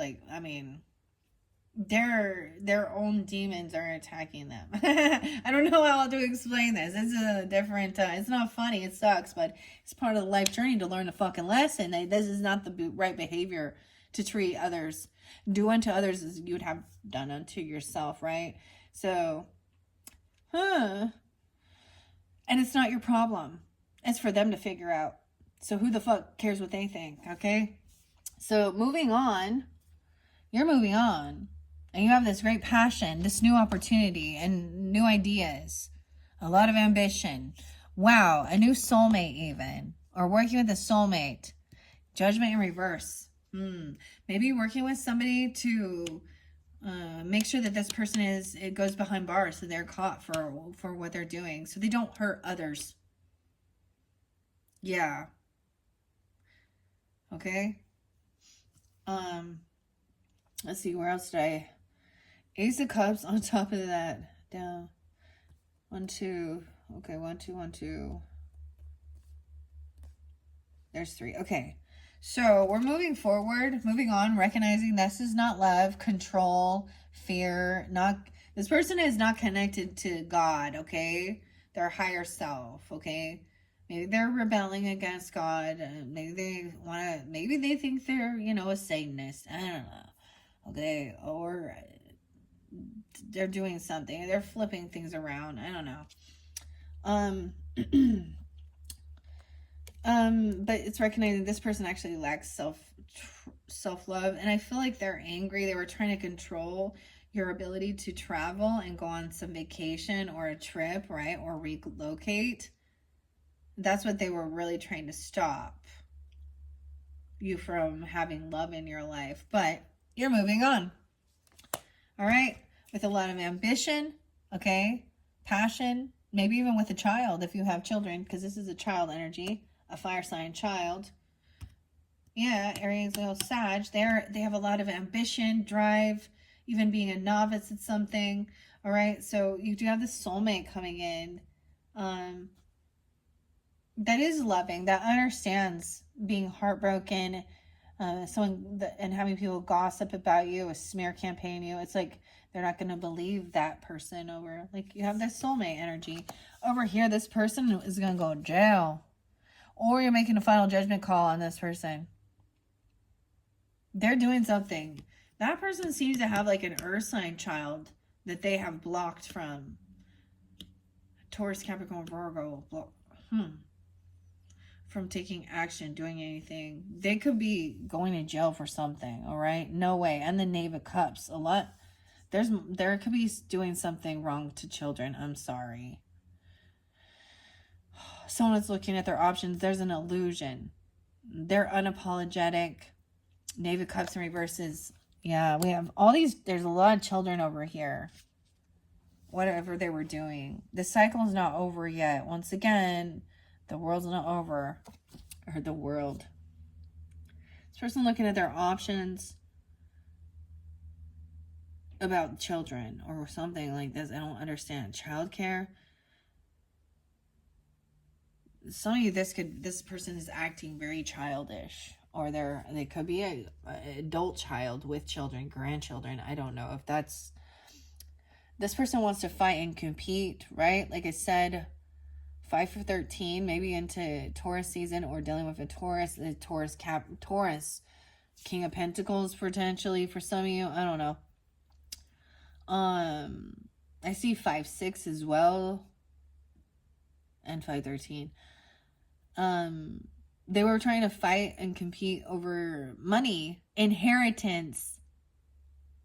Their own demons are attacking them. I don't know how to explain this. It's a different, it's not funny, it sucks, but it's part of the life journey to learn a fucking lesson. This is not the right behavior to treat others. Do unto others as you would have done unto yourself, right? So, and it's not your problem. It's for them to figure out. So who the fuck cares what they think, okay? So moving on, you're moving on. And you have this great passion, this new opportunity, and new ideas. A lot of ambition. Wow, a new soulmate even. Or working with a soulmate. Judgment in reverse. Maybe working with somebody to make sure that this person it goes behind bars so they're caught for what they're doing. So they don't hurt others. Yeah. Okay. Let's see, where else did Ace of Cups on top of that. Down. 1, 2. Okay, 1, 2, 1, 2. There's 3. Okay. So we're moving forward, moving on, recognizing this is not love, control, fear, not, this person is not connected to God, okay? Their higher self, okay? Maybe they're rebelling against God. Maybe they want to, maybe they think they're, you know, a Satanist. I don't know. Okay. Or they're doing something. They're flipping things around. I don't know. But it's recognizing this person actually lacks self-love, and I feel like they're angry. They were trying to control your ability to travel and go on some vacation or a trip, right? Or relocate. That's what they were really trying to stop you from having love in your life. But you're moving on. All right? With a lot of ambition, okay? Passion, maybe even with a child if you have children, because this is a child energy, a fire sign child. Yeah, Aries, Leo, Sag, they have a lot of ambition, drive, even being a novice at something. All right, so you do have the soulmate coming in. That is loving, that understands being heartbroken, and having people gossip about you, a smear campaign you. It's like they're not going to believe that person over. Like, you have this soulmate energy. Over here, this person is going to go to jail. Or you're making a final judgment call on this person. They're doing something. That person seems to have like an earth sign child that they have blocked from. Taurus, Capricorn, Virgo. From taking action, doing anything. They could be going to jail for something, all right? No way. And the Knave of Cups. A lot. There could be doing something wrong to children. I'm sorry. Someone's looking at their options. There's an illusion. They're unapologetic. Knave of Cups in reverses. Yeah, we have all these. There's a lot of children over here. Whatever they were doing. The cycle is not over yet. Once again, the world's not over. Or the world. This person looking at their options about children or something like this. I don't understand. Childcare. Some of you, this person is acting very childish, or they could be a adult child with children, grandchildren. I don't know if that's, this person wants to fight and compete, right? Like I said, 5 for 13, maybe into Taurus season, or dealing with a Taurus, Taurus, King of Pentacles potentially for some of you. I don't know. I see 5-6 as well, and 5-13. They were trying to fight and compete over money, inheritance.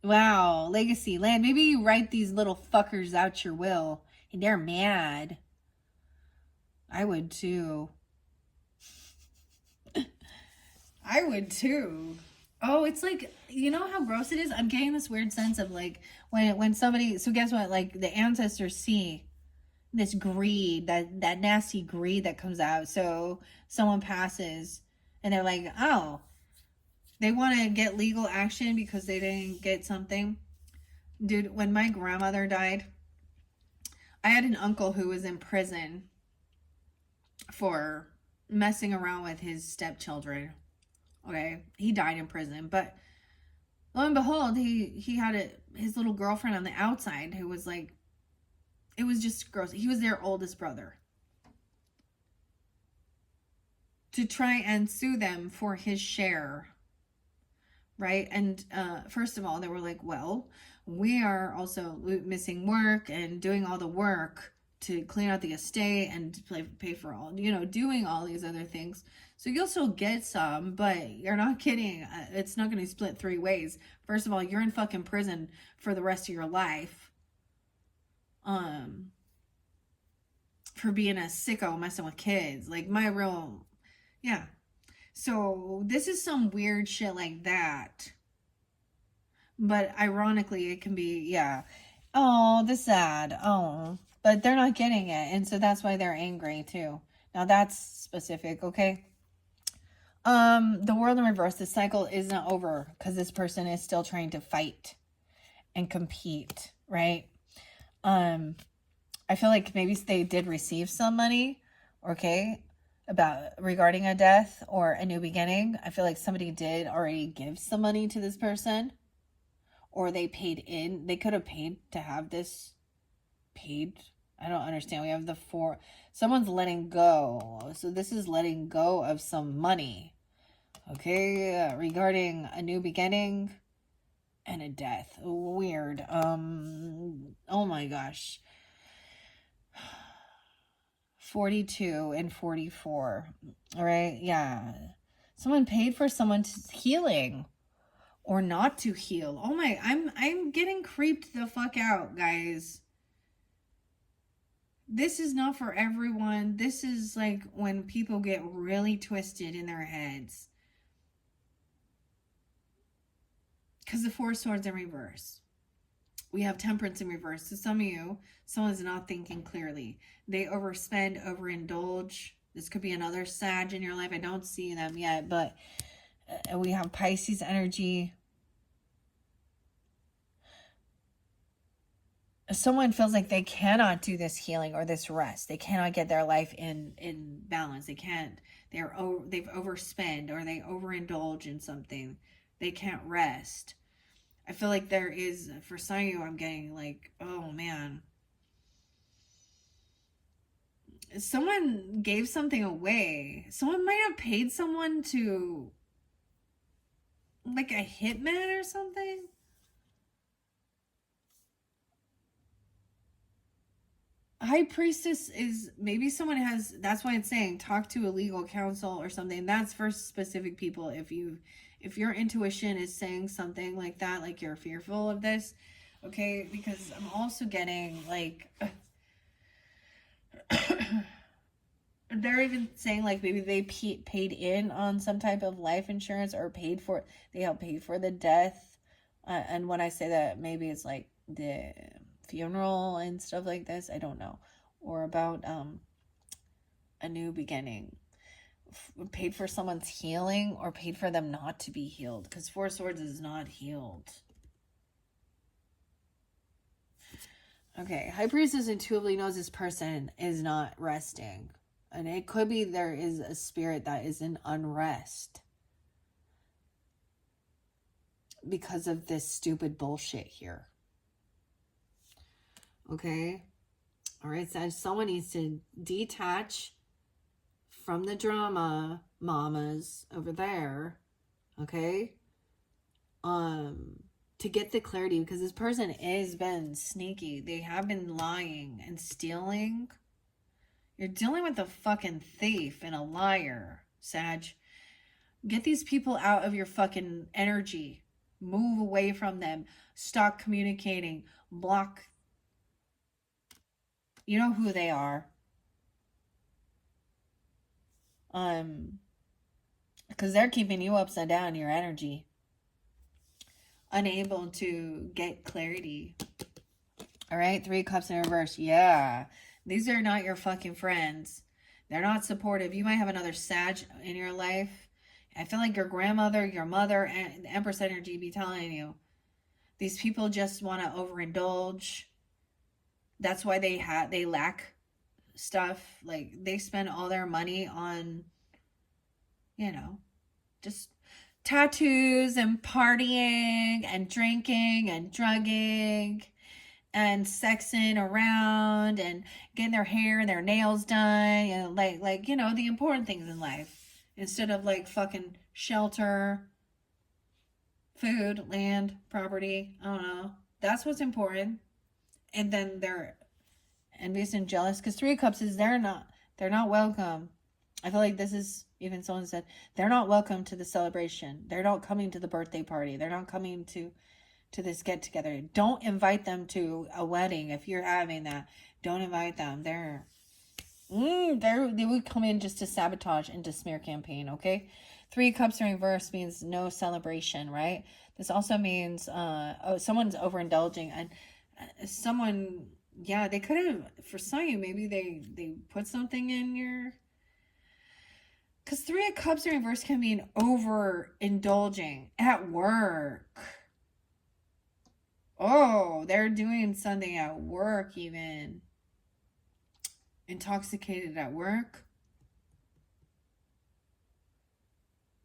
Wow, legacy, land. Maybe you write these little fuckers out your will, and they're mad. I would too. I would too. Oh, it's like, you know how gross it is? I'm getting this weird sense of like when somebody, so guess what? Like the ancestors see this greed, that nasty greed that comes out. So someone passes and they're like, oh, they want to get legal action because they didn't get something. Dude, when my grandmother died, I had an uncle who was in prison for messing around with his stepchildren. Okay, he died in prison, but lo and behold, he had his little girlfriend on the outside who was like, it was just gross. He was their oldest brother. To try and sue them for his share, right? And first of all, they were like, well, we are also missing work and doing all the work to clean out the estate and pay for all, doing all these other things. So you'll still get some, but you're not kidding. It's not going to split 3 ways. First of all, you're in fucking prison for the rest of your life. For being a sicko messing with kids. Like yeah. So this is some weird shit like that. But ironically, it can be, yeah. Oh, the sad. Oh, but they're not getting it. And so that's why they're angry too. Now that's specific, okay? The world in reverse, the cycle isn't over because this person is still trying to fight and compete, right? I feel like maybe they did receive some money, okay, about regarding a death or a new beginning. I feel like somebody did already give some money to this person, or they paid in. They could have paid to have this paid. I don't understand. We have the 4. Someone's letting go. So this is letting go of some money, okay, regarding a new beginning and a death. Weird. Oh my gosh. 42 and 44. All right. Yeah. Someone paid for someone's healing or not to heal. Oh my, I'm getting creeped the fuck out, guys. This is not for everyone. This is like when people get really twisted in their heads. Because the 4 swords in reverse. We have temperance in reverse. So some of you, someone's not thinking clearly. They overspend, overindulge. This could be another Sag in your life. I don't see them yet, but we have Pisces energy. Someone feels like they cannot do this healing or this rest. They cannot get their life in balance. They can't. They've overspent or they overindulge in something. They can't rest. I feel like there is, for some of you, I'm getting like, oh man. Someone gave something away. Someone might have paid someone to, like a hitman or something. High Priestess is, maybe someone has, that's why it's saying talk to a legal counsel or something. That's for specific people. If your intuition is saying something like that, like you're fearful of this, okay, because I'm also getting like they're even saying like maybe they paid in on some type of life insurance or they helped pay for the death, and when I say that, maybe it's like the funeral and stuff like this, I don't know, or about a new beginning. Paid for someone's healing or paid for them not to be healed, because 4 swords is not healed. Okay, High Priestess intuitively knows this person is not resting, and it could be there is a spirit that is in unrest because of this stupid bullshit here. Okay, all right, so someone needs to detach from the drama, mamas over there, okay, to get the clarity, because this person has been sneaky. They have been lying and stealing. You're dealing with a fucking thief and a liar, Sag. Get these people out of your fucking energy. Move away from them. Stop communicating. Block. You know who they are. Because they're keeping you upside down, your energy. Unable to get clarity. All right, 3 cups in reverse. Yeah, these are not your fucking friends. They're not supportive. You might have another Sag in your life. I feel like your grandmother, your mother, and the Empress energy be telling you. These people just want to overindulge. That's why they lack stuff. Like, they spend all their money on, you know, just tattoos and partying and drinking and drugging and sexing around and getting their hair and their nails done, and like you know, the important things in life, instead of like fucking shelter, food, land, property. I don't know. That's what's important. And then they're envious and jealous, because 3 of Cups is they're not welcome. I feel like this is, even someone said, they're not welcome to the celebration. They're not coming to the birthday party. They're not coming to this get together. Don't invite them to a wedding if you're having that. Don't invite them. They would come in just to sabotage and to smear campaign. Okay, 3 Cups in reverse means no celebration, right? This also means someone's overindulging, and someone, yeah, they could have, for some of you, maybe they put something in your, because 3 of Cups in reverse can mean overindulging at work. Oh, they're doing something at work even. intoxicated at work.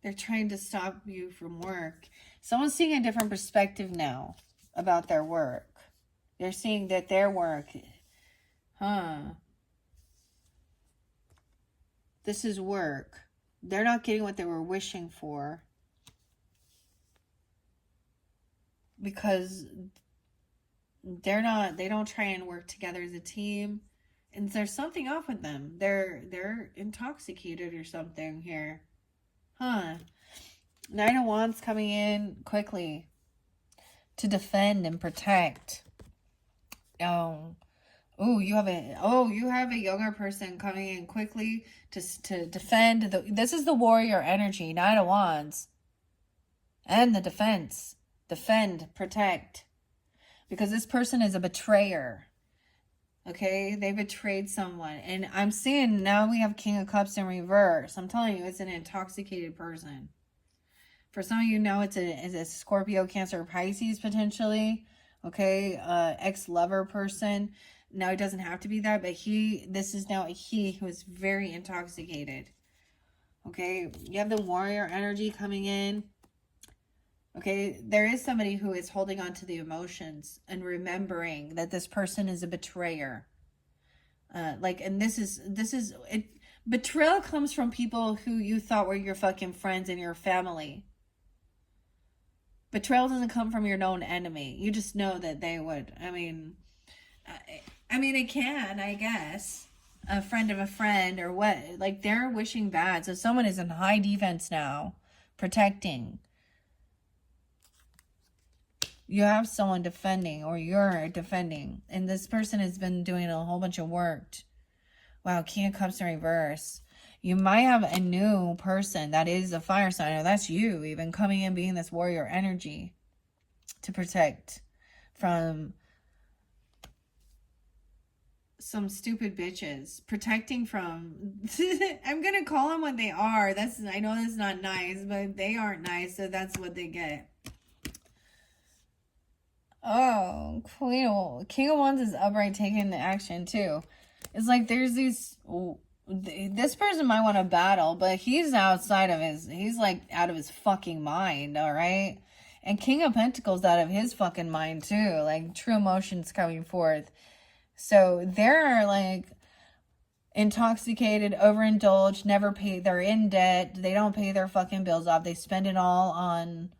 They're trying to stop you from work. Someone's seeing a different perspective now about their work. They're seeing that their work, this is work. They're not getting what they were wishing for. Because they don't try and work together as a team. And there's something off with them. They're intoxicated or something here. Nine of Wands coming in quickly to defend and protect. You have a younger person coming in quickly to defend. This is the warrior energy, Nine of Wands. And the defense. Defend, protect. Because this person is a betrayer. Okay, they betrayed someone. And I'm seeing now we have King of Cups in reverse. I'm telling you, it's an intoxicated person. For some of you now, it's a Scorpio, Cancer, Pisces potentially. Okay, ex-lover person. Now it doesn't have to be that, but this is now a he who is very intoxicated. Okay, you have the warrior energy coming in. Okay, there is somebody who is holding on to the emotions and remembering that this person is a betrayer. And this is it. Betrayal comes from people who you thought were your fucking friends and your family. Betrayal doesn't come from your known enemy. You just know that they would. I mean, it can, I guess. A friend of a friend or what? Like, they're wishing bad. So someone is in high defense now, protecting. You have someone defending, or you're defending. And this person has been doing a whole bunch of work. Wow, King of Cups in reverse. You might have a new person that is a fire sign, or that's you even coming in being this warrior energy to protect from some stupid bitches. Protecting from... I'm going to call them what they are. I know that's not nice, but they aren't nice, so that's what they get. Oh, King of Wands is upright taking the action too. It's like there's these... This person might want to battle, but he's outside of he's like out of his fucking mind, all right? And King of Pentacles out of his fucking mind too. Like true emotions coming forth. So they're like intoxicated, overindulged, never pay. They're in debt. They don't pay their fucking bills off. They spend it all on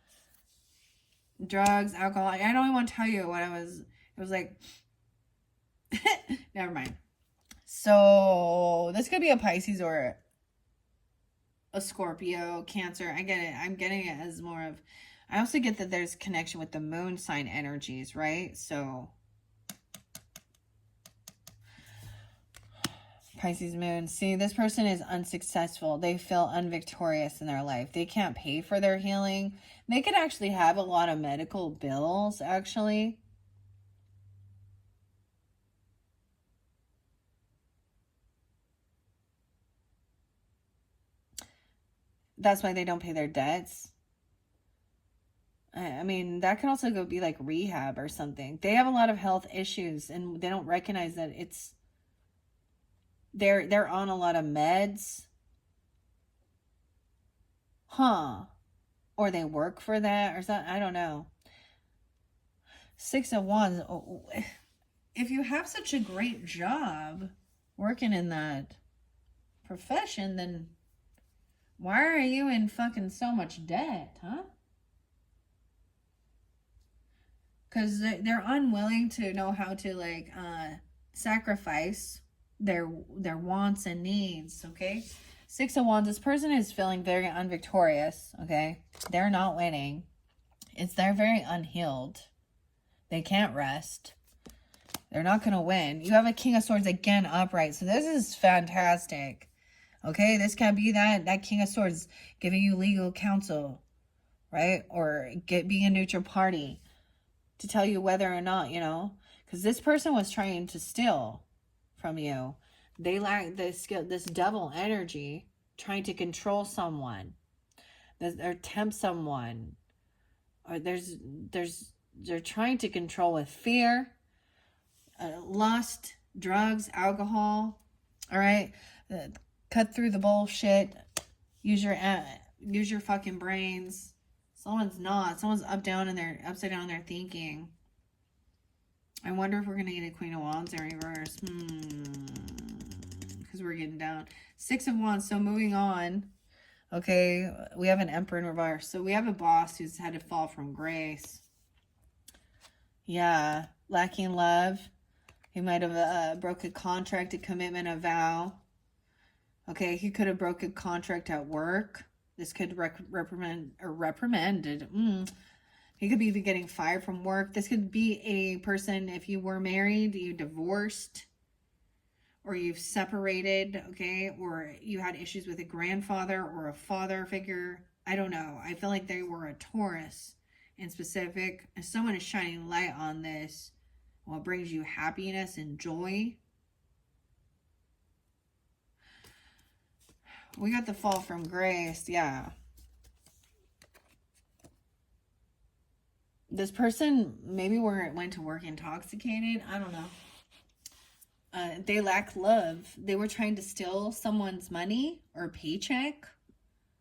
drugs, alcohol. I don't even want to tell you what it was like. Never mind. So this could be a Pisces or a Scorpio, Cancer. I get it. I'm getting it as more of... I also get that there's connection with the moon sign energies, right? So Pisces moon. See, this person is unsuccessful. They feel unvictorious in their life. They can't pay for their healing. They could actually have a lot of medical bills, actually. That's why they don't pay their debts. I mean, that can also go be like rehab or something. They have a lot of health issues and they don't recognize that it's... They're on a lot of meds. Or they work for that or something. I don't know. Six of Wands. If you have such a great job working in that profession, then why are you in fucking so much debt, huh? Because they're unwilling to know how to, like, sacrifice their wants and needs, okay? Six of Wands, this person is feeling very unvictorious, okay? They're not winning. They're very unhealed. They can't rest. They're not going to win. You have a King of Swords again upright. So this is fantastic. Okay, this can be that King of Swords giving you legal counsel, right? Or being a neutral party to tell you whether or not, because this person was trying to steal from you. They lack this devil energy, trying to control someone, or tempt someone, or they're trying to control with fear, lust, drugs, alcohol. All right. Cut through the bullshit. Use your fucking brains. Someone's not. Someone's upside down in their thinking. I wonder if we're gonna get a Queen of Wands in reverse. Because we're getting down. 6 of Wands. So moving on. Okay, we have an Emperor in reverse. So we have a boss who's had to fall from grace. Yeah, lacking love. He might have broke a contract, a commitment, a vow. Okay, he could have broke a contract at work. This could reprimanded. He could be getting fired from work. This could be a person, if you were married, you divorced, or you've separated, okay, or you had issues with a grandfather or a father figure. I don't know. I feel like they were a Taurus in specific. And someone is shining light on this. What brings you happiness and joy. We got the fall from grace. Yeah. This person maybe went to work intoxicated. I don't know. They lack love. They were trying to steal someone's money or paycheck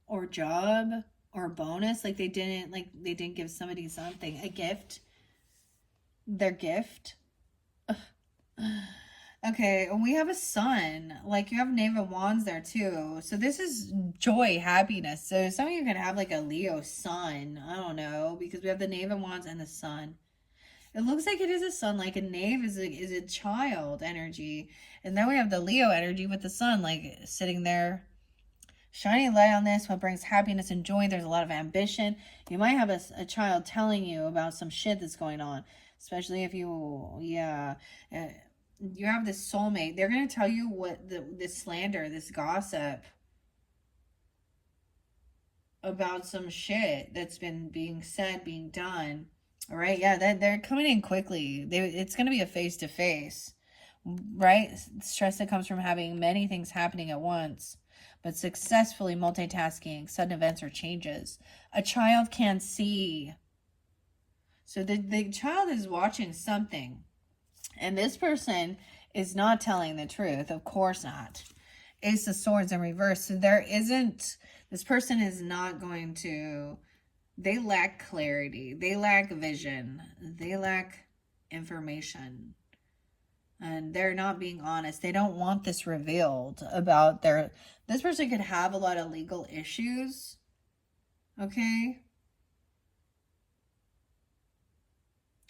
or job or bonus. Like they didn't give somebody something, a gift. Their gift. Okay, and we have a sun. Like you have Knave of Wands there too. So this is joy, happiness. So some of you could have like a Leo sun. I don't know, because we have the Knave of Wands and the sun. It looks like it is a sun, like a knave is a child energy. And then we have the Leo energy with the sun, like sitting there, shining light on this, what brings happiness and joy. There's a lot of ambition. You might have a child telling you about some shit that's going on, especially if you, you have this soulmate. They're going to tell you what this slander, this gossip about some shit that's been being said, being done. All right, yeah, they're coming in quickly. It's going to be a face-to-face, right? Stress that comes from having many things happening at once, but successfully multitasking, sudden events or changes. A child can see. So the child is watching something, and this person is not telling the truth. Of course not. Ace of Swords in reverse. So this person is not going to... They lack clarity. They lack vision. They lack information. And they're not being honest. They don't want this revealed about this person could have a lot of legal issues. Okay?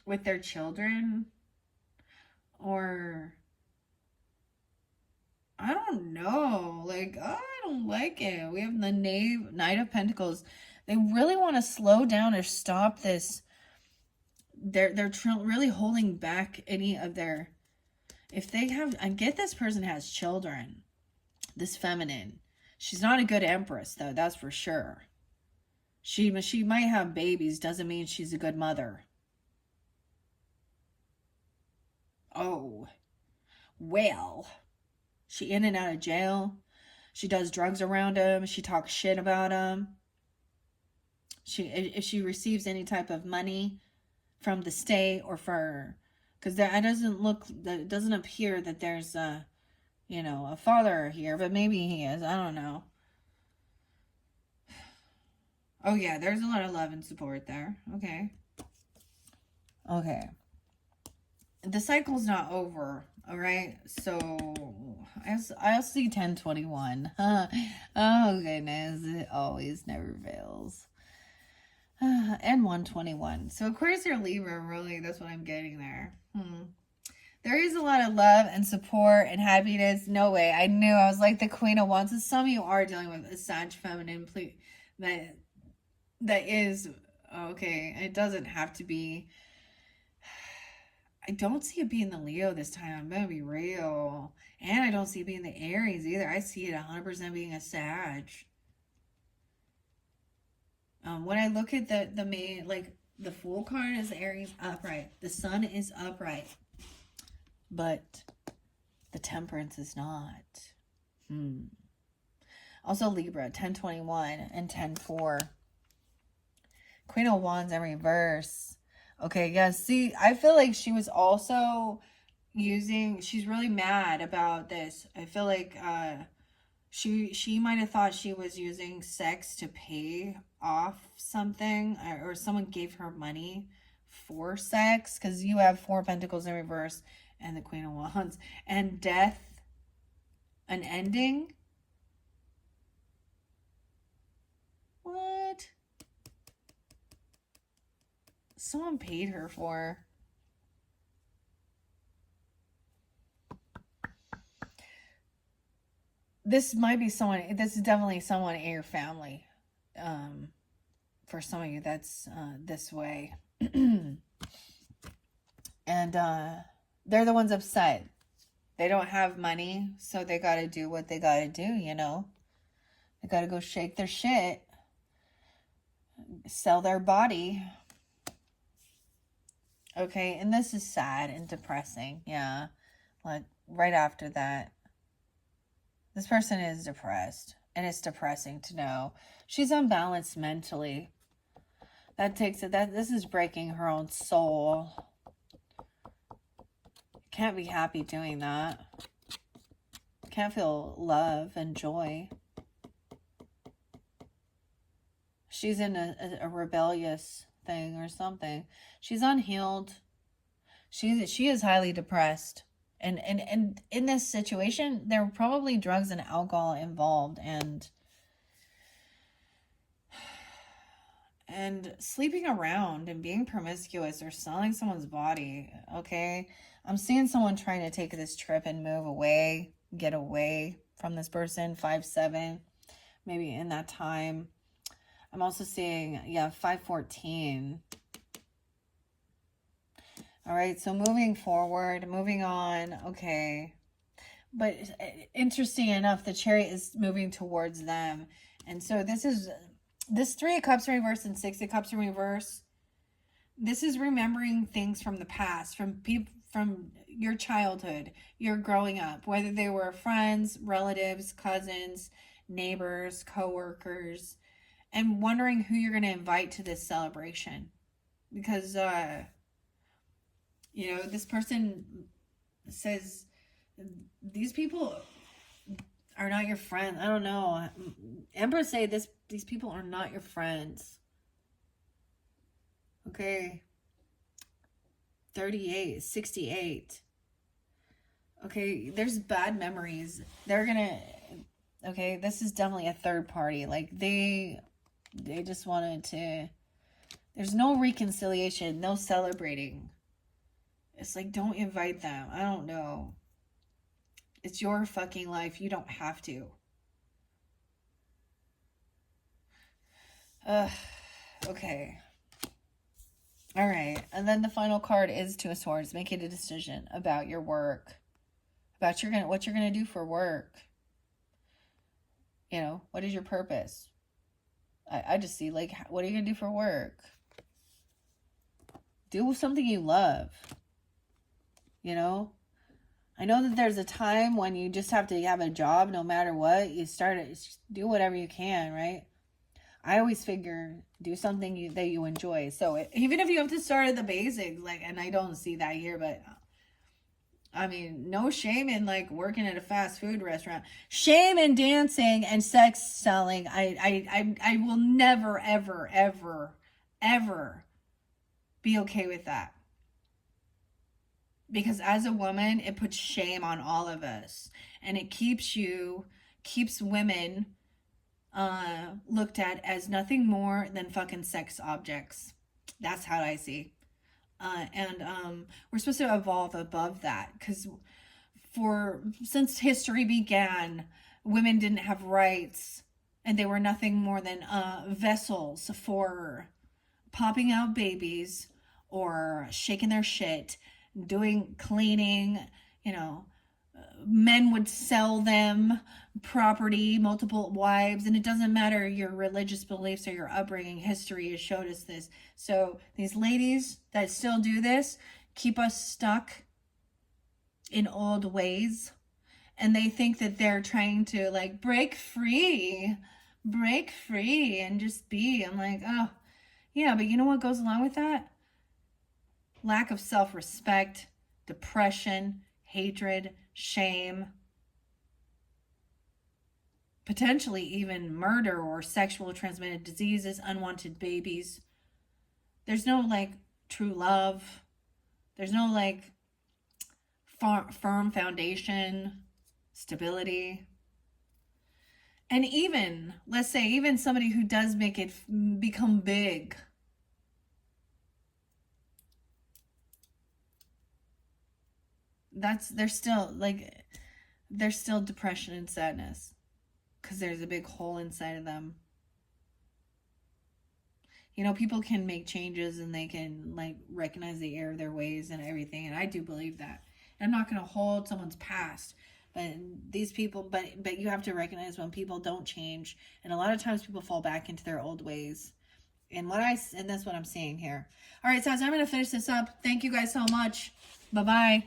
With their children. Or... I don't know. Like, I don't like it. We have the Knight of Pentacles. They really want to slow down or stop this. They're really holding back any of their... If they have... I get this person has children. This feminine. She's not a good empress, though. That's for sure. She might have babies. Doesn't mean she's a good mother. Oh. Well. She in and out of jail. She does drugs around him. She talks shit about him. If she receives any type of money from the state or because it doesn't appear that there's a father here, but maybe he is. I don't know. Oh yeah, there's a lot of love and support there. Okay. The cycle's not over. All right, so I'll see 1021. Oh goodness, it always never fails. And 121. So Aquarius or Libra, really, that's what I'm getting there. There is a lot of love and support and happiness. No way. I knew. I was like the Queen of Wands. And some of you are dealing with a Sag feminine that is okay. It doesn't have to be. I don't see it being the Leo this time. I'm going to be real. And I don't see it being the Aries either. I see it 100% being a Sag. When I look at the main, like the Fool card is Aries upright. The Sun is upright. But the Temperance is not. Also Libra, 1021 and 10-4. Queen of Wands in reverse. Okay, yeah, see, I feel like she was also she's really mad about this. I feel like she might have thought she was using sex to pay off something, or someone gave her money for sex, because you have Four of Pentacles in reverse and the Queen of Wands, and death, an ending. What? Someone paid her for. This might be someone, this is definitely someone in your family. For some of you, that's this way. And they're the ones upset. They don't have money, so they got to do what they got to do, you know. They got to go shake their shit, sell their body. Okay, and this is sad and depressing. Yeah, like right after that. This person is depressed, and it's depressing to know. She's unbalanced mentally. That takes it, this is breaking her own soul. Can't be happy doing that. Can't feel love and joy. She's in a rebellious thing or something. She's unhealed. She is highly depressed. And in this situation, there were probably drugs and alcohol involved, and sleeping around and being promiscuous or selling someone's body. Okay, I'm seeing someone trying to take this trip and move away, get away from this person. 5-7, maybe in that time. I'm also seeing, yeah, 5-14. All right, so moving forward, moving on. Okay, but interesting enough, the Chariot is moving towards them, and so this 3 of Cups in reverse and 6 of Cups in reverse. This is remembering things from the past, from your childhood, your growing up, whether they were friends, relatives, cousins, neighbors, co-workers, and wondering who you're going to invite to this celebration. Because, you know, this person says these people are not your friends. I don't know. Emperors say these people are not your friends. Okay. 38, 68. Okay, there's bad memories. They're gonna, okay, this is definitely a third party. Like, they just wanted to, there's no reconciliation, no celebrating. It's like, don't invite them. I don't know. It's your fucking life. You don't have to. Okay. All right. And then the final card is Two of Swords. Making a decision about your work. About what you're going to do for work. You know, what is your purpose? I just see, like, what are you going to do for work? Do something you love. You know? I know that there's a time when you just have to have a job no matter what. You do whatever you can, right? I always figure, do something that you enjoy. So even if you have to start at the basics, like, and I don't see that here, but I mean, no shame in like working at a fast food restaurant. Shame in dancing and sex selling. I will never, ever, ever, ever be okay with that. Because as a woman, it puts shame on all of us. And it keeps women looked at as nothing more than fucking sex objects. That's how I see. And we're supposed to evolve above that. Because since history began, women didn't have rights. And they were nothing more than vessels for popping out babies or shaking their shit, doing cleaning. You know, men would sell them property, multiple wives, and it doesn't matter your religious beliefs or your upbringing. History has showed us this. So these ladies that still do this keep us stuck in old ways, and they think that they're trying to like break free and just be. I'm like, oh yeah, but you know what goes along with that? Lack of self-respect, depression, hatred, shame, potentially even murder or sexual transmitted diseases, unwanted babies. There's no like true love. There's no like firm foundation, stability. And even, let's say, even somebody who does make it become big, there's still depression and sadness because there's a big hole inside of them. You know, people can make changes and they can like recognize the error of their ways and everything, and I do believe that. And I'm not going to hold someone's past, but these people, but you have to recognize when people don't change, and a lot of times people fall back into their old ways. And that's what I'm seeing here. All right, so I'm going to finish this up. Thank you guys so much. Bye-bye.